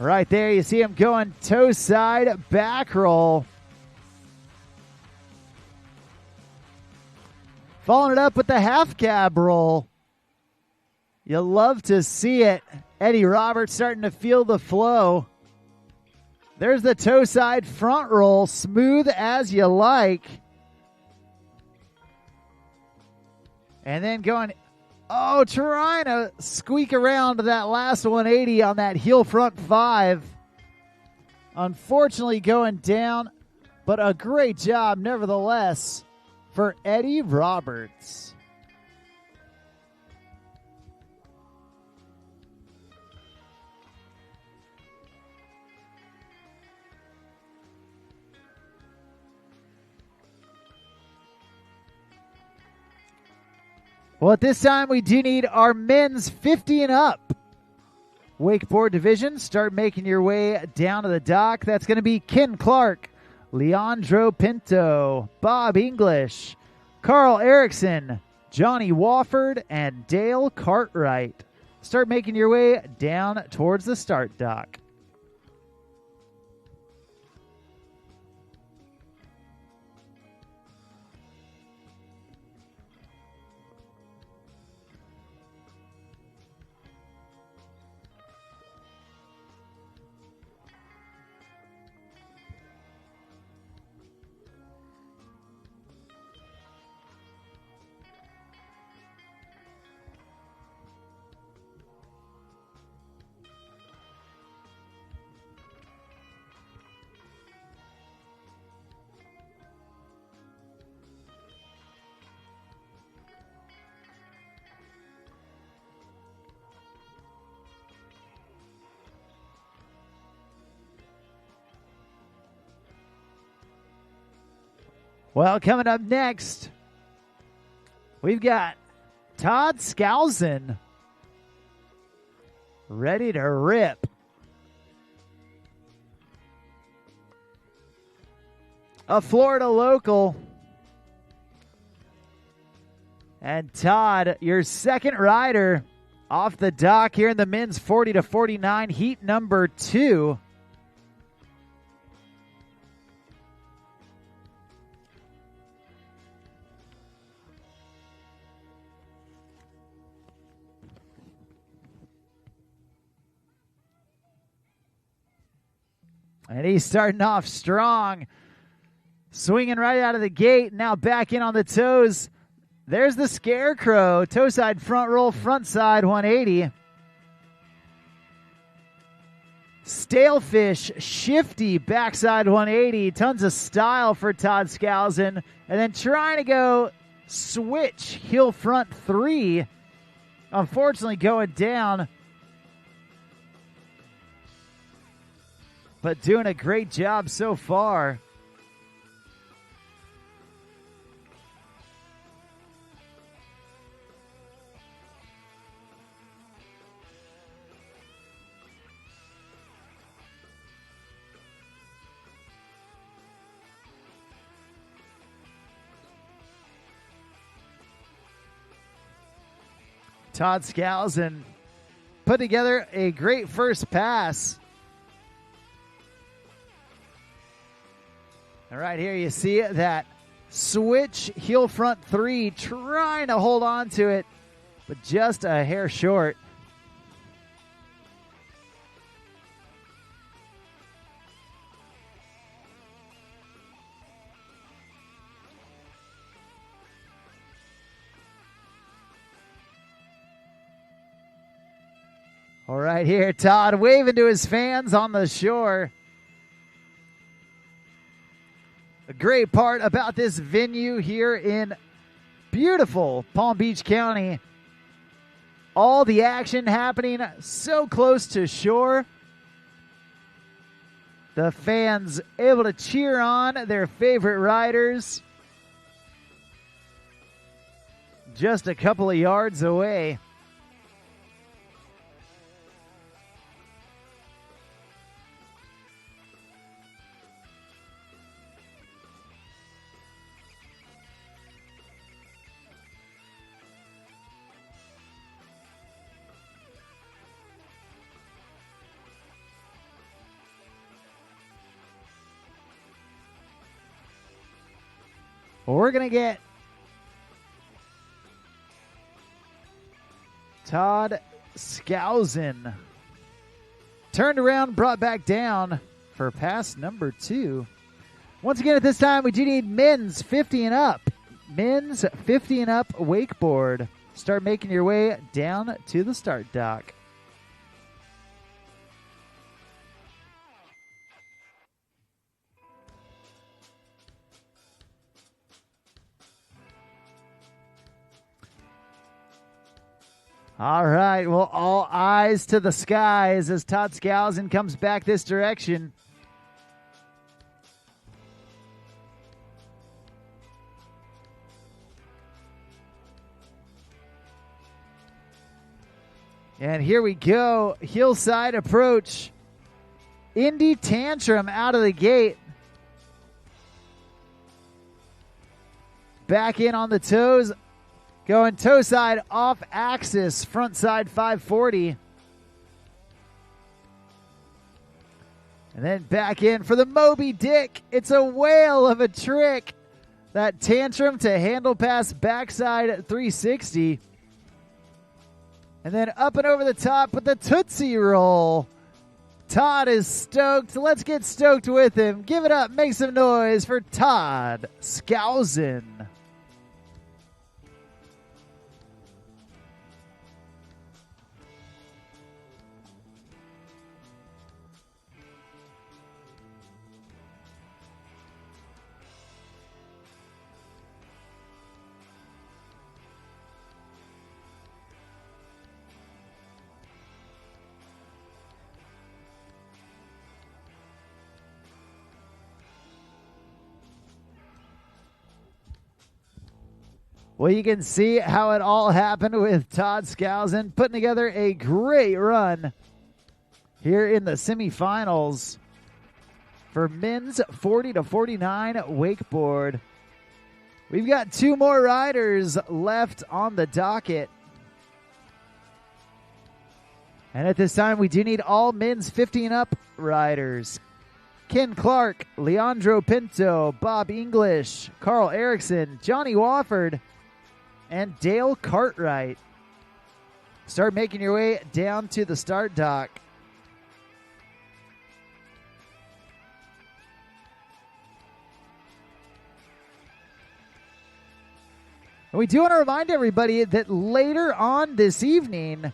Right there, you see him going toe side back roll. Following it up with the half cab roll. You love to see it. Eddie Roberts starting to feel the flow. There's the toe side front roll, smooth as you like. And then going, trying to squeak around that last 180 on that heel front 5. Unfortunately going down, but a great job nevertheless for Eddie Roberts. Well, at this time, we do need our men's 50 and up wakeboard division. Start making your way down to the dock. That's going to be Ken Clark, Leandro Pinto, Bob English, Carl Erickson, Johnny Wofford, and Dale Cartwright. Start making your way down towards the start dock. Well, coming up next, we've got Todd Skousen ready to rip. A Florida local. And Todd, your second rider off the dock here in the men's 40 to 49 heat number 2. And he's starting off strong. Swinging right out of the gate. Now back in on the toes. There's the Scarecrow. Toe side front roll, front side 180. Stalefish, shifty backside 180. Tons of style for Todd Skousen. And then trying to go switch heel front 3. Unfortunately going down. But doing a great job so far. Todd Skousen put together a great first pass. And right here you see that switch heel front 3, trying to hold on to it, but just a hair short. All right, here, Todd waving to his fans on the shore. A great part about this venue here in Beautiful Palm Beach County. All the action happening so close to shore. The fans able to cheer on their favorite riders just a couple of yards away. We're going to get Todd Skousen turned around, brought back down for pass number 2. Once again, at this time, we do need men's 50 and up. Men's 50 and up wakeboard. Start making your way down to the start dock. All right, well, all eyes to the skies as Todd Skousen comes back this direction. And here we go, hillside approach. Indy Tantrum out of the gate. Back in on the toes. Going toe side off axis, front side 540. And then back in for the Moby Dick. It's a whale of a trick. That tantrum to handle pass backside 360. And then up and over the top with the Tootsie Roll. Todd is stoked. Let's get stoked with him. Give it up. Make some noise for Todd Skousen. Well, you can see how it all happened with Todd Skousen putting together a great run here in the semifinals for men's 40 to 49 wakeboard. We've got 2 more riders left on the docket. And at this time, we do need all men's 50 and up riders. Ken Clark, Leandro Pinto, Bob English, Carl Erickson, Johnny Wofford, and Dale Cartwright. Start making your way down to the start dock. And we do want to remind everybody that later on this evening,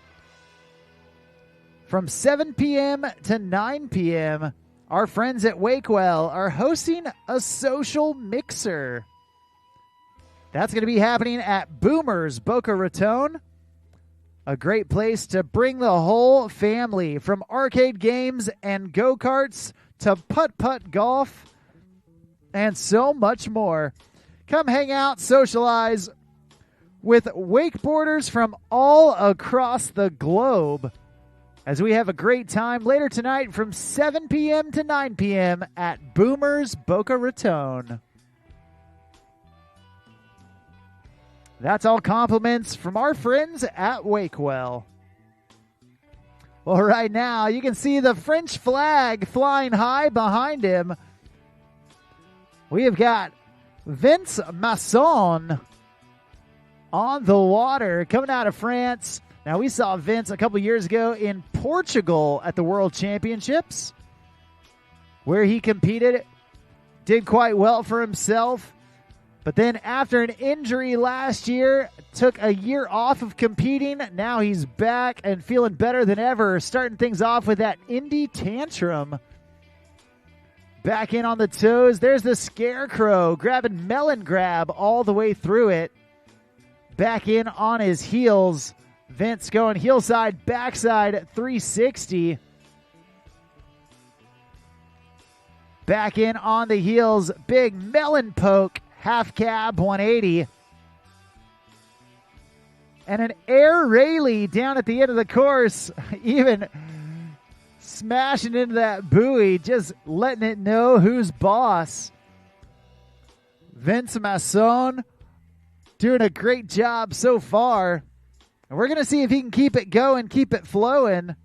from 7 p.m. to 9 p.m., our friends at Wakewell are hosting a social mixer. That's going to be happening at Boomers Boca Raton. A great place to bring the whole family, from arcade games and go-karts to putt-putt golf and so much more. Come hang out, socialize with wakeboarders from all across the globe as we have a great time later tonight from 7 p.m. to 9 p.m. at Boomers Boca Raton. That's all compliments from our friends at Wakewell. Well, right now, you can see the French flag flying high behind him. We have got Vince Masson on the water coming out of France. Now, we saw Vince a couple years ago in Portugal at the World Championships, where he competed, did quite well for himself. But then after an injury last year, took a year off of competing. Now he's back and feeling better than ever, starting things off with that Indy Tantrum. Back in on the toes. There's the Scarecrow grabbing melon grab all the way through it. back in on his heels. Vince going heel side, backside 360. Back in on the heels, big melon poke, half cab 180. And an air Rayleigh down at the end of the course, even smashing into that buoy, just letting it know who's boss. Vince Masson doing a great job so far. And we're going to see if he can keep it going, keep it flowing.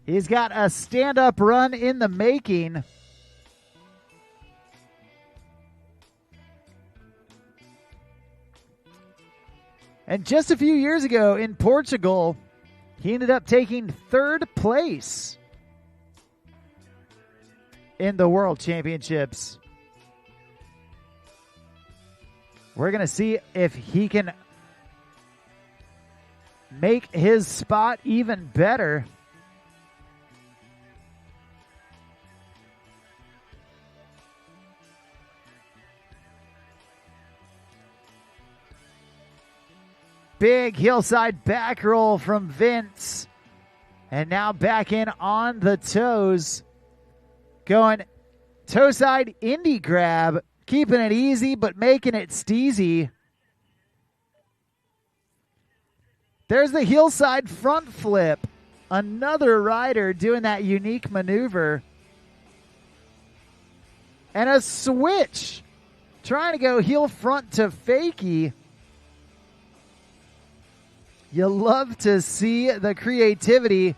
He's got a stand-up run in the making. And just a few years ago in Portugal, he ended up taking third place in the World Championships. We're going to see if he can make his spot even better. Big hillside back roll from Vince. And now back in on the toes. Going toe side indie grab. Keeping it easy but making it steezy. There's the hillside front flip. Another rider doing that unique maneuver. And a switch. Trying to go heel front to fakie. You love to see the creativity.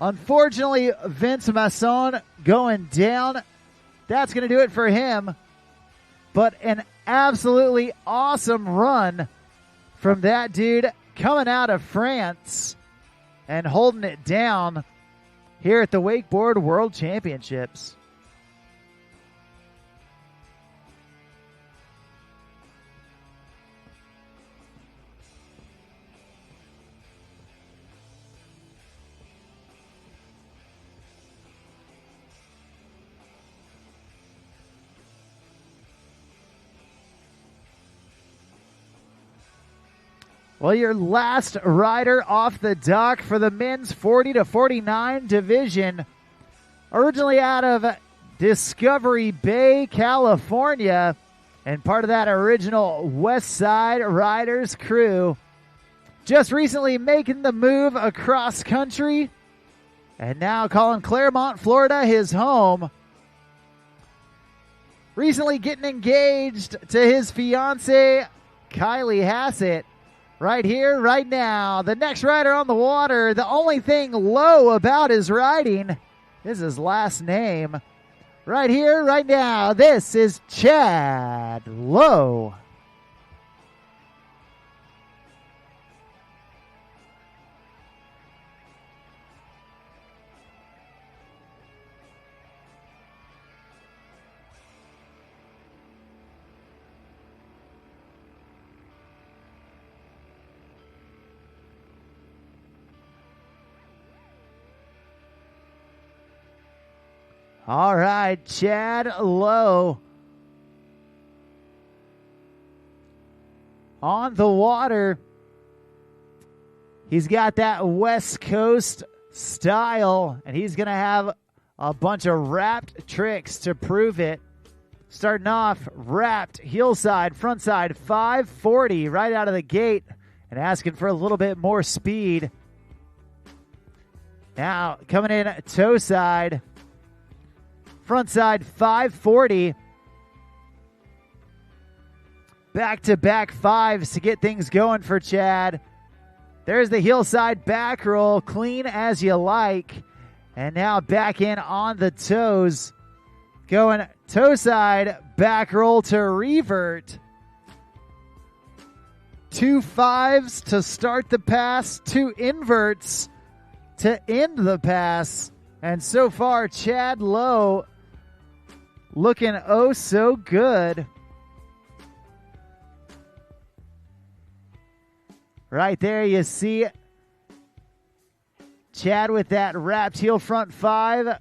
Unfortunately, Vince Masson going down. That's going to do it for him. But an absolutely awesome run from that dude coming out of France and holding it down here at the Wakeboard World Championships. Well, your last rider off the dock for the men's 40 to 49 division, originally out of Discovery Bay, California, and part of that original West Side Riders crew. Just recently making the move across country, and now calling Claremont, Florida his home. Recently getting engaged to his fiancée, Kylie Hassett. Right here, right now. The next rider on the water, the only thing low about his riding is his last name. Right here, right now, this is Chad Lowe. All right, Chad Lowe on the water. He's got that West Coast style, and he's going to have a bunch of wrapped tricks to prove it. Starting off, wrapped, heel side, front side, 540 right out of the gate, and asking for a little bit more speed. Now, coming in toe side. Front side 540. Back-to-back fives to get things going for Chad. There's the heel side back roll, clean as you like. And now back in on the toes. Going toe side back roll to revert. 2 fives to start the pass, 2 inverts to end the pass. And so far, Chad Lowe looking oh so good. Right there you see Chad with that wrapped heel front 5,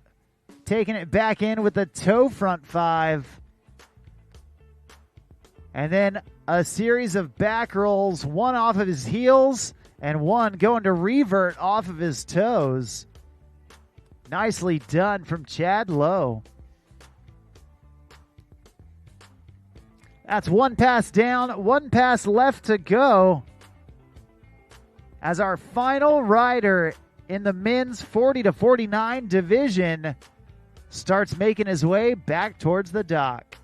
taking it back in with the toe front 5. And then a series of back rolls, one off of his heels and one going to revert off of his toes. Nicely done from Chad Lowe. That's one pass down, one pass left to go. As our final rider in the men's 40 to 49 division starts making his way back towards the dock.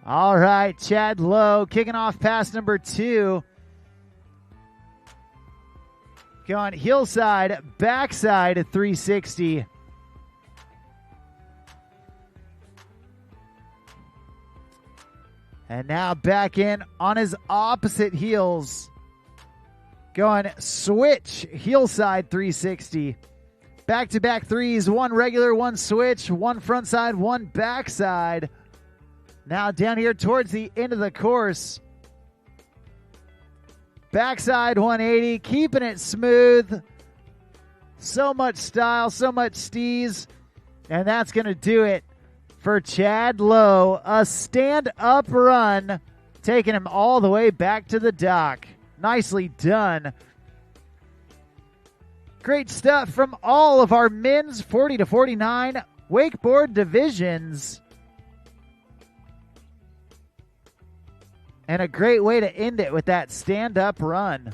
All right, Chad Lowe kicking off pass number 2. Going hillside, backside at 360. And now back in on his opposite heels. Going switch, hillside 360. Back-to-back threes, one regular, one switch, one front side, one backside. Now down here towards the end of the course. Backside 180, keeping it smooth. So much style, so much steez. And that's going to do it for Chad Lowe. A stand-up run, taking him all the way back to the dock. Nicely done. Great stuff from all of our men's 40 to 49 wakeboard divisions. And a great way to end it with that stand-up run.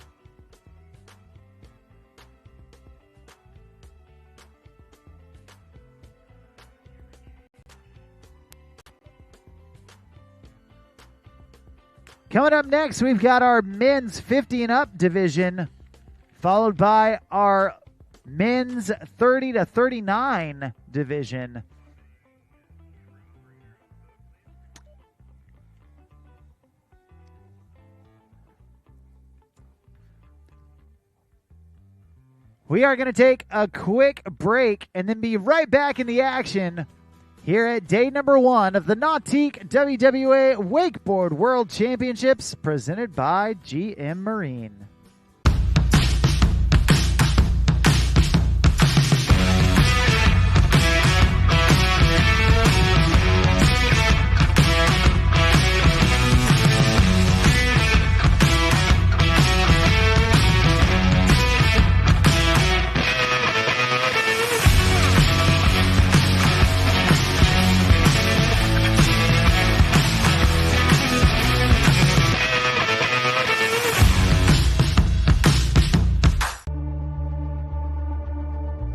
Coming up next, we've got our men's 50 and up division, followed by our men's 30 to 39 division. We are going to take a quick break and then be right back in the action here at day number 1 of the Nautique WWA Wakeboard World Championships presented by GM Marine.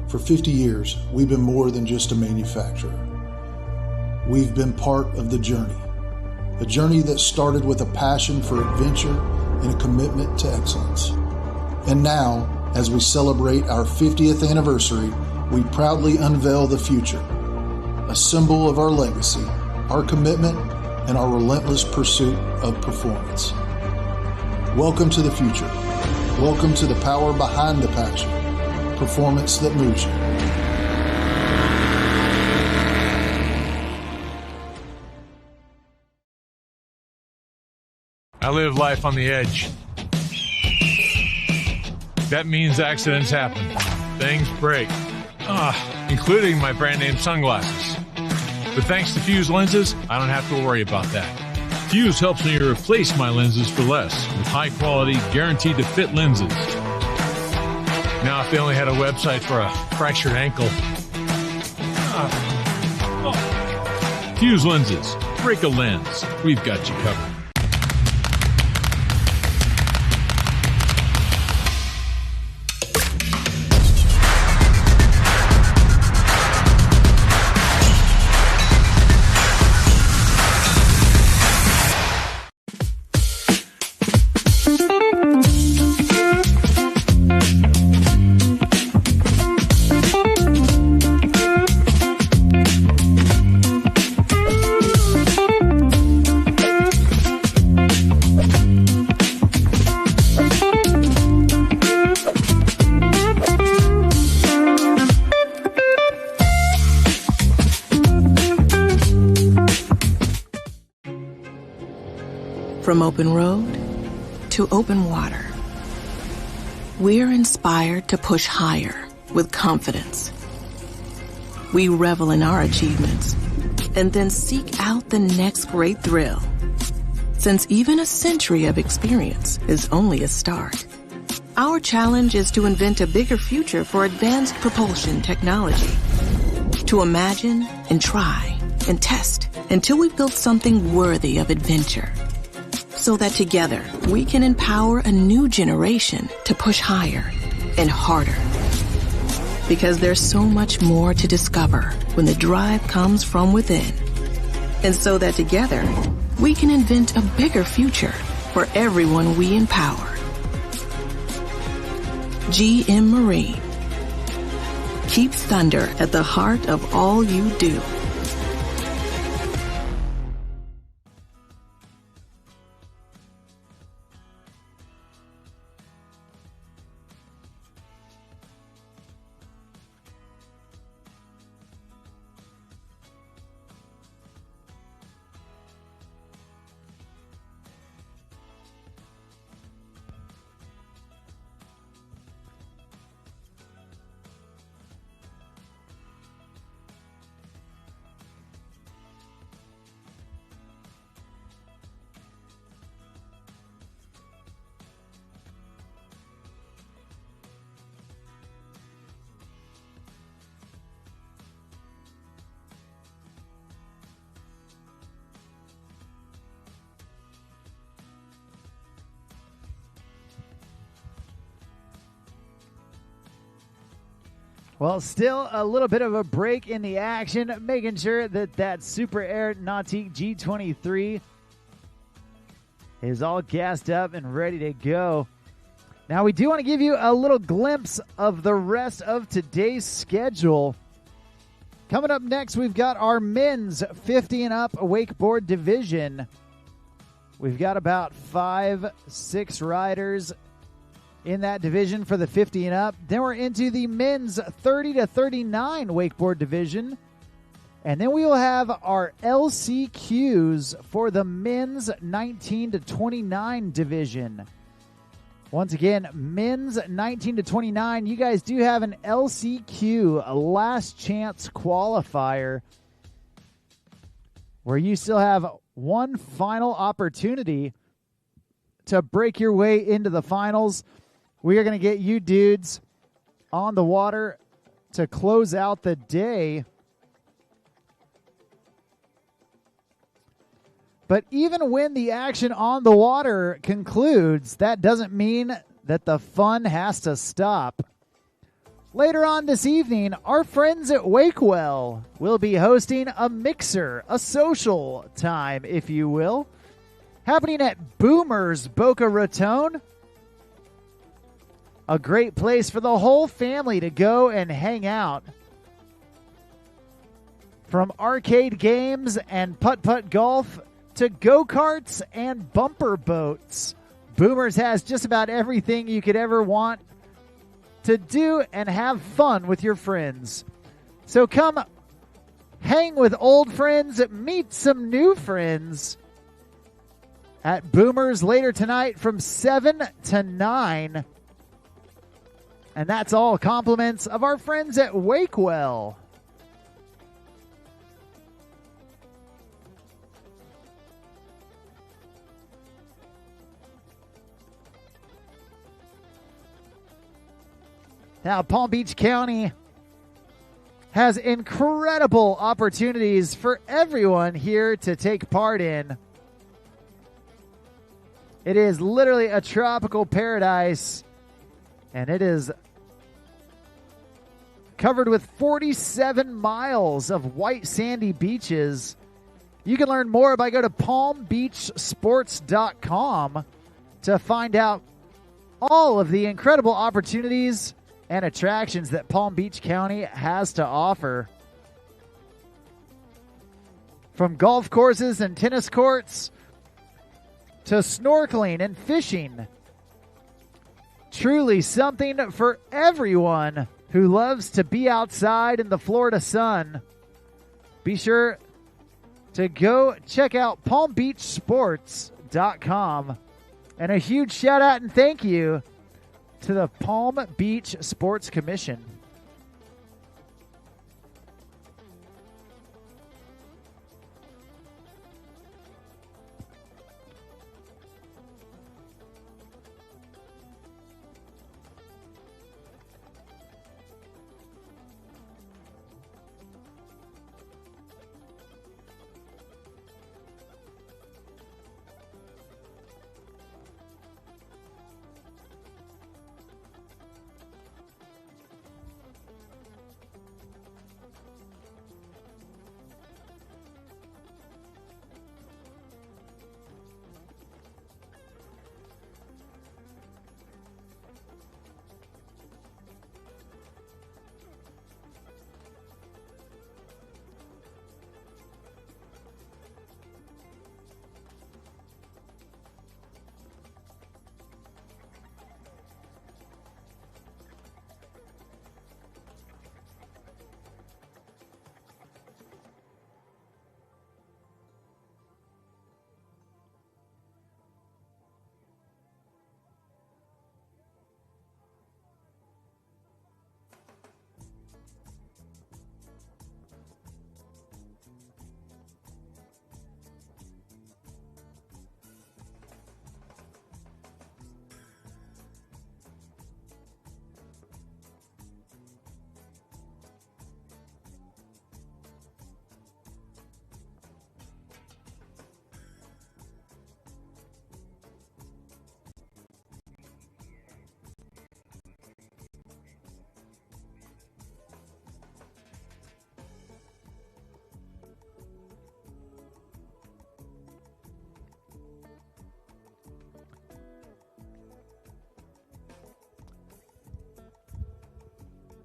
For 50 years, we've been more than just a manufacturer. We've been part of the journey, a journey that started with a passion for adventure and a commitment to excellence. And now, as we celebrate our 50th anniversary, we proudly unveil the future, a symbol of our legacy, our commitment, and our relentless pursuit of performance. Welcome to the future. Welcome to the power behind the passion. Performance that moves you. I live life on the edge. That means accidents happen. Things break. Including my brand name sunglasses. But thanks to Fuse lenses, I don't have to worry about that. Fuse helps me replace my lenses for less with high quality, guaranteed to fit lenses. Now, if they only had a website for a fractured ankle. Fuse lenses. Break a lens. We've got you covered. From open road to open water, we're inspired to push higher with confidence. We revel in our achievements and then seek out the next great thrill. Since even a century of experience is only a start, our challenge is to invent a bigger future for advanced propulsion technology. To imagine and try and test until we've built something worthy of adventure. So that together we can empower a new generation to push higher and harder. Because there's so much more to discover when the drive comes from within. And so that together we can invent a bigger future for everyone we empower. GM Marine. Keep thunder at the heart of all you do. Well, still a little bit of a break in the action, making sure that Super Air Nautique G23 is all gassed up and ready to go. Now, we do want to give you a little glimpse of the rest of today's schedule. Coming up next, we've got our men's 50 and up wakeboard division. We've got about 5-6 riders in that division for the 50 and up. Then we're into the men's 30 to 39 wakeboard division. And then we will have our LCQs for the men's 19 to 29 division. Once again, men's 19 to 29, you guys do have an LCQ, a last chance qualifier, where you still have one final opportunity to break your way into the finals. We are going to get you dudes on the water to close out the day. But even when the action on the water concludes, that doesn't mean that the fun has to stop. Later on this evening, our friends at Wakewell will be hosting a mixer, a social time, if you will, happening at Boomer's Boca Raton. A great place for the whole family to go and hang out. From arcade games and putt-putt golf to go-karts and bumper boats, Boomers has just about everything you could ever want to do and have fun with your friends. So come hang with old friends, meet some new friends at Boomers later tonight from 7 to 9. And that's all compliments of our friends at Wakewell. Now, Palm Beach County has incredible opportunities for everyone here to take part in. It is literally a tropical paradise, and it is covered with 47 miles of white sandy beaches. You can learn more by go to palmbeachsports.com to find out all of the incredible opportunities and attractions that Palm Beach County has to offer. From golf courses and tennis courts to snorkeling and fishing. Truly something for everyone who loves to be outside in the Florida sun. Be sure to go check out palmbeachsports.com wakeboarding.com. And a huge shout out and thank you to the Palm Beach Sports Commission.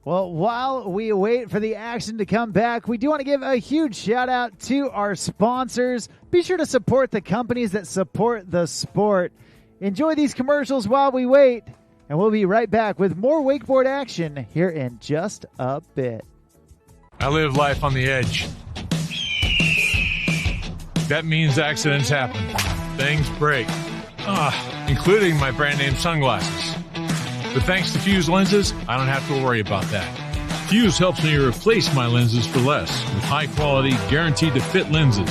Well, while we wait for the action to come back, we do want to give a huge shout out to our sponsors. Be sure to support the companies that support the sport. Enjoy these commercials while we wait, and we'll be right back with more wakeboard action here in just a bit. I live life on the edge. That means accidents happen. Things break. Including my brand name sunglasses. But thanks to Fuse lenses, I don't have to worry about that. Fuse helps me replace my lenses for less with high quality, guaranteed to fit lenses.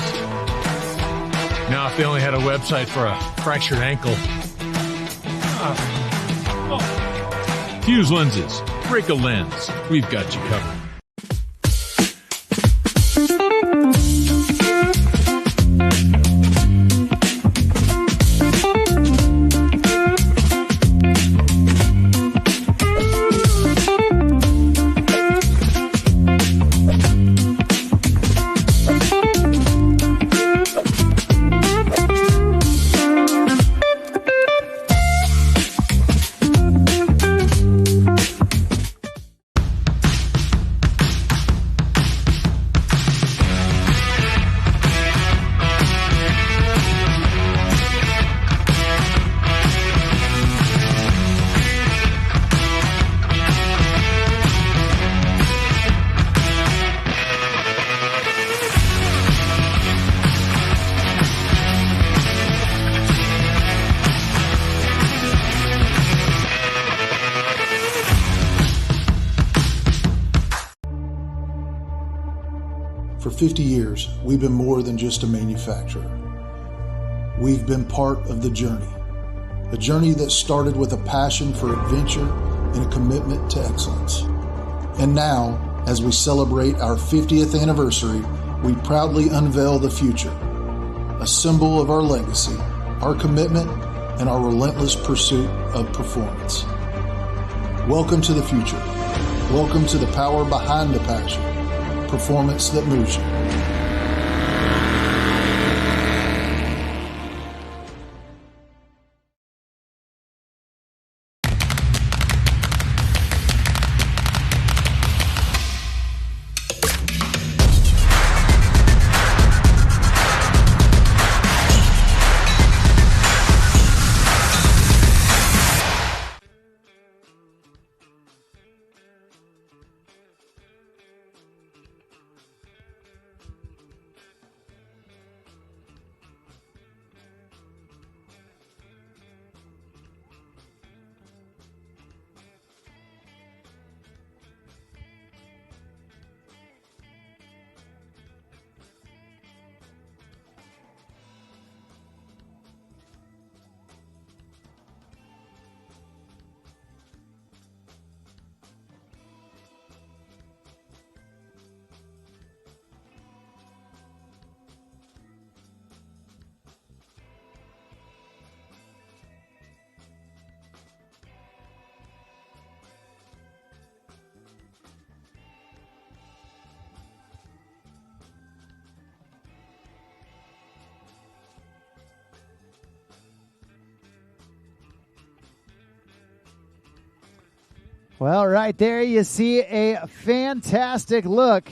Now if they only had a website for a fractured ankle. Fuse lenses. Break a lens. We've got you covered. For 50 years, we've been more than just a manufacturer. We've been part of the journey, a journey that started with a passion for adventure and a commitment to excellence. And now, as we celebrate our 50th anniversary, we proudly unveil the future, a symbol of our legacy, our commitment, and our relentless pursuit of performance. Welcome to the future. Welcome to the power behind the passion. Performance that moves you. Well, right there you see a fantastic look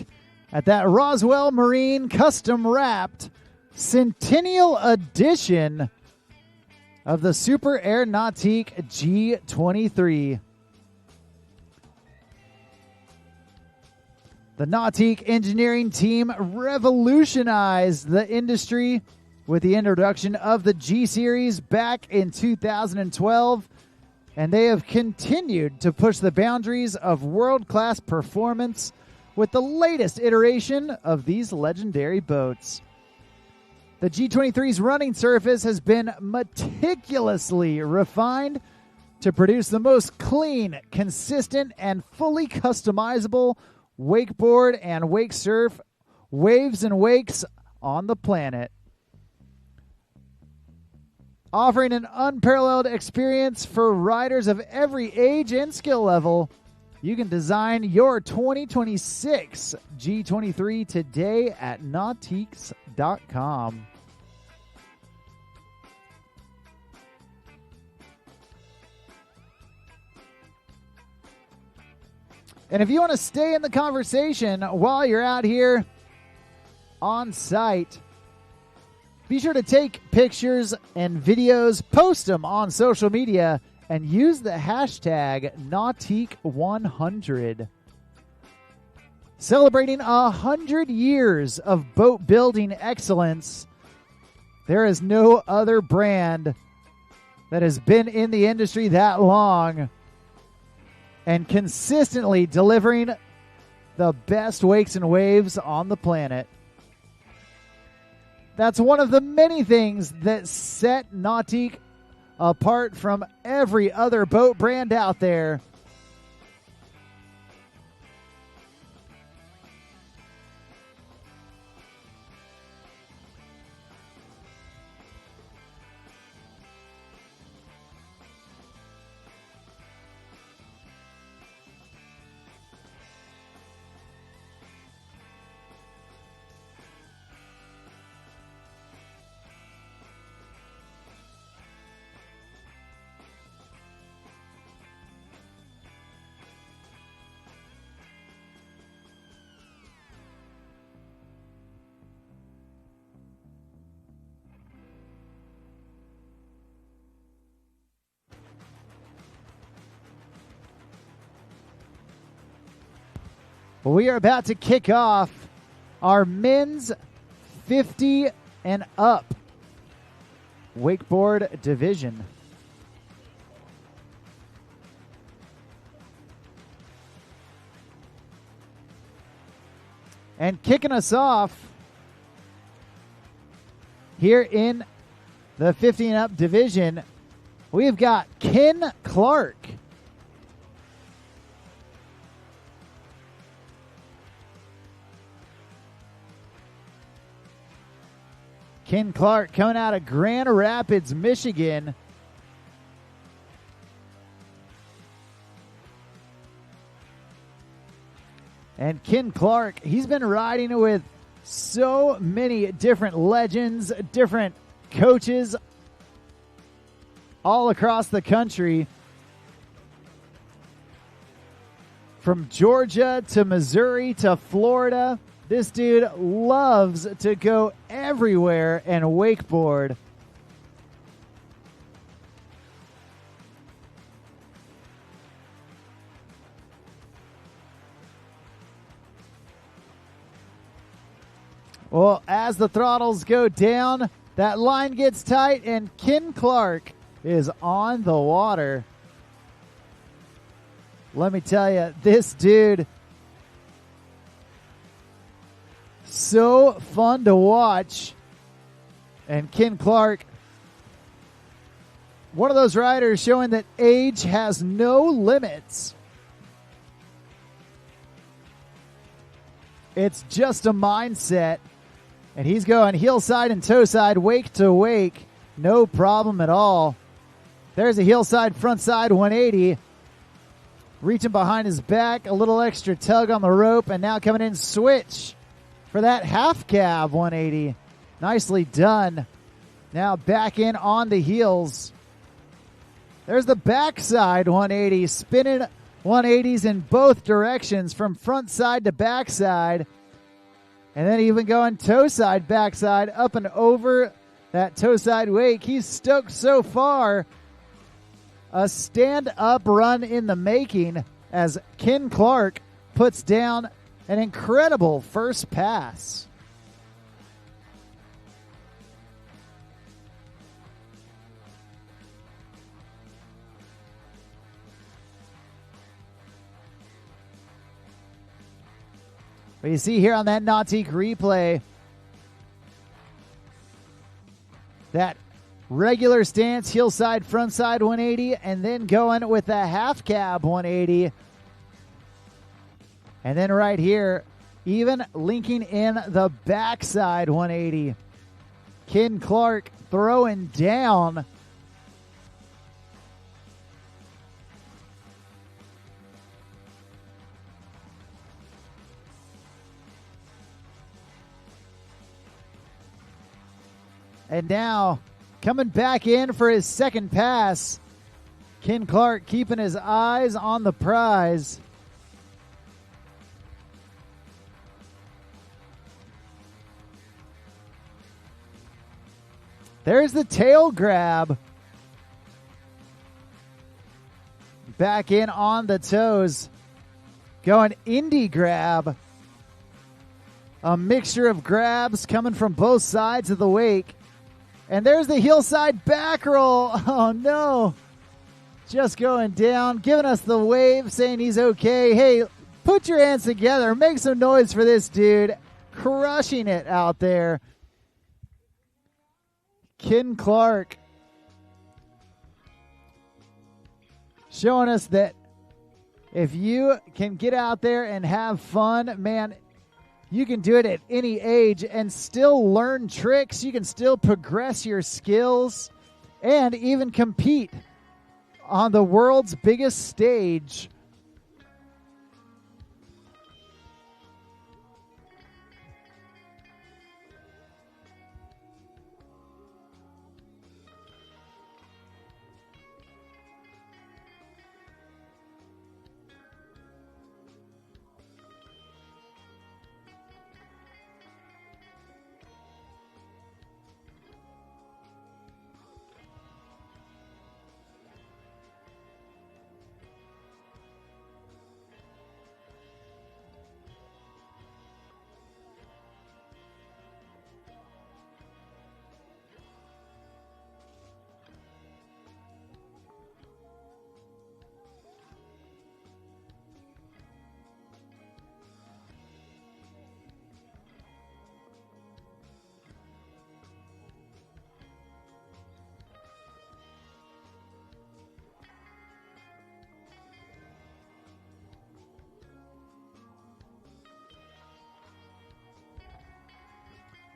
at that Roswell Marine custom wrapped Centennial Edition of the Super Air Nautique G23. The Nautique engineering team revolutionized the industry with the introduction of the G Series back in 2012, and they have continued to push the boundaries of world-class performance with the latest iteration of these legendary boats. The G23's running surface has been meticulously refined to produce the most clean, consistent, and fully customizable wakeboard and wake surf waves and wakes on the planet. Offering an unparalleled experience for riders of every age and skill level, you can design your 2026 G23 today at Nautiques.com. And if you want to stay in the conversation while you're out here on site, be sure to take pictures and videos, post them on social media, and use the hashtag Nautique100. Celebrating 100 years of boat building excellence, there is no other brand that has been in the industry that long and consistently delivering the best wakes and waves on the planet. That's one of the many things that set Nautique apart from every other boat brand out there. We are about to kick off our men's 50 and up wakeboard division. And kicking us off here in the 50 and up division, we've got Ken Clark. Ken Clark coming out of Grand Rapids, Michigan. And Ken Clark, he's been riding with so many different legends, different coaches all across the country. From Georgia to Missouri to Florida. This dude loves to go everywhere and wakeboard. Well, as the throttles go down, that line gets tight, and Ken Clark is on the water. Let me tell you, this dude, so fun to watch. And Ken Clark, one of those riders showing that age has no limits. It's just a mindset. And he's going heel side and toe side, wake to wake. No problem at all. There's a heel side, front side 180. Reaching behind his back, a little extra tug on the rope, and now coming in switch for that half cab 180. Nicely done. Now back in on the heels. There's the backside 180, spinning 180s in both directions from front side to back side. And then even going toe side, back side, up and over that toe side wake. He's stoked so far. A stand-up run in the making as Ken Clark puts down an incredible first pass. But you see here on that Nautique replay, that regular stance, heel side, front side 180, and then going with the half cab 180. And then right here, even linking in the backside 180. Ken Clark throwing down. And now, coming back in for his second pass, Ken Clark keeping his eyes on the prize. There's the tail grab. Back in on the toes. Going indie grab. A mixture of grabs coming from both sides of the wake. And there's the heel side back roll. Oh, no. Just going down, giving us the wave, saying he's okay. Hey, put your hands together. Make some noise for this dude. Crushing it out there. Ken Clark showing us that if you can get out there and have fun, man, you can do it at any age and still learn tricks. You can still progress your skills and even compete on the world's biggest stage.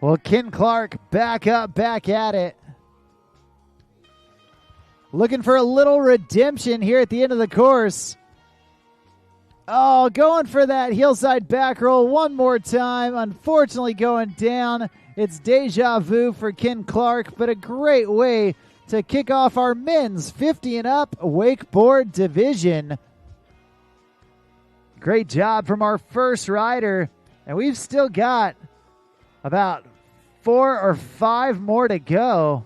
Well, Ken Clark back up, back at it. Looking for a little redemption here at the end of the course. Oh, going for that heel side back roll one more time. Unfortunately going down. It's deja vu for Ken Clark, but a great way to kick off our men's 50 and up wakeboard division. Great job from our first rider. And we've still got about 4 or 5 more to go.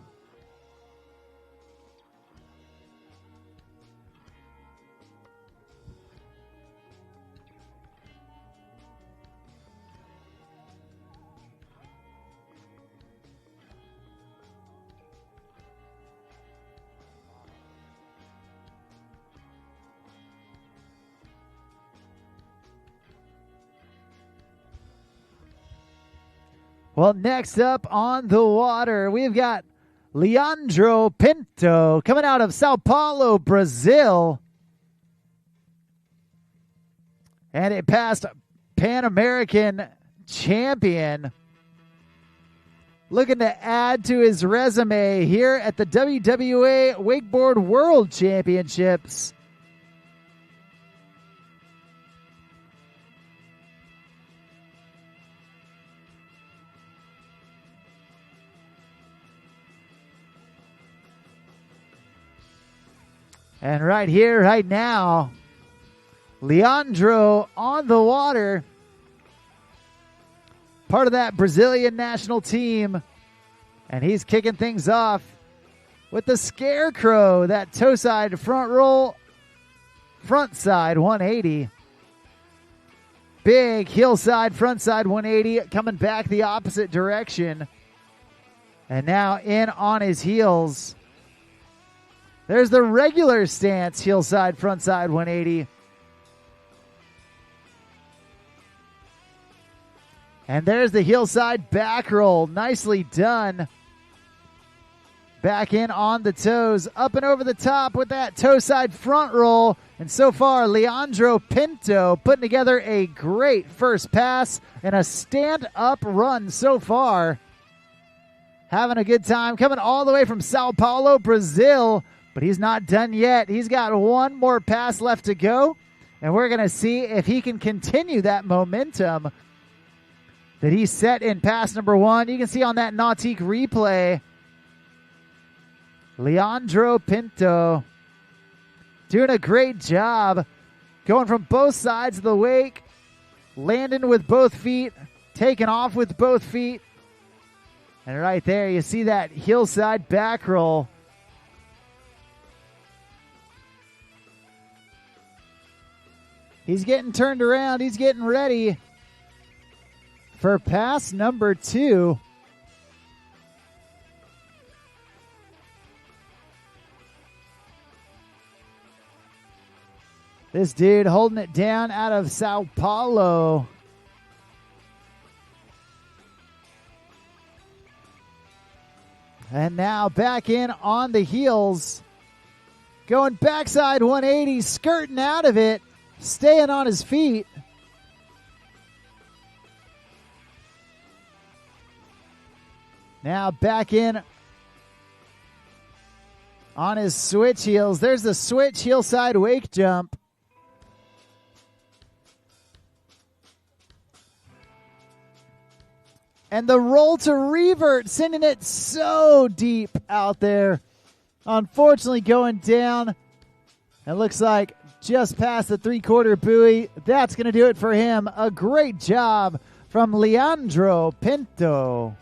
Well, next up on the water, we've got Leandro Pinto coming out of Sao Paulo, Brazil. And a past Pan American champion. Looking to add to his resume here at the WWA Wakeboard World Championships. And right here, right now, Leandro on the water. Part of that Brazilian national team. And he's kicking things off with the Scarecrow, that toe side front roll, front side 180. Big hillside, front side 180, coming back the opposite direction. And now in on his heels. There's the regular stance, hillside, front side 180. And there's the hillside back roll. Nicely done. Back in on the toes. Up and over the top with that toe side front roll. And so far, Leandro Pinto putting together a great first pass and a stand-up run so far. Having a good time. Coming all the way from Sao Paulo, Brazil. But he's not done yet. He's got one more pass left to go. And we're going to see if he can continue that momentum that he set in pass number one. You can see on that Nautique replay, Leandro Pinto doing a great job going from both sides of the wake, landing with both feet, taking off with both feet. And right there, you see that hillside back roll. He's getting turned around. He's getting ready for pass number two. This dude holding it down out of Sao Paulo. And now back in on the heels. Going backside 180, skirting out of it, staying on his feet. Now back in on his switch heels. There's the switch hillside wake jump. And the roll to revert, sending it so deep out there. Unfortunately going down. It looks like just past the three-quarter buoy. That's going to do it for him. A great job from Leandro Pinto.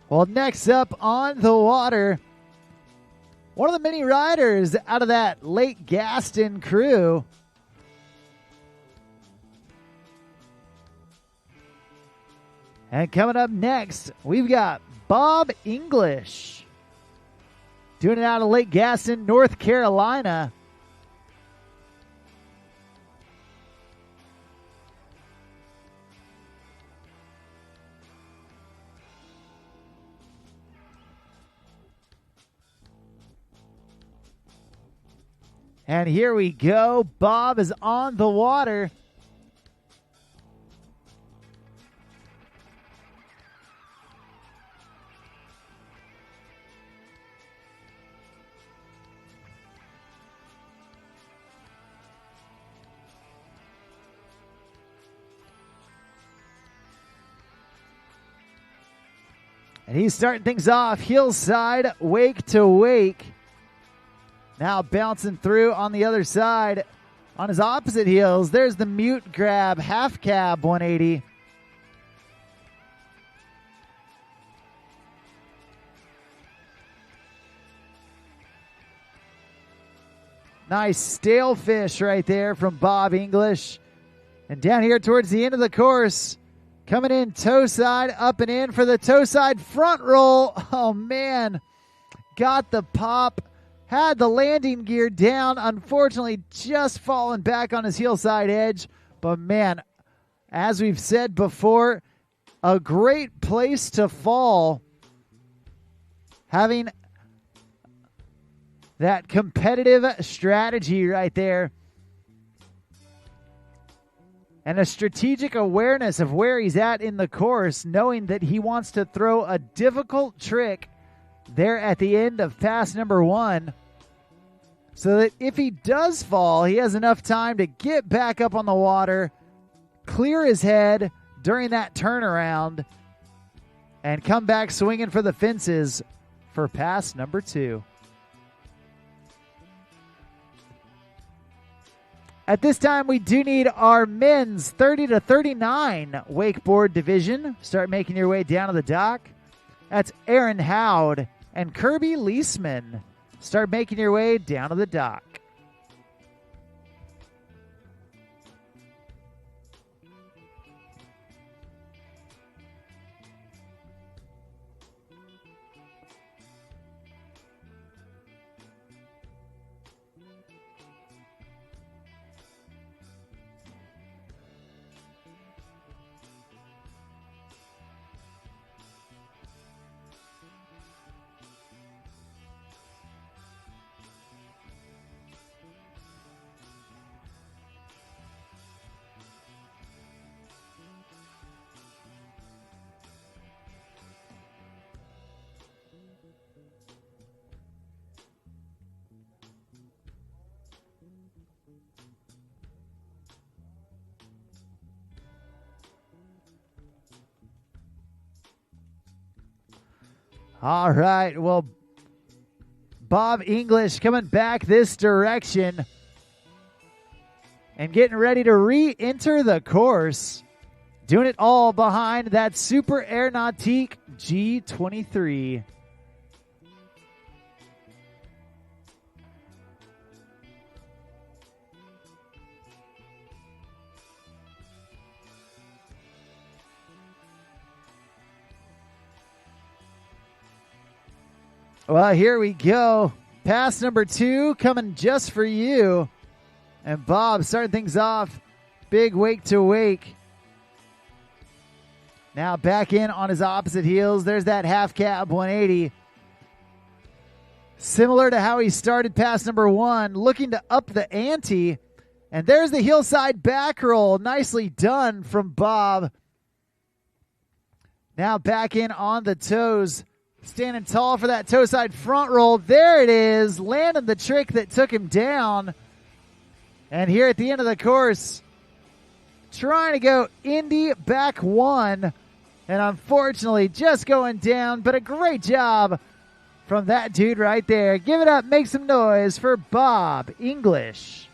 Well, next up on the water, one of the many riders out of that Lake Gaston crew. And coming up next, we've got Bob English doing it out of Lake Gaston, North Carolina. And here we go. Bob is on the water. And he's starting things off hillside, wake to wake. Now bouncing through on the other side. On his opposite heels, there's the mute grab, half cab 180. Nice stale fish right there from Bob English. And down here towards the end of the course, coming in toe side, up and in for the toe side front roll. Oh, man. Got the pop. Had the landing gear down. Unfortunately, just falling back on his heel side edge. But, man, as we've said before, a great place to fall, having that competitive strategy right there and a strategic awareness of where he's at in the course, knowing that he wants to throw a difficult trick there at the end of pass number 1 so that if he does fall, he has enough time to get back up on the water, clear his head during that turnaround, and come back swinging for the fences for pass number 2. At this time, we do need our men's 30 to 39 wakeboard division. Start making your way down to the dock. That's Aaron Howd and Kirby Leisman. Start making your way down to the dock. All right, well, Bob English coming back this direction and getting ready to re-enter the course. Doing it all behind that Super Air Nautique G23. Well, here we go. Pass number 2 coming just for you. And Bob starting things off. Big wake to wake. Now back in on his opposite heels. There's that half cab 180. Similar to how he started pass number 1. Looking to up the ante. And there's the hillside back roll. Nicely done from Bob. Now back in on the toes. Standing tall for that toe side front roll. There it is. Landing the trick that took him down. And here at the end of the course, trying to go Indy back 1. And unfortunately just going down. But a great job from that dude right there. Give it up. Make some noise for Bob English.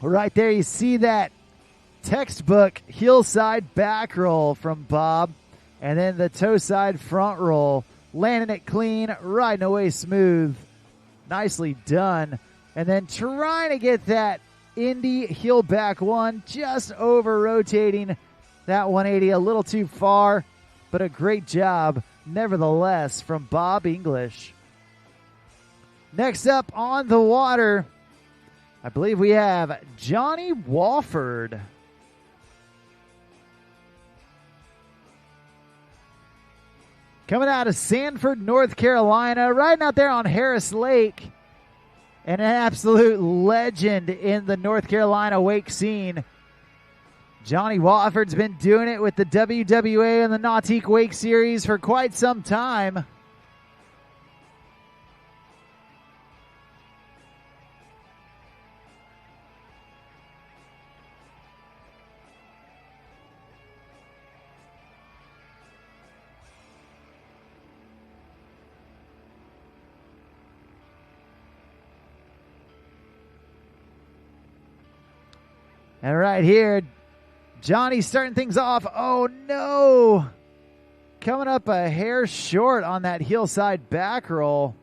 Right there, you see that textbook hillside back roll from Bob. And then the toe side front roll. Landing it clean, riding away smooth. Nicely done. And then trying to get that Indy heel back 1. Just over rotating that 180 a little too far. But a great job, nevertheless, from Bob English. Next up on the water, I believe we have Johnny Wofford. Coming out of Sanford, North Carolina, riding out there on Harris Lake. And an absolute legend in the North Carolina wake scene. Johnny Wofford's been doing it with the WWA and the Nautique Wake Series for quite some time. And right here, Johnny starting things off. Oh, no. Coming up a hair short on that hillside back roll.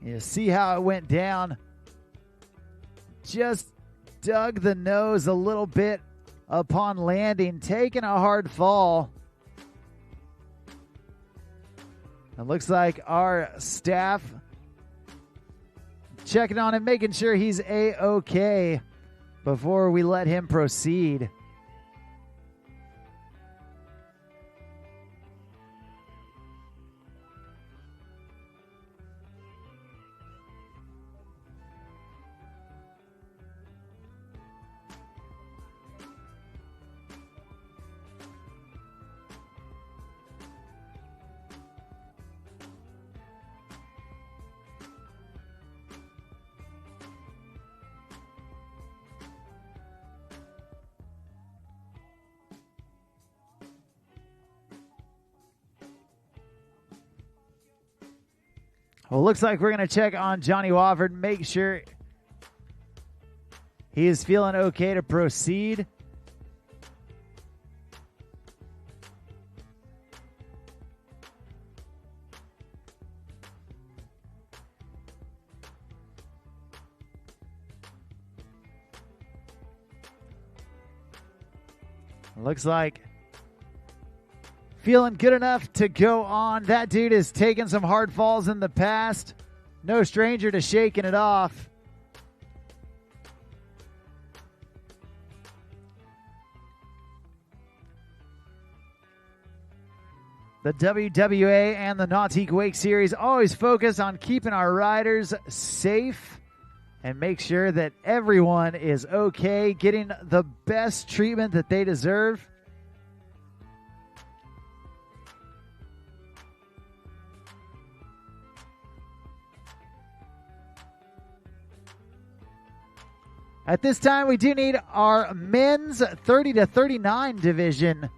You see how it went down. Just dug the nose a little bit upon landing, taking a hard fall. It looks like our staff checking on him, making sure he's A-okay before we let him proceed. Well, looks like we're going to check on Johnny Wofford, make sure he is feeling okay to proceed. Looks like feeling good enough to go on. That dude has taken some hard falls in the past. No stranger to shaking it off. The WWA and the Nautique Wake Series always focus on keeping our riders safe and make sure that everyone is okay, getting the best treatment that they deserve. At this time, we do need our men's 30 to 39 division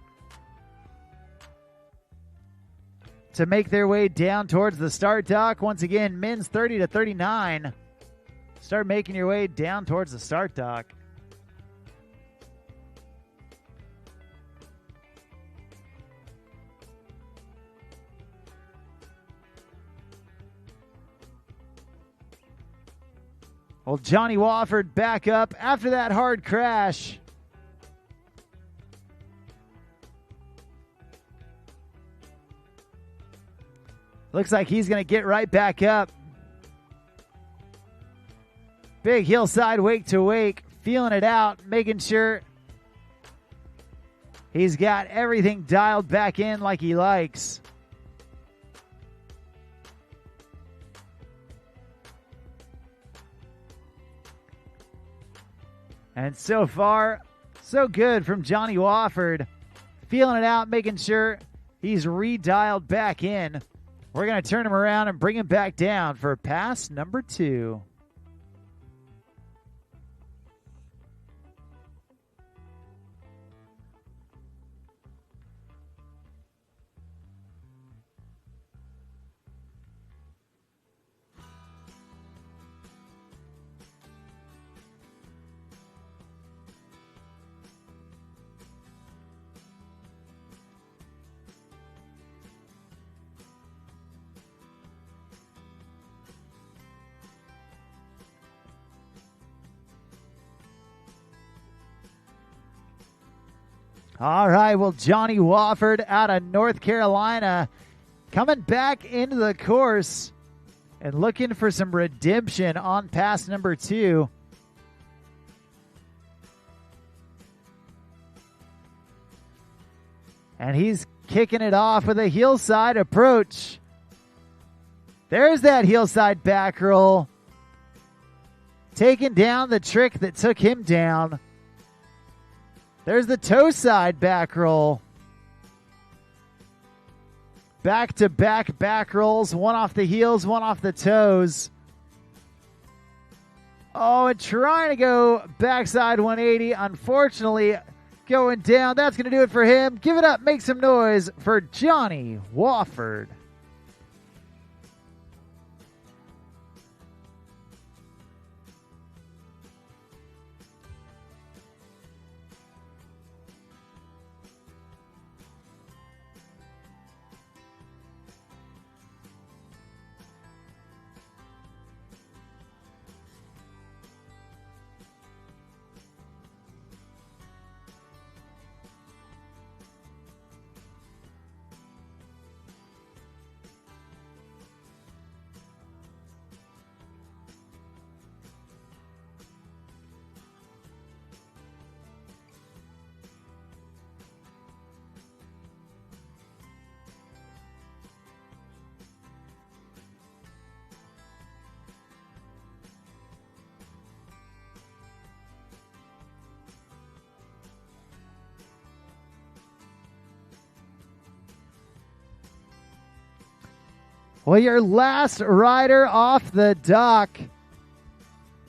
to make their way down towards the start dock. Once again, men's 30 to 39. Start making your way down towards the start dock. Well, Johnny Wofford back up after that hard crash. Looks like he's going to get right back up. Big hillside wake to wake, feeling it out, making sure he's got everything dialed back in like he likes. And so far, so good from Johnny Wofford. Feeling it out, making sure he's redialed back in. We're going to turn him around and bring him back down for pass number 2. All right, well, Johnny Wofford out of North Carolina coming back into the course and looking for some redemption on pass number 2. And he's kicking it off with a hillside approach. There's that hillside back roll. Taking down the trick that took him down. There's the toe side back roll. Back-to-back back rolls. One off the heels, one off the toes. Oh, and trying to go backside 180. Unfortunately, going down. That's going to do it for him. Give it up. Make some noise for Johnny Wofford. Well, your last rider off the dock,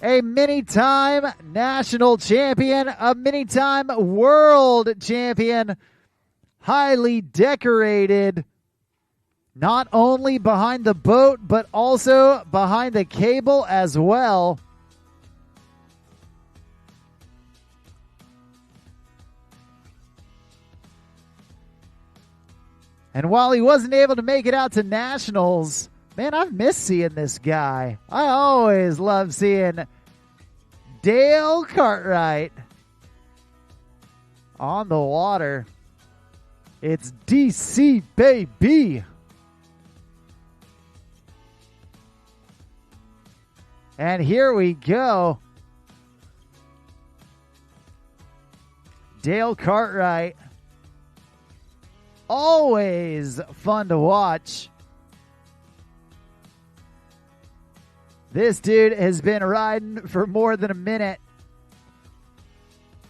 a many-time national champion, a many-time world champion, highly decorated, not only behind the boat, but also behind the cable as well. And while he wasn't able to make it out to nationals, man, I've missed seeing this guy. I always love seeing Dale Cartwright on the water. It's DC, baby. And here we go. Dale Cartwright. Always fun to watch. This dude has been riding for more than a minute.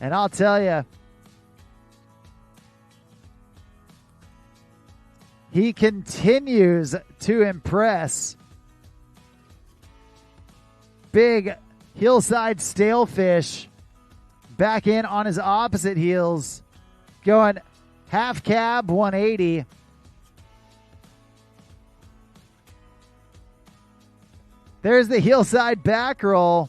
And I'll tell you, he continues to impress. Big hillside stalefish back in on his opposite heels, going half cab 180. There's the hillside back roll.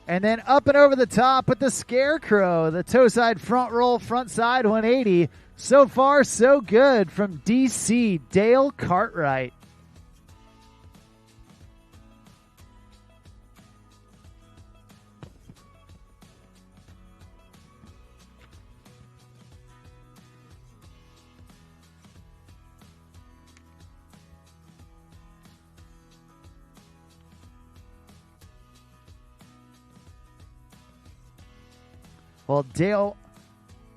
And then up and over the top with the scarecrow, the toe side front roll, front side 180. So far, so good from DC, Dale Cartwright. Well, Dale,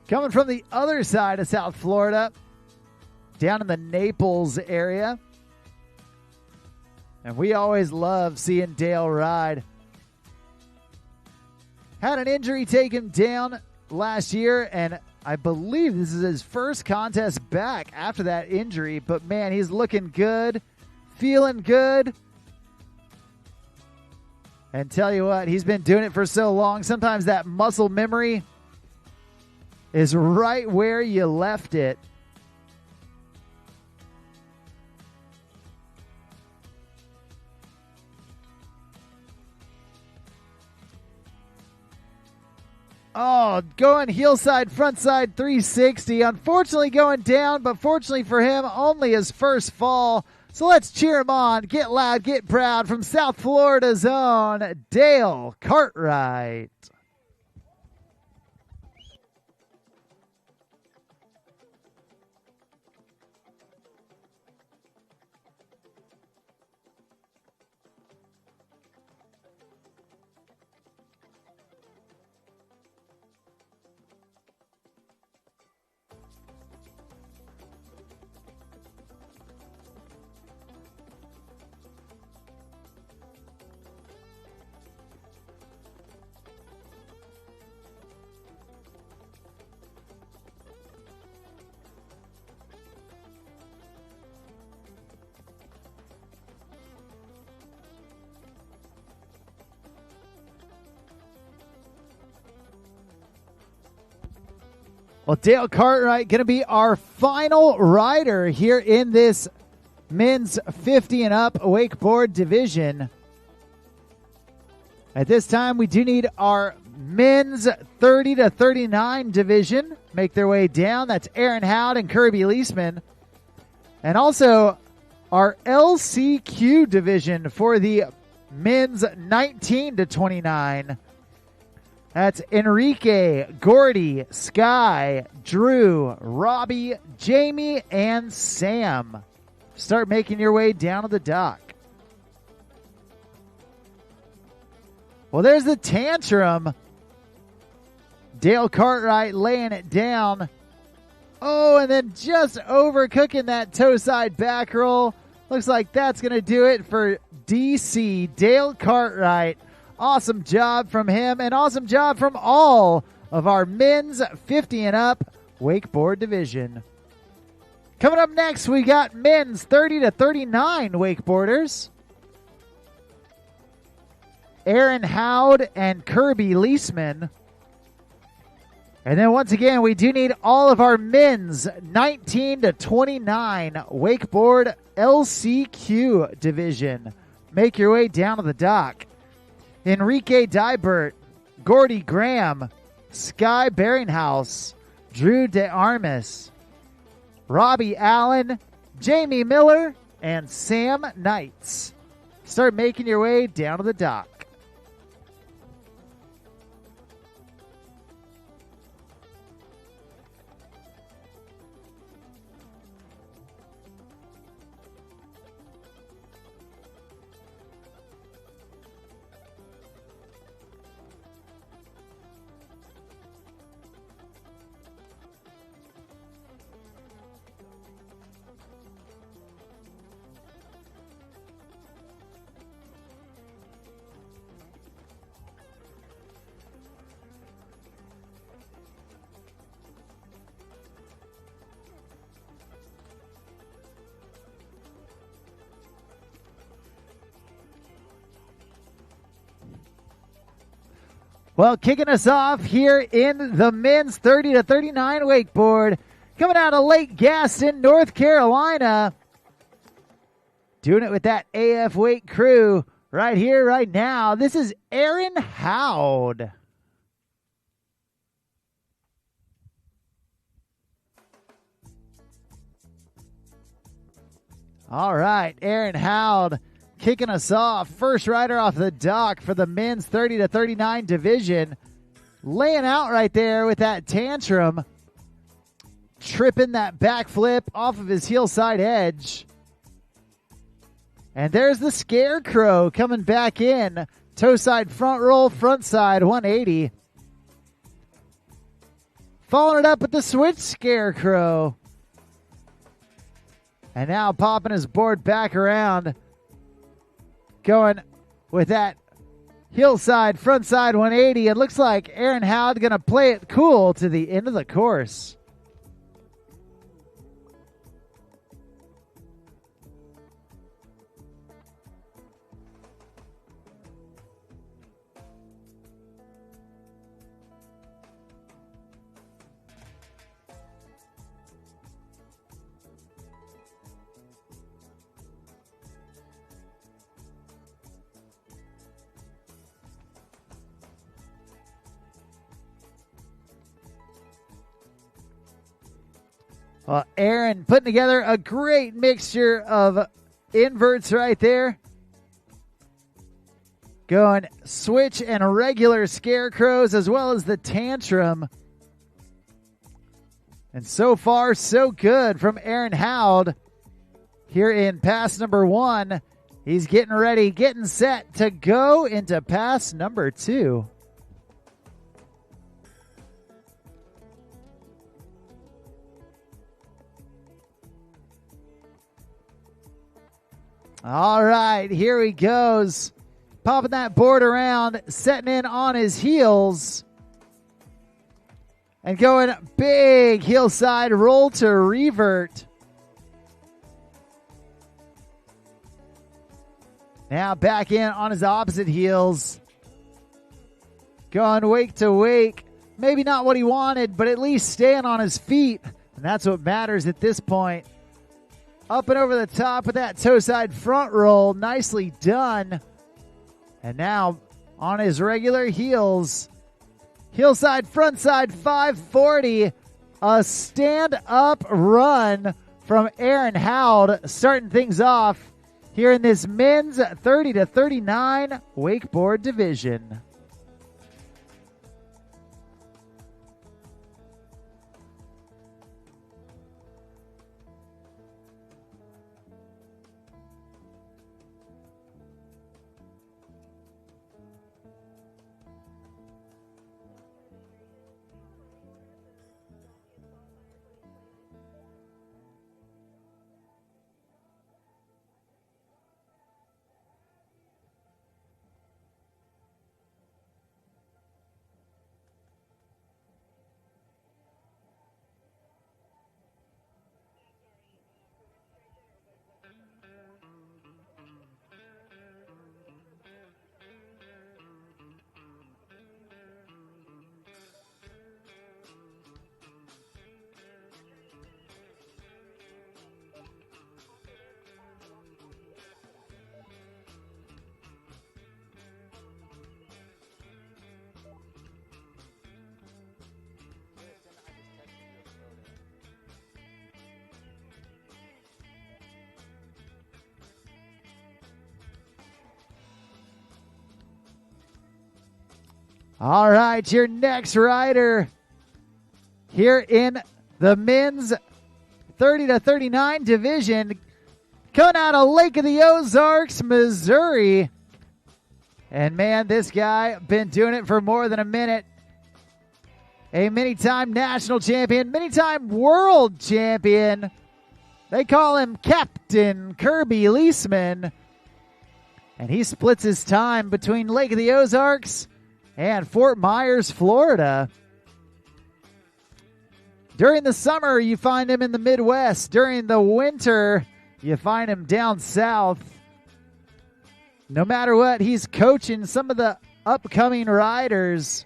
coming from the other side of South Florida, down in the Naples area. And we always love seeing Dale ride. Had an injury take him down last year, and I believe this is his first contest back after that injury. But, man, he's looking good, feeling good. And tell you what, he's been doing it for so long. Sometimes that muscle memory is right where you left it. Oh, going hillside, frontside 360. Unfortunately going down, but fortunately for him, only his first fall. So let's cheer him on. Get loud, get proud from South Florida's own Dale Cartwright. Well, Dale Cartwright going to be our final rider here in this men's 50 and up wakeboard division. At this time, we do need our men's 30 to 39 division make their way down. That's Aaron Howd and Kirby Leisman. And also our LCQ division for the men's 19 to 29. That's Enrique, Gordy, Sky, Drew, Robbie, Jamie, and Sam. Start making your way down to the dock. Well, there's the tantrum. Dale Cartwright laying it down. Oh, and then just overcooking that toe side back roll. Looks like that's going to do it for DC, Dale Cartwright. Awesome job from him, and awesome job from all of our men's 50 and up wakeboard division. Coming up next, we got men's 30 to 39 wakeboarders. Aaron Howd and Kirby Leisman. And then once again, we do need all of our men's 19 to 29 wakeboard LCQ division. Make your way down to the dock. Enrique Dybert, Gordy Graham, Sky Beringhouse, Drew DeArmas, Robbie Allen, Jamie Miller, and Sam Knights. Start making your way down to the dock. Well, kicking us off here in the men's 30 to 39 wakeboard, coming out of Lake Gaston, North Carolina. Doing it with that AF Wake crew right here, right now. This is Aaron Howd. All right, Aaron Howd kicking us off. First rider off the dock for the men's 30 to 39 division. Laying out right there with that tantrum. Tripping that backflip off of his heel side edge. And there's the Scarecrow coming back in. Toe side front roll, front side 180. Following it up with the switch Scarecrow. And now popping his board back around. Going with that hillside, front side 180. It looks like Aaron Howd going to play it cool to the end of the course. Well, Aaron putting together a great mixture of inverts right there. Going switch and regular Scarecrows as well as the tantrum. And so far, so good from Aaron Howd here in pass number 1. He's getting ready, getting set to go into pass number 2. All right, here he goes. Popping that board around, setting in on his heels. And going big hillside roll to revert. Now back in on his opposite heels. Going wake to wake. Maybe not what he wanted, but at least staying on his feet. And that's what matters at this point. Up and over the top with that toe side front roll. Nicely done. And now on his regular heels. Hillside, front side 540. A stand-up run from Aaron Howd. Starting things off here in this men's 30 to 39 wakeboard division. All right, your next rider here in the men's 30 to 39 division, coming out of Lake of the Ozarks, Missouri. And man, this guy been doing it for more than a minute. A many-time national champion, many-time world champion. They call him Captain Kirby Leisman. And he splits his time between Lake of the Ozarks and Fort Myers, Florida. During the summer, you find him in the Midwest. During the winter, you find him down south. No matter what, he's coaching some of the upcoming riders.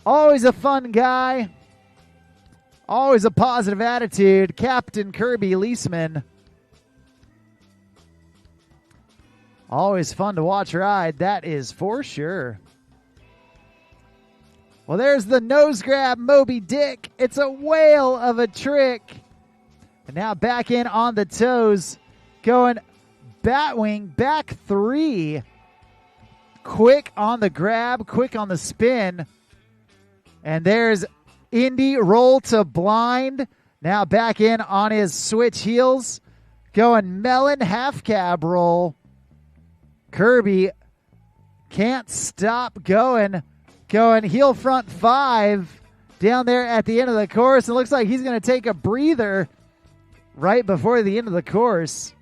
Always a fun guy. Always a positive attitude. Captain Kirby Leisman. Always fun to watch ride, that is for sure. Well, there's the nose grab Moby Dick. It's a whale of a trick. And now back in on the toes. Going batwing, back three. Quick on the grab, quick on the spin. And there's Indy roll to blind. Now back in on his switch heels. Going melon half cab roll. Kirby can't stop going heel front five down there at the end of the course. It looks like he's going to take a breather right before the end of the course.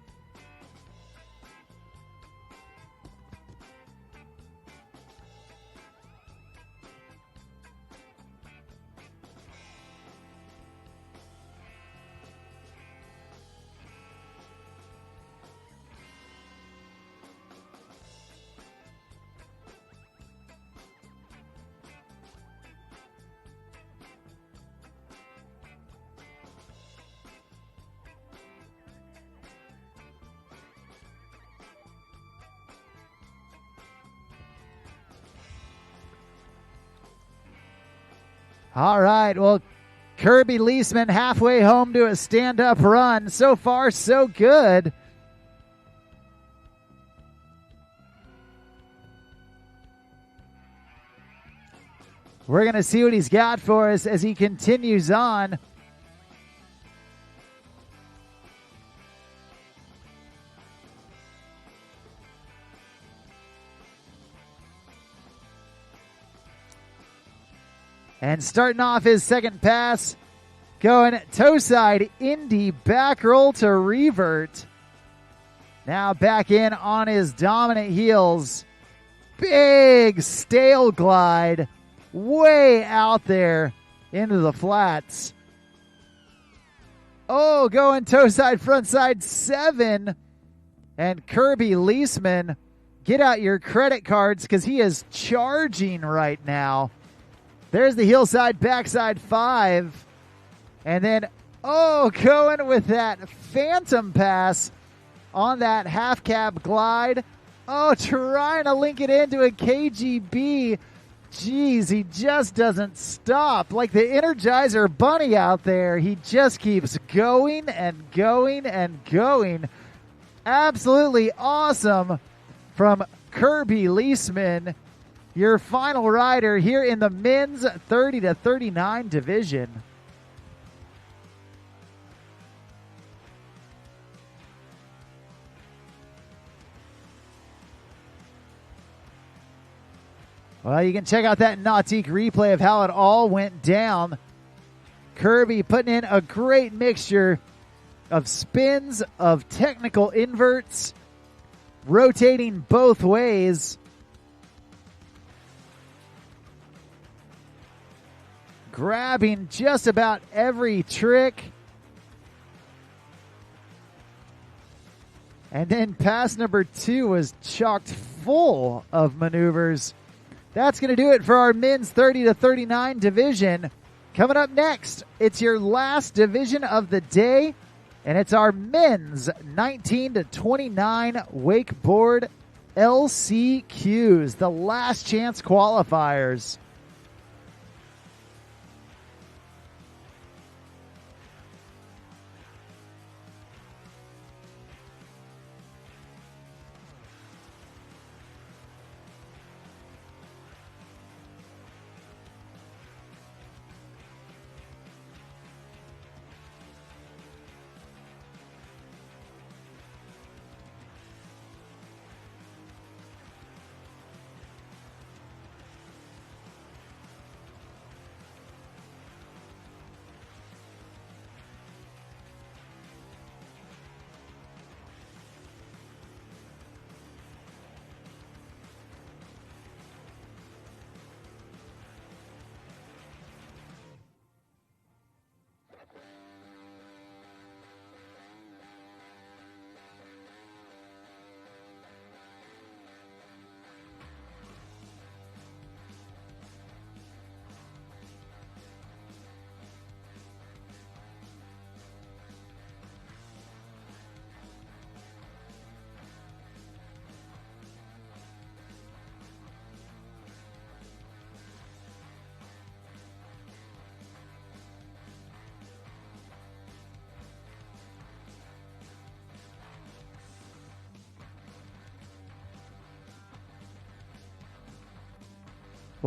All right, well, Kirby Leisman halfway home to a stand-up run. So far, so good. We're going to see what he's got for us as he continues on. And starting off his second pass, going toe side, Indy back roll to revert. Now back in on his dominant heels. Big stale glide way out there into the flats. Oh, going toe side, front side, 7. And Kirby Leisman, get out your credit cards because he is charging right now. There's the heel side, backside 5. And then, going with that phantom pass on that half cab glide. Trying to link it into a KGB. Jeez, he just doesn't stop. Like the Energizer Bunny out there. He just keeps going and going and going. Absolutely awesome from Kirby Leisman. Your final rider here in the men's 30 to 39 division. Well, you can check out that Nautique replay of how it all went down. Kirby putting in a great mixture of spins, of technical inverts, rotating both ways. Grabbing just about every trick. And then pass number 2 was chocked full of maneuvers. That's going to do it for our men's 30 to 39 division. Coming up next, it's your last division of the day, and it's our men's 19 to 29 wakeboard LCQs, the last chance qualifiers.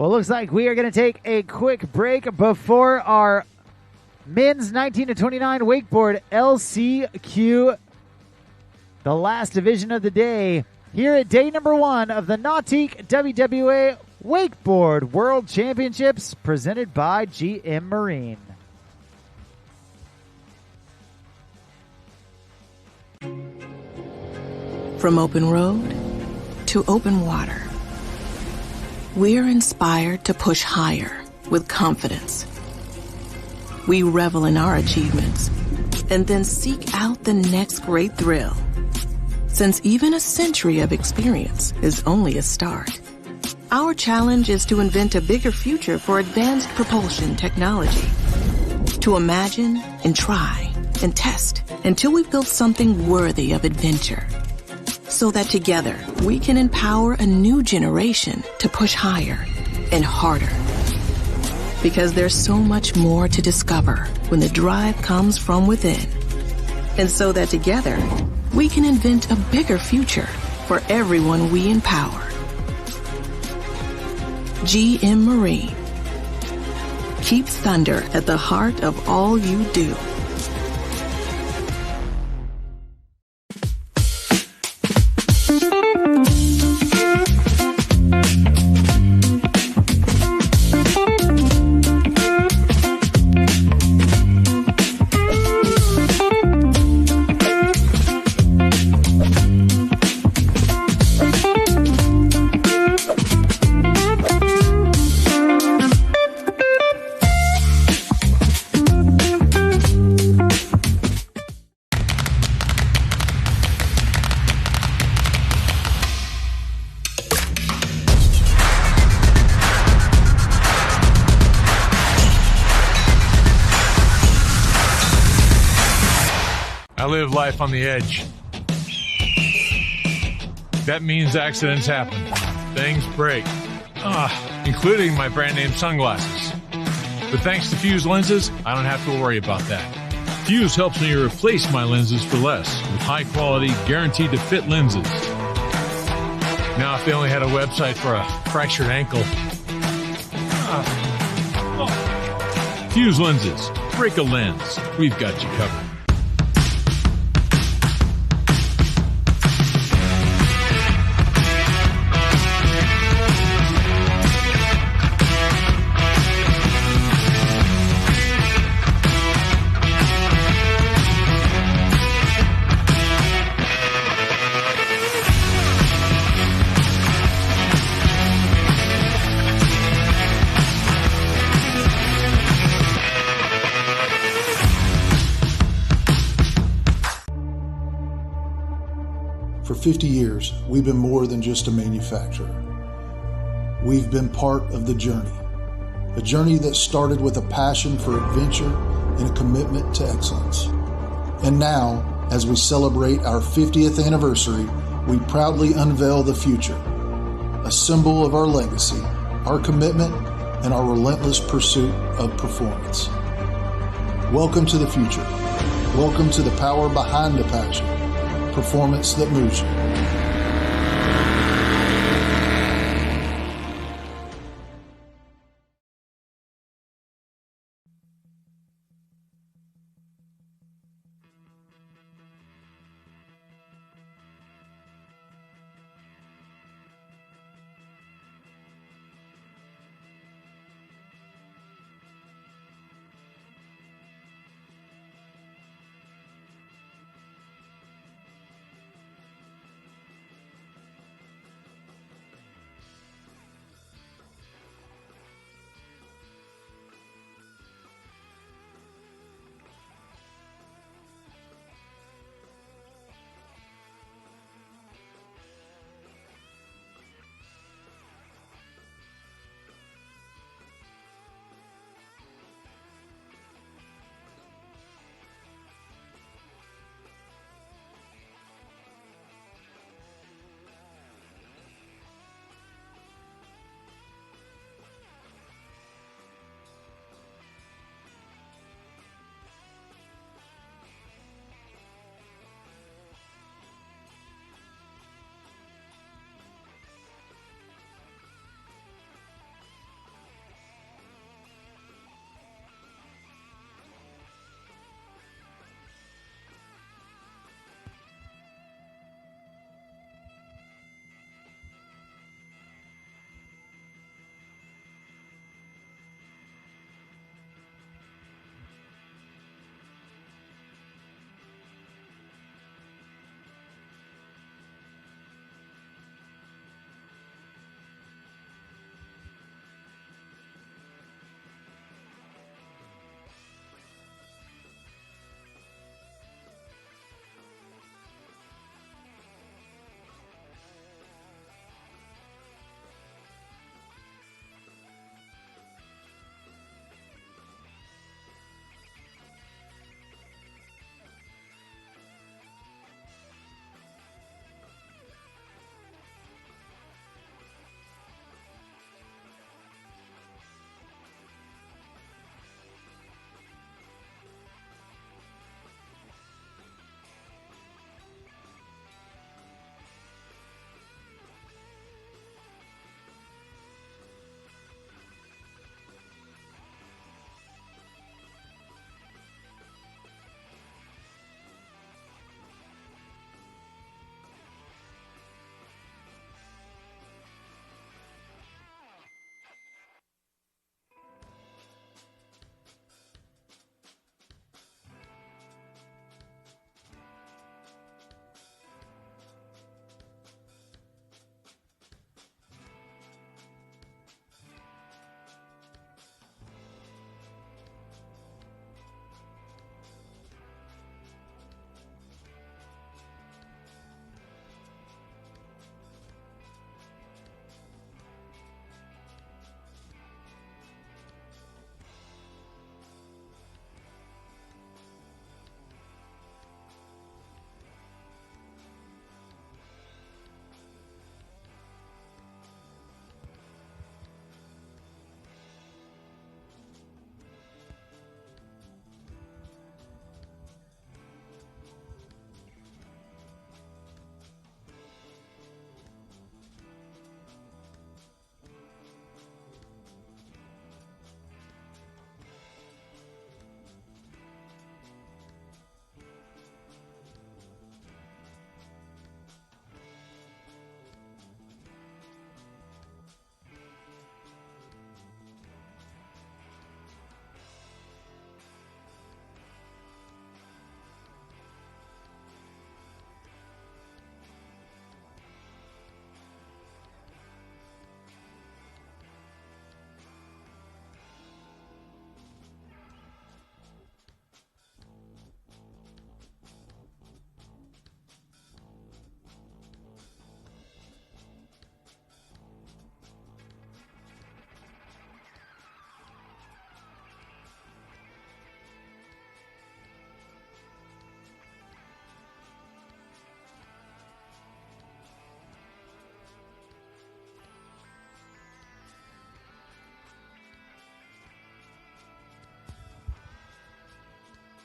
Well, it looks like we are going to take a quick break before our men's 19 to 29 wakeboard LCQ, the last division of the day, here at day number 1 of the Nautique WWA Wakeboard World Championships presented by GM Marine. From open road to open water, we're inspired to push higher with confidence. We revel in our achievements and then seek out the next great thrill. Since even a century of experience is only a start, our challenge is to invent a bigger future for advanced propulsion technology. To imagine and try and test until we've built something worthy of adventure. So that together we can empower a new generation to push higher and harder. Because there's so much more to discover when the drive comes from within. And so that together we can invent a bigger future for everyone we empower. GM Marine. Keep thunder at the heart of all you do. I live life on the edge. That means accidents happen. Things break. Including my brand name sunglasses. But thanks to Fuse lenses, I don't have to worry about that. Fuse helps me replace my lenses for less with high quality, guaranteed to fit lenses. Now if they only had a website for a fractured ankle. Fuse lenses. Break a lens. We've got you covered. For 50 years, we've been more than just a manufacturer. We've been part of the journey, a journey that started with a passion for adventure and a commitment to excellence. And now, as we celebrate our 50th anniversary, we proudly unveil the future, a symbol of our legacy, our commitment, and our relentless pursuit of performance. Welcome to the future. Welcome to the power behind the passion. Performance that moves you.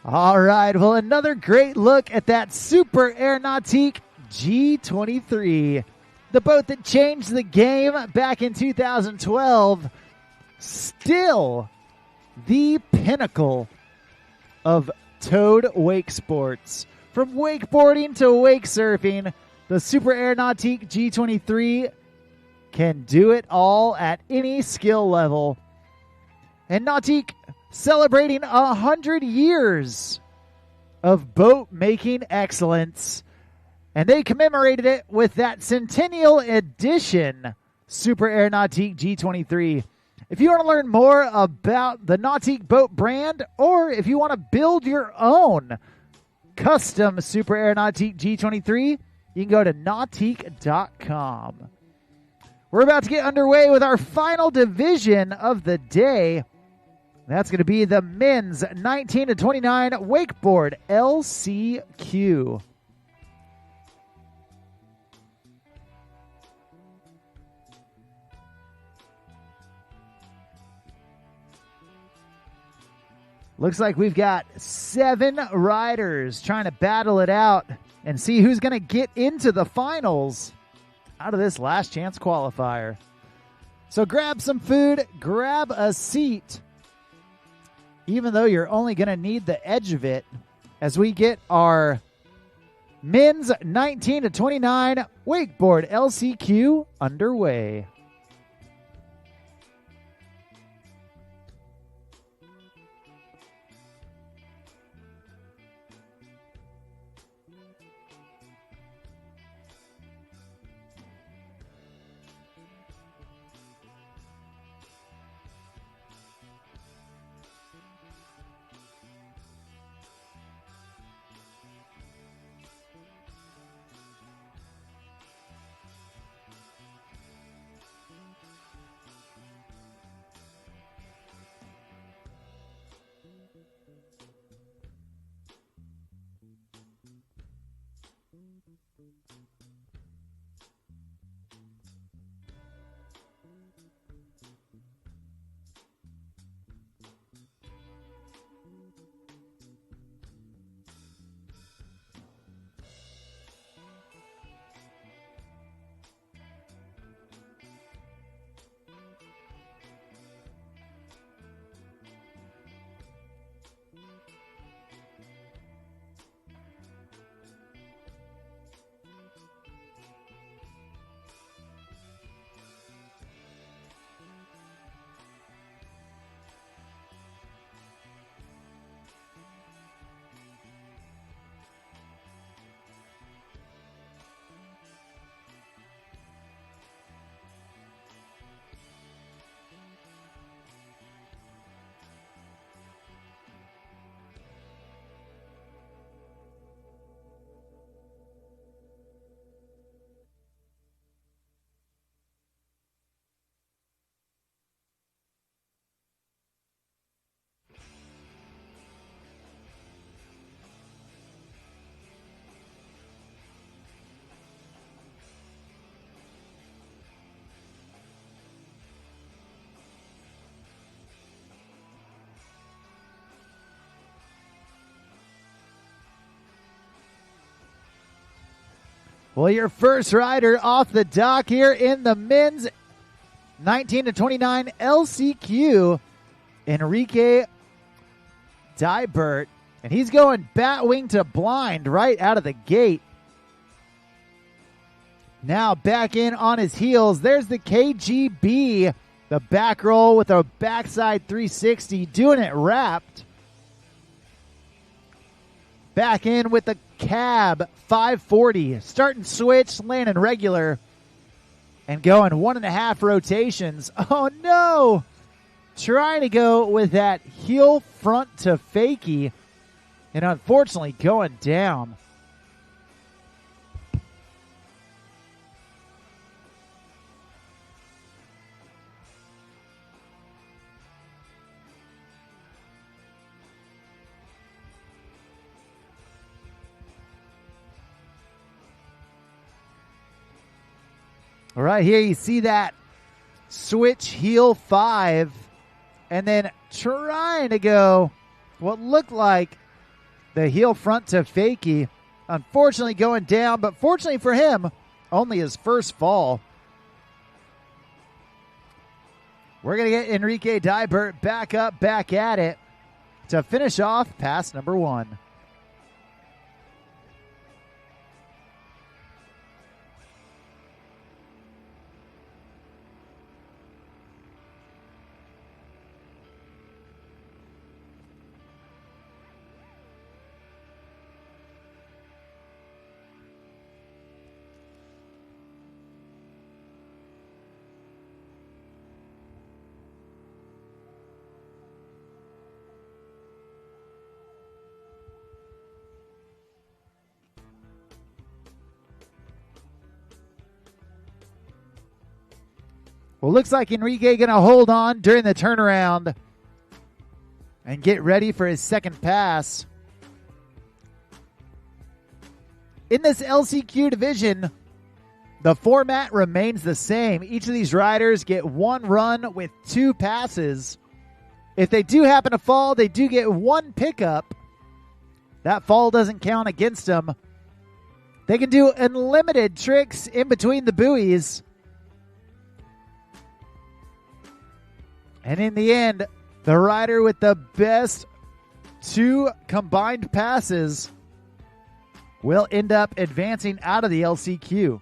All right, well, another great look at that Super Air Nautique G23, the boat that changed the game back in 2012, still the pinnacle of towed wake sports. From wakeboarding to wake surfing, the Super Air Nautique G23 can do it all at any skill level. And Nautique celebrating 100 years of boat making excellence, and they commemorated it with that Centennial Edition Super Air Nautique G23. If you want to learn more about the Nautique boat brand, or if you want to build your own custom Super Air Nautique G23, you can go to nautique.com. We're about to get underway with our final division of the day. That's going to be the men's 19 to 29 wakeboard LCQ. Looks like we've got 7 riders trying to battle it out and see who's going to get into the finals out of this last chance qualifier. So grab some food, grab a seat, even though you're only going to need the edge of it, as we get our men's 19 to 29 wakeboard LCQ underway. Well, your first rider off the dock here in the men's 19 to 29 LCQ, Enrique Dybert, and he's going batwing to blind right out of the gate. Now back in on his heels. There's the KGB, the back roll with a backside 360, doing it wrapped. Back in with the cab 540, starting switch, landing regular, and going 1.5 rotations. Oh no! Trying to go with that heel front to fakie, and unfortunately going down. Right here, you see that switch heel 5, and then trying to go what looked like the heel front to fakie. Unfortunately going down, but fortunately for him, only his first fall. We're going to get Enrique Dybert back up, back at it to finish off pass number 1. Well, looks like Enrique going to hold on during the turnaround and get ready for his second pass. In this LCQ division, the format remains the same. Each of these riders get one run with 2 passes. If they do happen to fall, they do get 1 pickup. That fall doesn't count against them. They can do unlimited tricks in between the buoys. And in the end, the rider with the best 2 combined passes will end up advancing out of the LCQ.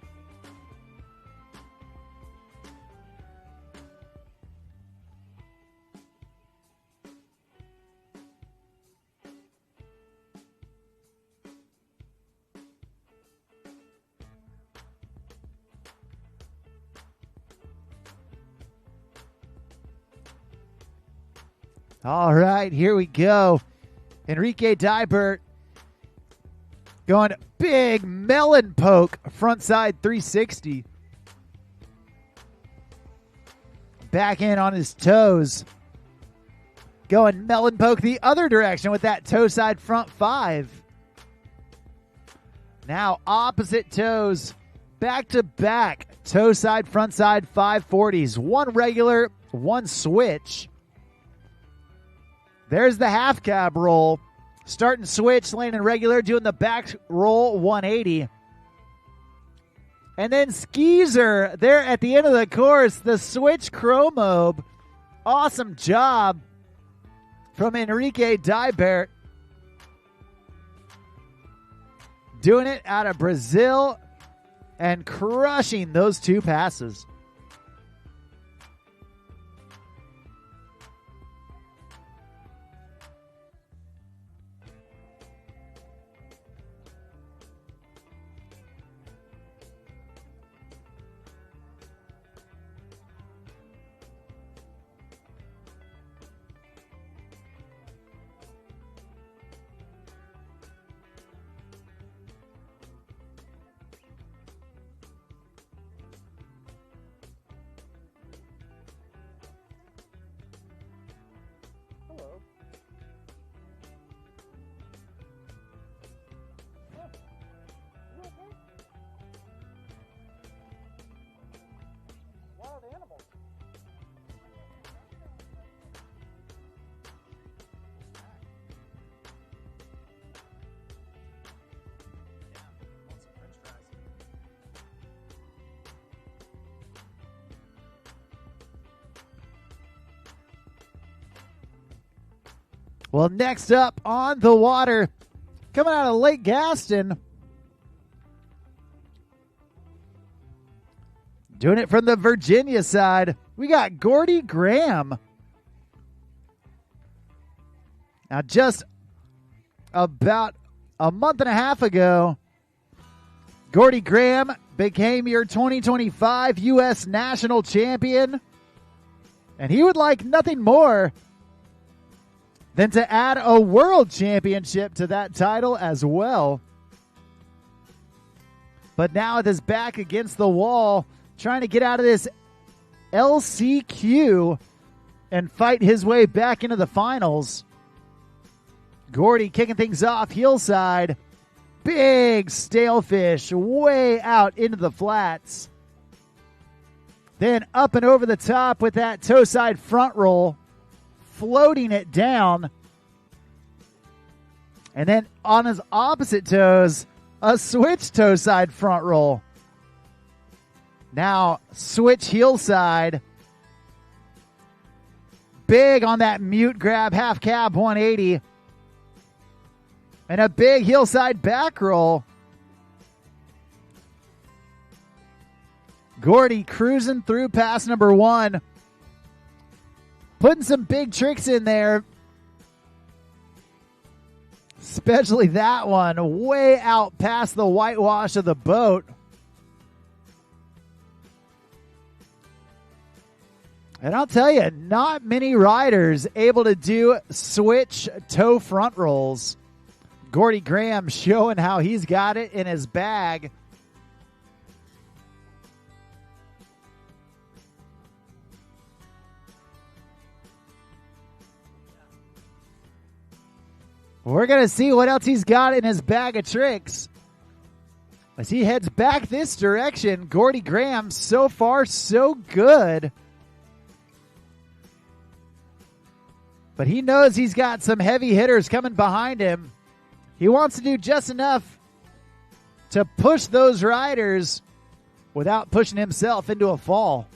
All right, here we go. Enrique Dybert going big melon poke, frontside 360. Back in on his toes. Going melon poke the other direction with that toe side front 5. Now opposite toes, back to back, toe side, front side 540s. 1 regular, 1 switch. There's the half cab roll. Starting switch, landing regular, doing the back roll 180. And then Skeezer there at the end of the course, the switch chromobe. Awesome job from Enrique Dybert. Doing it out of Brazil and crushing those 2 passes. Well, next up on the water, coming out of Lake Gaston, doing it from the Virginia side, we got Gordy Graham. Now, just about a month and a half ago, Gordy Graham became your 2025 U.S. National Champion, and he would like nothing more than to add a World Championship to that title as well. But now with his back against the wall, trying to get out of this LCQ and fight his way back into the finals. Gordy kicking things off, heel side. Big stalefish way out into the flats. Then up and over the top with that toe side front roll, floating it down. And then on his opposite toes, a switch toe side front roll. Now switch heel side. Big on that mute grab, half cab 180. And a big heel side back roll. Gordy cruising through pass number 1. Putting some big tricks in there. Especially that one, way out past the whitewash of the boat. And I'll tell you, not many riders able to do switch toe front rolls. Gordy Graham showing how he's got it in his bag. We're going to see what else he's got in his bag of tricks. As he heads back this direction, Gordy Graham, so far so good. But he knows he's got some heavy hitters coming behind him. He wants to do just enough to push those riders without pushing himself into a fall.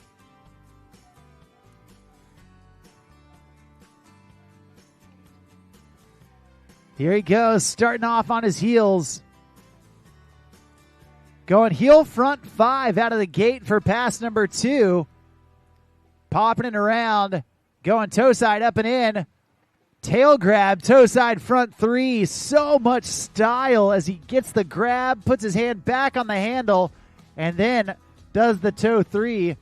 Here he goes, starting off on his heels. Going heel front 5 out of the gate for pass number 2. Popping it around. Going toe side up and in. Tail grab, toe side front 3. So much style as he gets the grab, puts his hand back on the handle, and then does the toe 3.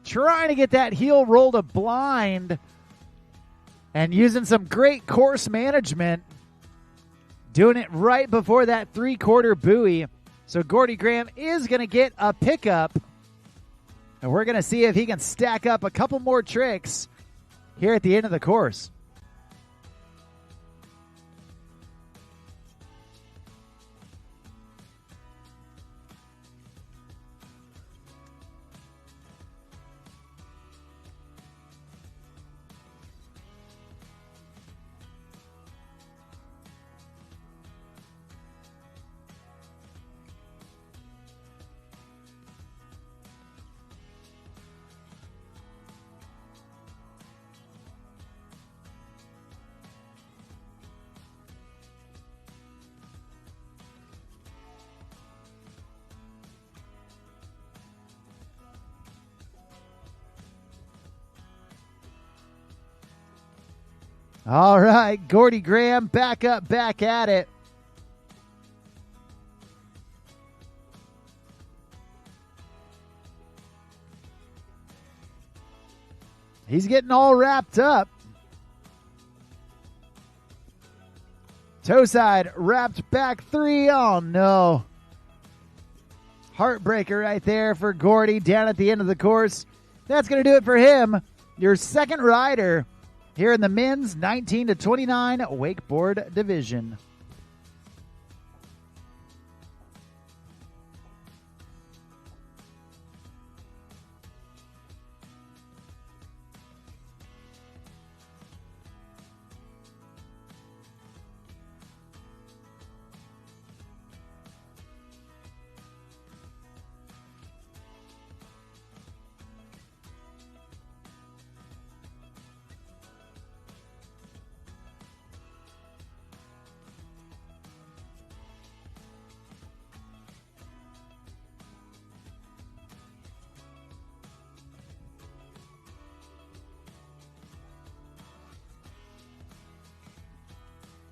Trying to get that heel roll to blind. And using some great course management. Doing it right before that 3/4 buoy. So Gordy Graham is going to get a pickup. And we're going to see if he can stack up a couple more tricks here at the end of the course. All right, Gordy Graham back up, back at it. He's getting all wrapped up. Toe side wrapped back 3. Oh, no. Heartbreaker right there for Gordy down at the end of the course. That's going to do it for him. Your second rider here in the men's 19 to 29 wakeboard division.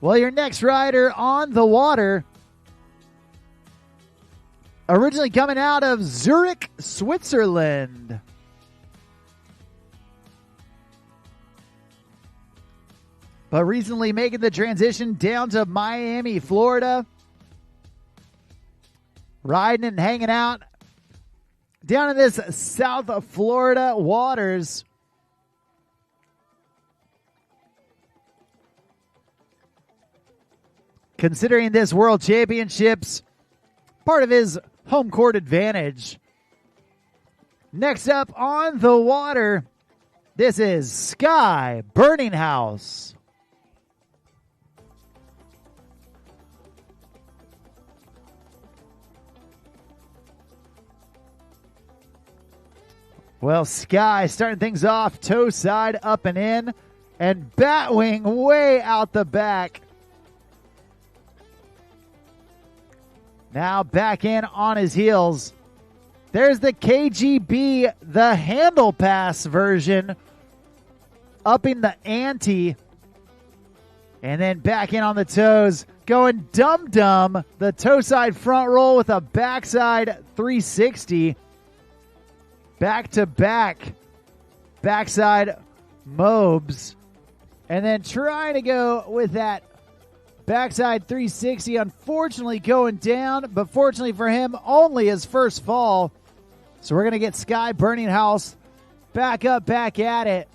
Well, your next rider on the water, originally coming out of Zurich, Switzerland. But recently making the transition down to Miami, Florida. Riding and hanging out down in this South Florida waters. Considering this World Championships part of his home court advantage. Next up on the water, this is Sky Burning House. Well, Sky starting things off toe side up and in, and Batwing way out the back. Now back in on his heels. There's the KGB, the handle pass version, upping the ante. And then back in on the toes, going dum-dum, the toe side front roll with a backside 360. Back to back, backside mobs. And then trying to go with that backside 360, unfortunately going down, but fortunately for him, only his first fall. So we're going to get Sky Burning House back up, back at it.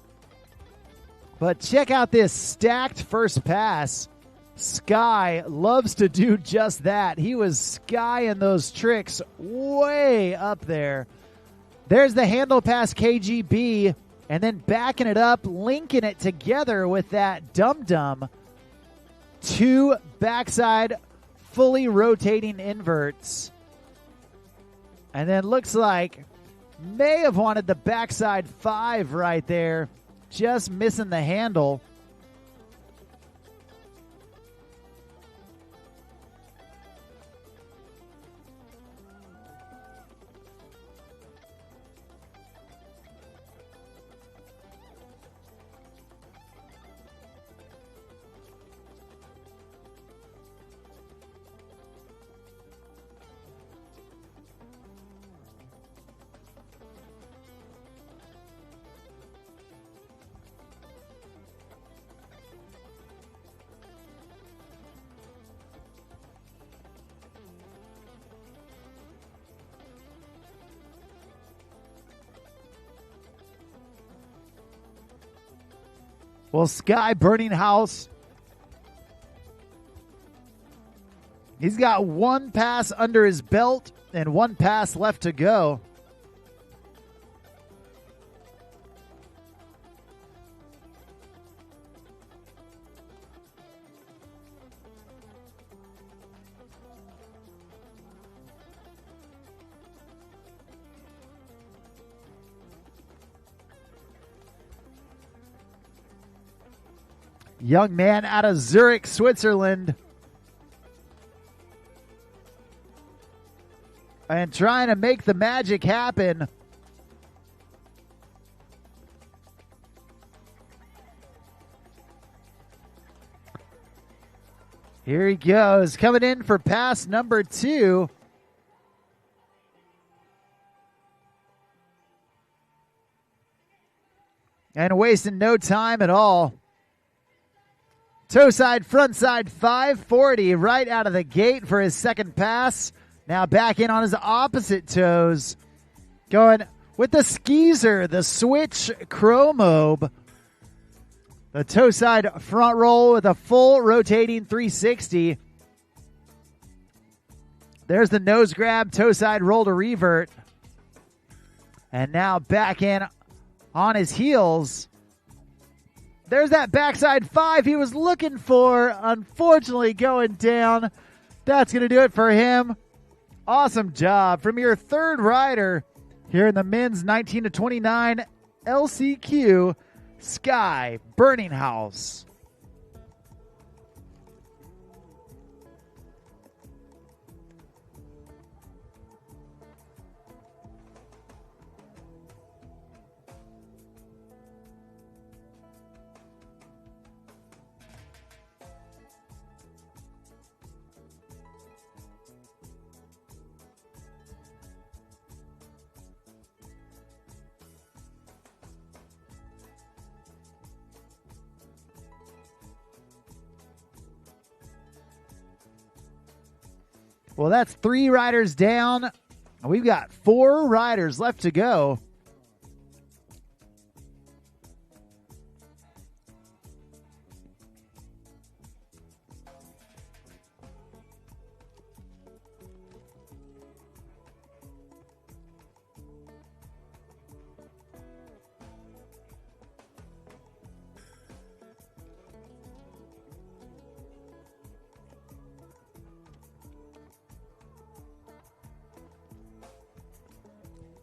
But check out this stacked first pass. Sky loves to do just that. He was skying those tricks way up there. There's the handle pass KGB, and then backing it up, linking it together with that dum-dum. 2 backside fully rotating inverts. And then looks like may have wanted the backside 5 right there. Just missing the handle. Well, Sky Burning House, he's got 1 pass under his belt and 1 pass left to go. Young man out of Zurich, Switzerland. And trying to make the magic happen. Here he goes, coming in for pass number 2. And wasting no time at all. Toe side, front side, 540 right out of the gate for his second pass. Now back in on his opposite toes. Going with the skeezer, the switch chromobe. The toe side front roll with a full rotating 360. There's the nose grab, toe side roll to revert. And now back in on his heels. There's that backside 5 he was looking for. Unfortunately going down. That's going to do it for him. Awesome job from your third rider here in the men's 19 to 29 LCQ, Sky Burning House. Well, that's 3 riders down. We've got 4 riders left to go.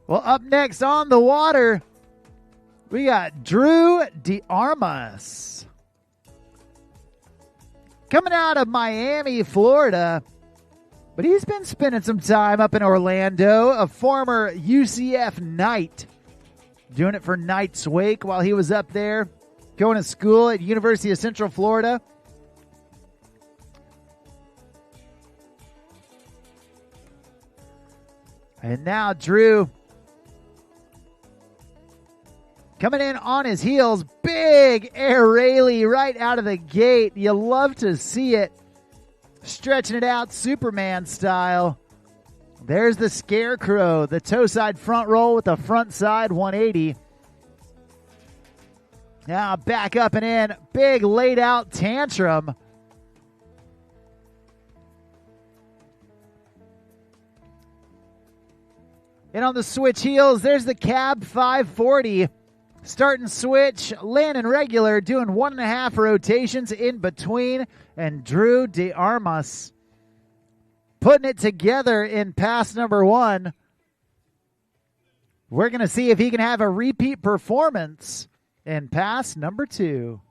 Well, up next on the water, we got Drew DeArmas. Coming out of Miami, Florida, but he's been spending some time up in Orlando, a former UCF Knight, doing it for Knight's Wake while he was up there, going to school at University of Central Florida. And now Drew coming in on his heels. Big air Rayleigh right out of the gate. You love to see it. Stretching it out Superman style. There's the Scarecrow, the toe side front roll with the front side 180. Now back up and in. Big laid out tantrum. And on the switch heels, there's the Cab 540. Starting switch, landing regular, doing 1.5 rotations in between. And Drew DeArmas putting it together in pass number 1. We're going to see if he can have a repeat performance in pass number 2.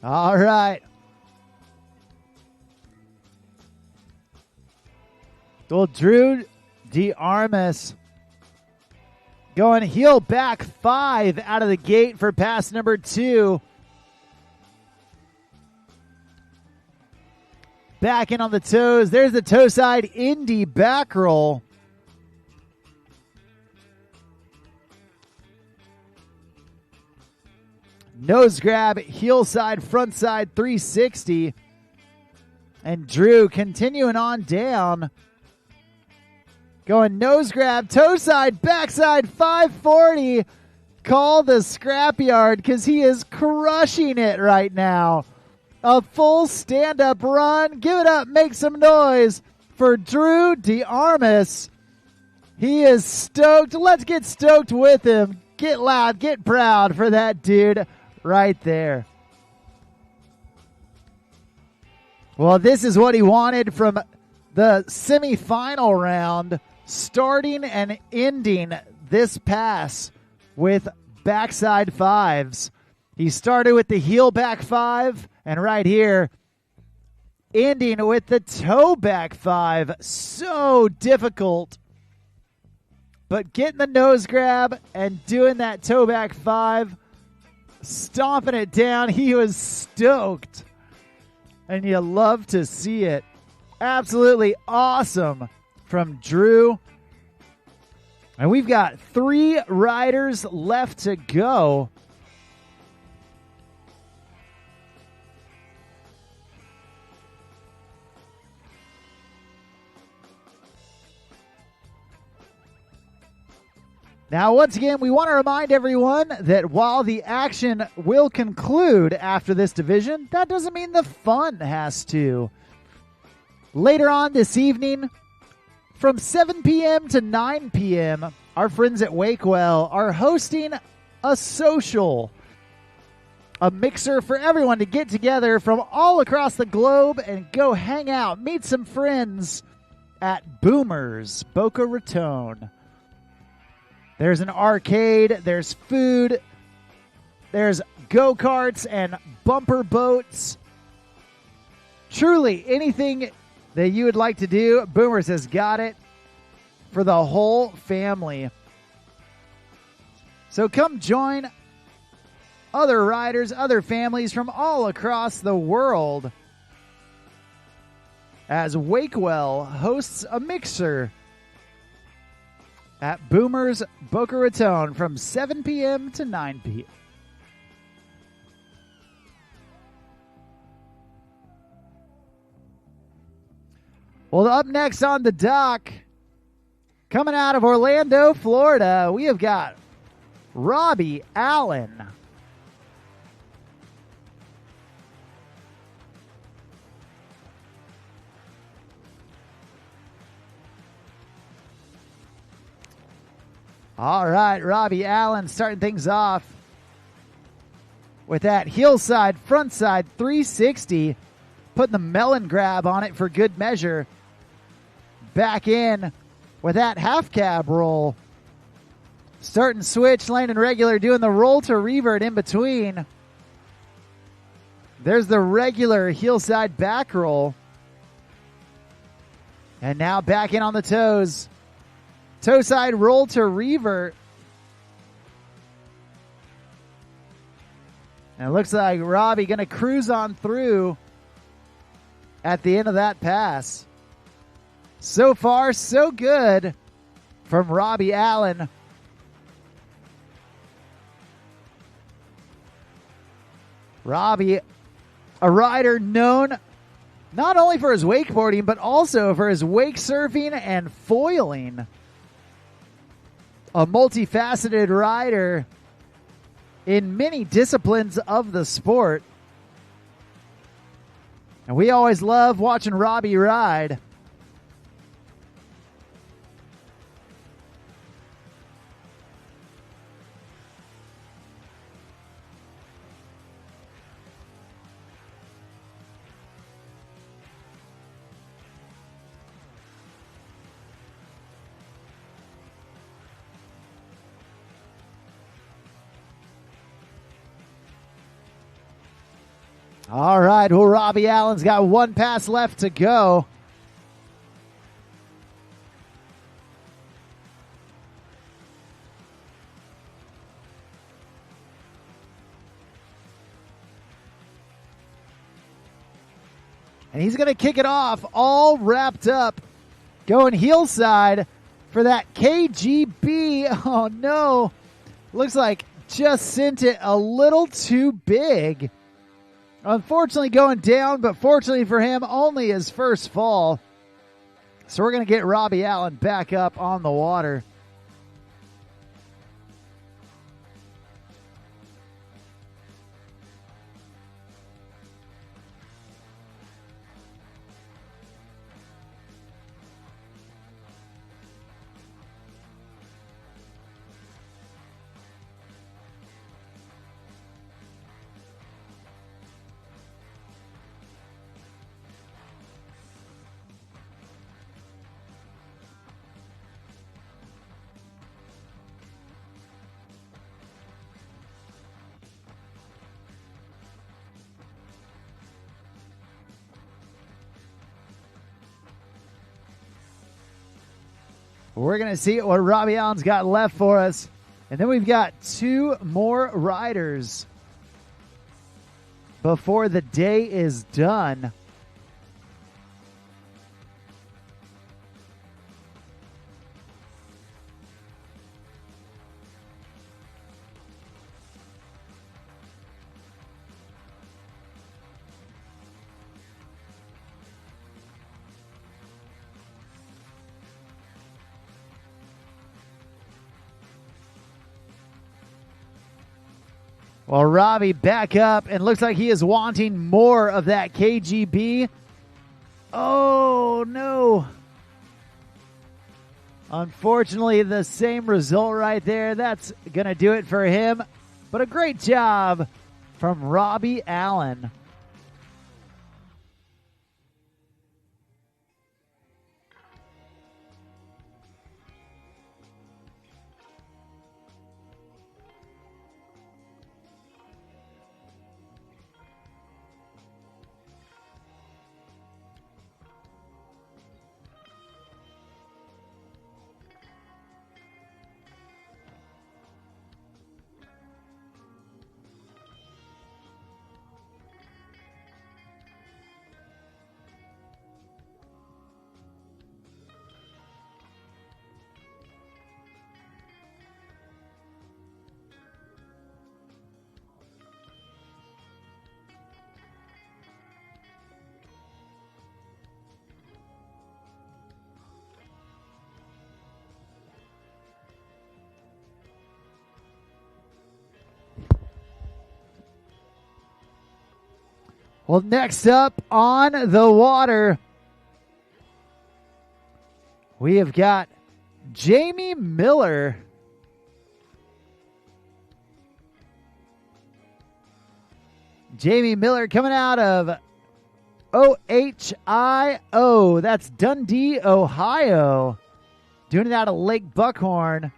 All right. Well, Drew DeArmas going heel back 5 out of the gate for pass number 2. Back in on the toes. There's the toe side Indy back roll. Nose grab, heel side, front side, 360. And Drew continuing on down. Going nose grab, toe side, backside, 540. Call the scrapyard because he is crushing it right now. A full stand-up run. Give it up, make some noise for Drew DeArmas. He is stoked. Let's get stoked with him. Get loud, get proud for that dude right there. Well, this is what he wanted from the semifinal round, starting and ending this pass with backside 5s. He started with the heel back 5, and right here, ending with the toe back 5. So difficult. But getting the nose grab and doing that toe back 5, stomping it down, he was stoked. And you love to see it. Absolutely awesome from Drew. And we've got 3 riders left to go. Now, once again, we want to remind everyone that while the action will conclude after this division, that doesn't mean the fun has to. Later on this evening, from 7 p.m. to 9 p.m., our friends at Wakewell are hosting a social, a mixer for everyone to get together from all across the globe and go hang out, meet some friends at Boomers, Boca Raton. There's an arcade, there's food, there's go-karts and bumper boats. Truly, anything that you would like to do, Boomers has got it for the whole family. So come join other riders, other families from all across the world. as Wakewell hosts a mixer at Boomers Boca Raton from 7 p.m. to 9 p.m. Well, up next on the dock, coming out of Orlando, Florida, we have got Robbie Allen. All right, Robbie Allen starting things off with that hillside, frontside 360, putting the melon grab on it for good measure. Back in with that half cab roll. Starting switch, landing regular, doing the roll to revert in between. There's the regular hillside back roll. And now back in on the toes. Toe side roll to revert. And it looks like Robbie going to cruise on through at the end of that pass. So far, so good from Robbie Allen. Robbie, a rider known not only for his wakeboarding, but also for his wake surfing and foiling. A multifaceted rider in many disciplines of the sport. And we always love watching Robbie ride. All right, well, Robbie Allen's got one pass left to go. And he's going to kick it off, all wrapped up, going heel side for that KGB. Oh, no. Looks like just sent it a little too big. Unfortunately going down, but fortunately for him, only his first fall. So we're going to get Robbie Allen back up on the water. We're going to see what Robbie Allen's got left for us. And then we've got two more riders before the day is done. Well, Robbie back up and looks like he is wanting more of that KGB. Oh, no. Unfortunately, the same result right there. That's going to do it for him. But a great job from Robbie Allen. Well, next up on the water, we have got Jamie Miller. Jamie Miller coming out of OHIO. That's Dundee, Ohio. Doing it out of Lake Buckhorn.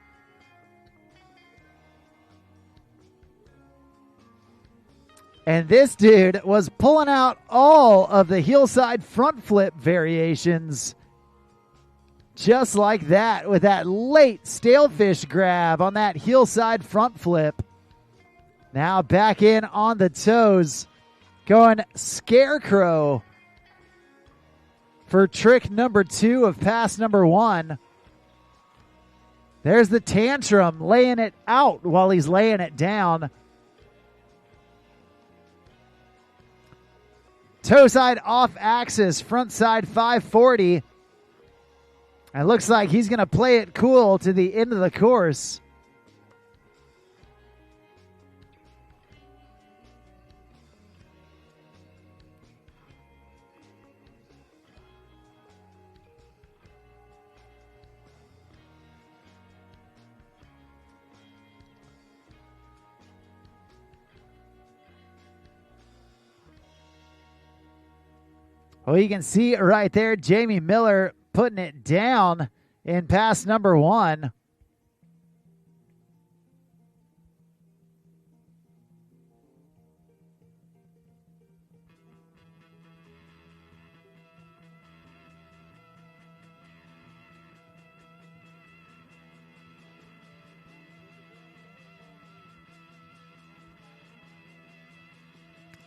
And this dude was pulling out all of the hillside front flip variations just like that with that late stalefish grab on that hillside front flip. Now back in on the toes, going scarecrow for trick number 2 of pass number 1. There's the tantrum, laying it out while he's laying it down. Toe side off axis, front side 540. And looks like he's going to play it cool to the end of the course. Well, you can see it right there, Jamie Miller putting it down in pass number 1.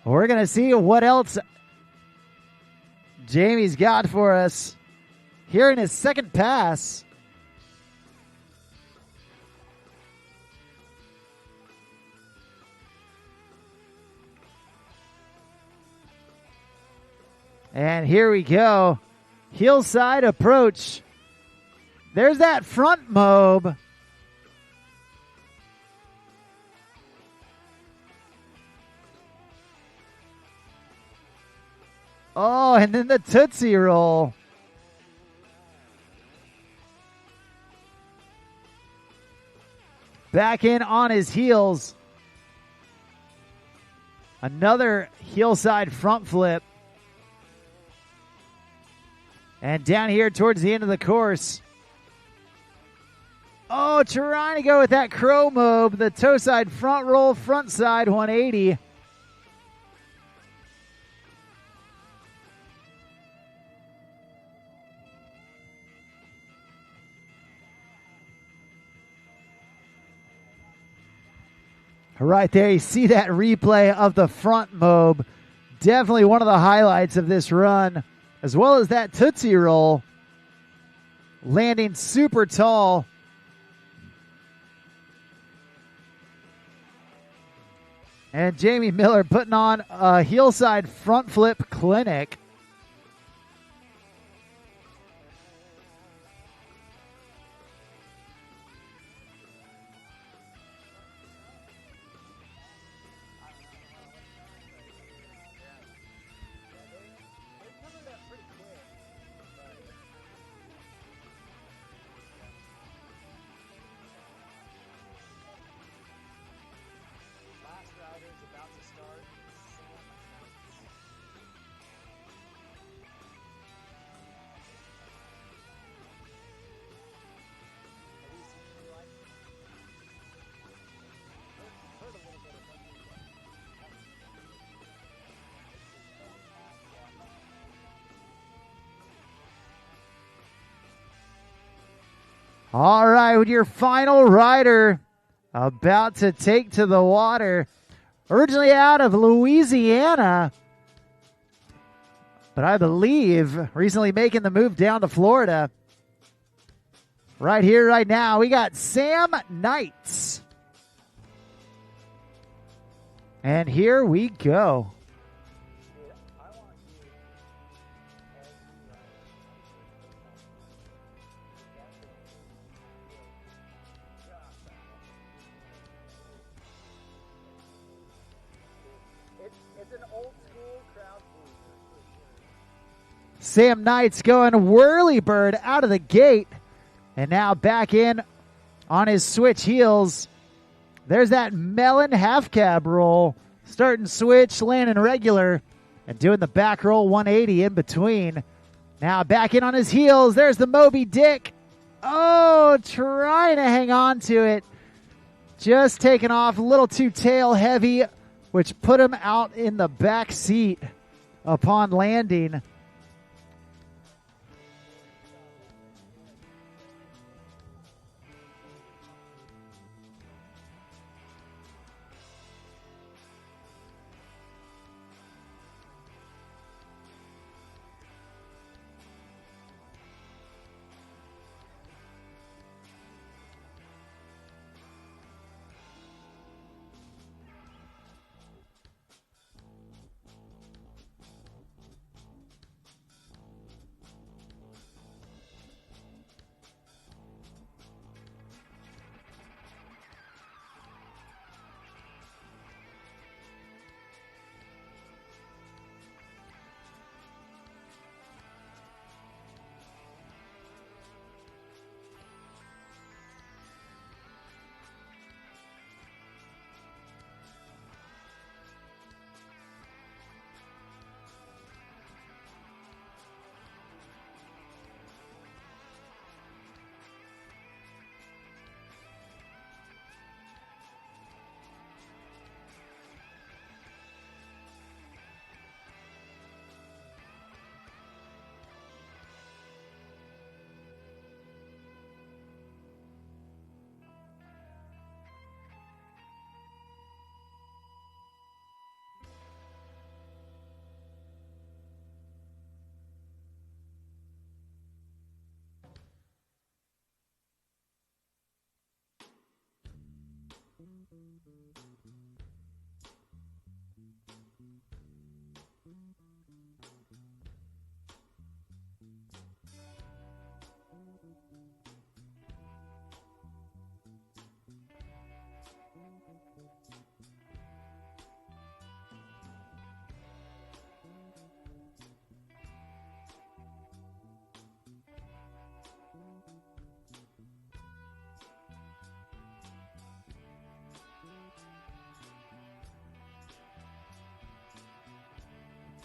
We're going to see what else Jamie's got for us here in his second pass. And here we go. Hillside approach. There's that front mob. Oh, and then the Tootsie Roll. Back in on his heels. Another hillside front flip. And down here towards the end of the course. Oh, trying to go with that crow mob. The toe side front roll, front side 180. Right there, you see that replay of the front mob. Definitely one of the highlights of this run, as well as that Tootsie Roll. Landing super tall. And Jamie Miller putting on a hillside front flip clinic. All right, with your final rider about to take to the water, originally out of Louisiana, but I believe recently making the move down to Florida. Right here, right now, we got Sam Knights. And here we go. It's an old school crowd Sam Knight's going whirly bird out of the gate. And now back in on his switch heels. There's that melon half cab roll. Starting switch, landing regular, and doing the back roll 180 in between. Now back in on his heels. There's the Moby Dick. Oh, trying to hang on to it. Just taking off a little too tail heavy, which put him out in the back seat upon landing.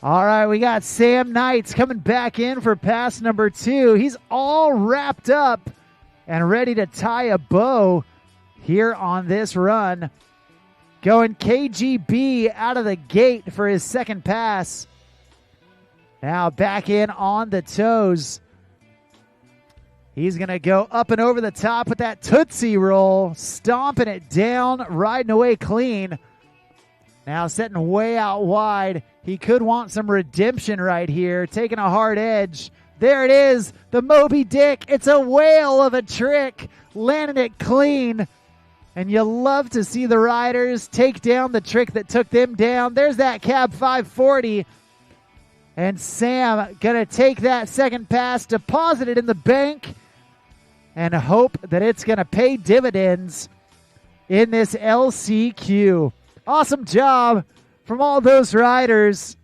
All right, we got Sam Knights coming back in for pass number 2. He's all wrapped up and ready to tie a bow here on this run. Going KGB out of the gate for his second pass. Now back in on the toes. He's going to go up and over the top with that Tootsie Roll, stomping it down, riding away clean. Now setting way out wide. He could want some redemption right here, taking a hard edge. There it is, the Moby Dick. It's a whale of a trick, landing it clean. And you love to see the riders take down the trick that took them down. There's that cab 540. And Sam going to take that second pass, deposit it in the bank, and hope that it's going to pay dividends in this LCQ. Awesome job from all those riders.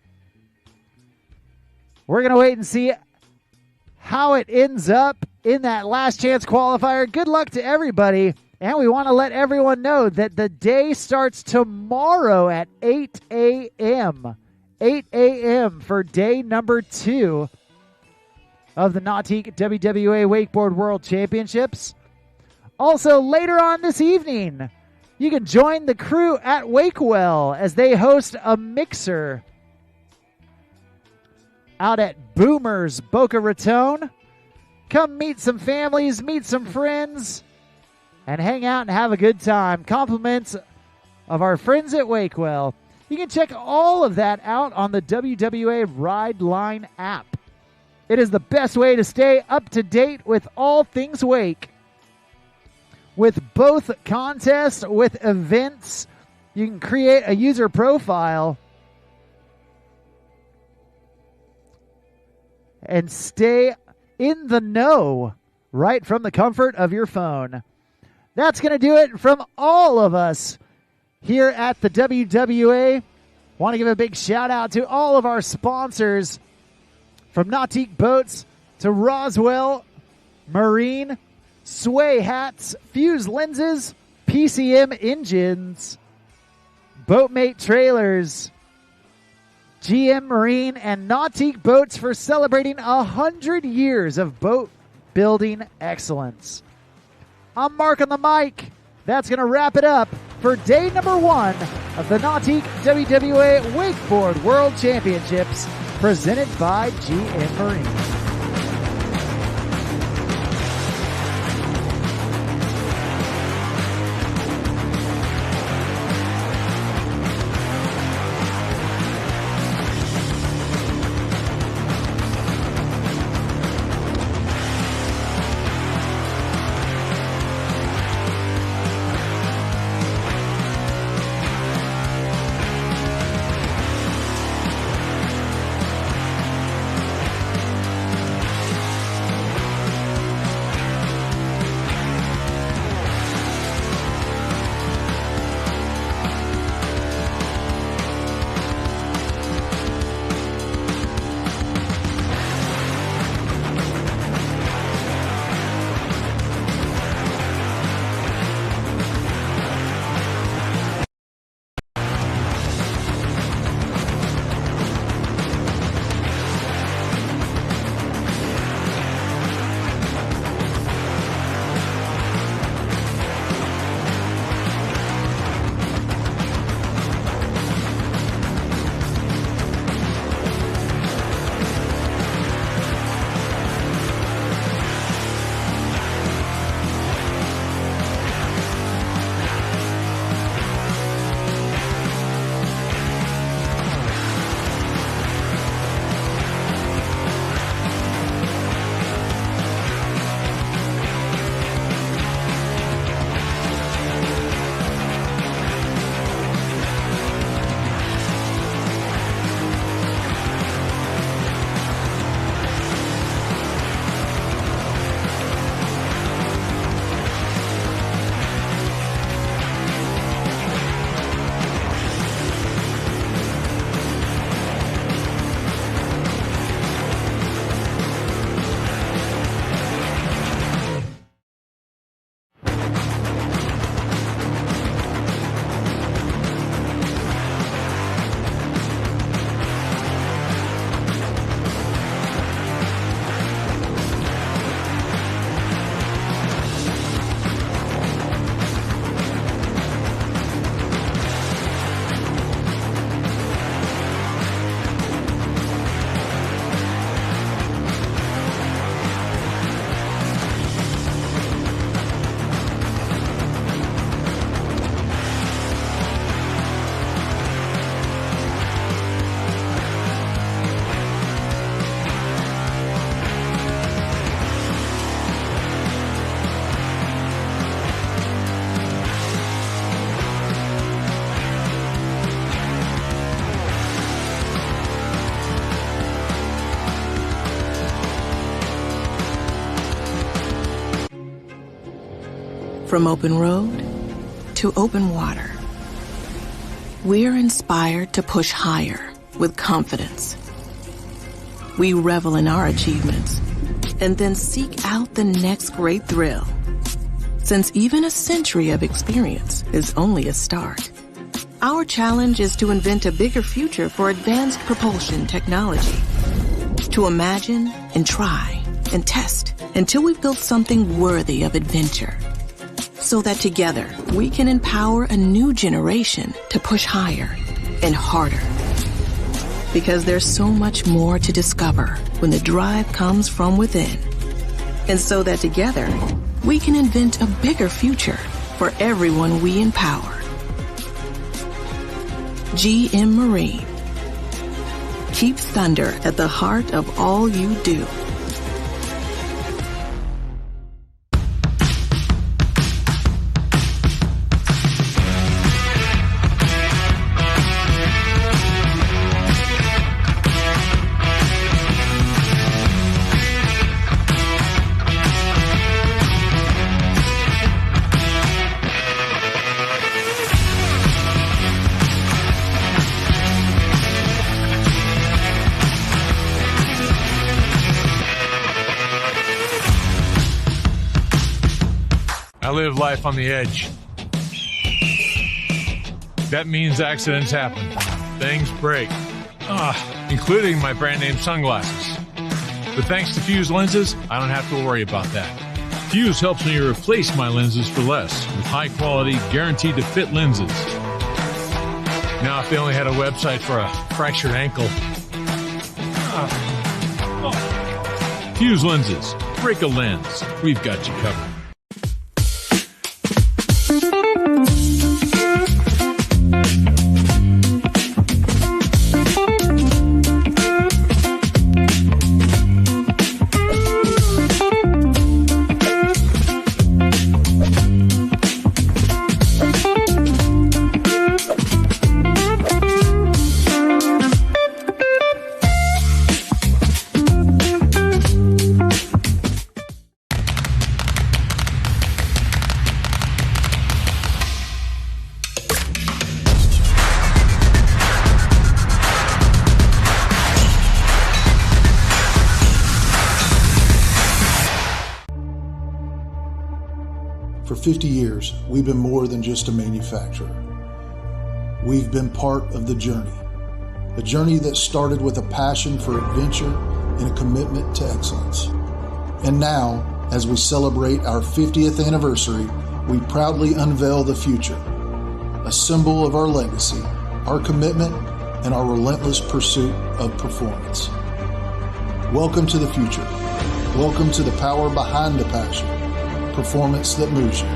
We're going to wait and see how it ends up in that last chance qualifier. Good luck to everybody. And we want to let everyone know that the day starts tomorrow at 8 a.m. 8 a.m. for day number 2 of the Nautique WWA Wakeboard World Championships. Also, later on this evening, you can join the crew at Wakewell as they host a mixer out at Boomers Boca Raton. Come meet some families, meet some friends, and hang out and have a good time. Compliments of our friends at Wakewell. You can check all of that out on the WWA Ride Line app. It is the best way to stay up to date with all things wake. With both contests, with events, you can create a user profile and stay in the know right from the comfort of your phone. That's going to do it from all of us here at the WWA. Want to give a big shout out to all of our sponsors From Nautique boats to Roswell Marine, Sway hats, Fuse lenses, PCM engines, Boatmate trailers, GM Marine, and Nautique boats for celebrating 100 years of boat building excellence. I'm Mark on the mic. That's going to wrap it up for day number 1 of the Nautique WWA Wakeboard World Championships presented by GM Marine. From open road to open water, we're inspired to push higher with confidence. We revel in our achievements and then seek out the next great thrill. Since even a century of experience is only a start, our challenge is to invent a bigger future for advanced propulsion technology. To imagine and try and test until we've built something worthy of adventure. So that together we can empower a new generation to push higher and harder. Because there's so much more to discover when the drive comes from within. And so that together we can invent a bigger future for everyone we empower. GM Marine. Keep thunder at the heart of all you do. I live life on the edge. That means accidents happen. Things break. Including my brand name sunglasses. But thanks to Fuse lenses, I don't have to worry about that. Fuse helps me replace my lenses for less with high quality, guaranteed to fit lenses. Now if they only had a website for a fractured ankle. Fuse lenses. Break a lens. We've got you covered. For 50 years, we've been more than just a manufacturer. We've been part of the journey, a journey that started with a passion for adventure and a commitment to excellence. And now, as we celebrate our 50th anniversary, we proudly unveil the future, a symbol of our legacy, our commitment, and our relentless pursuit of performance. Welcome to the future. Welcome to the power behind the passion. Performance that moves you.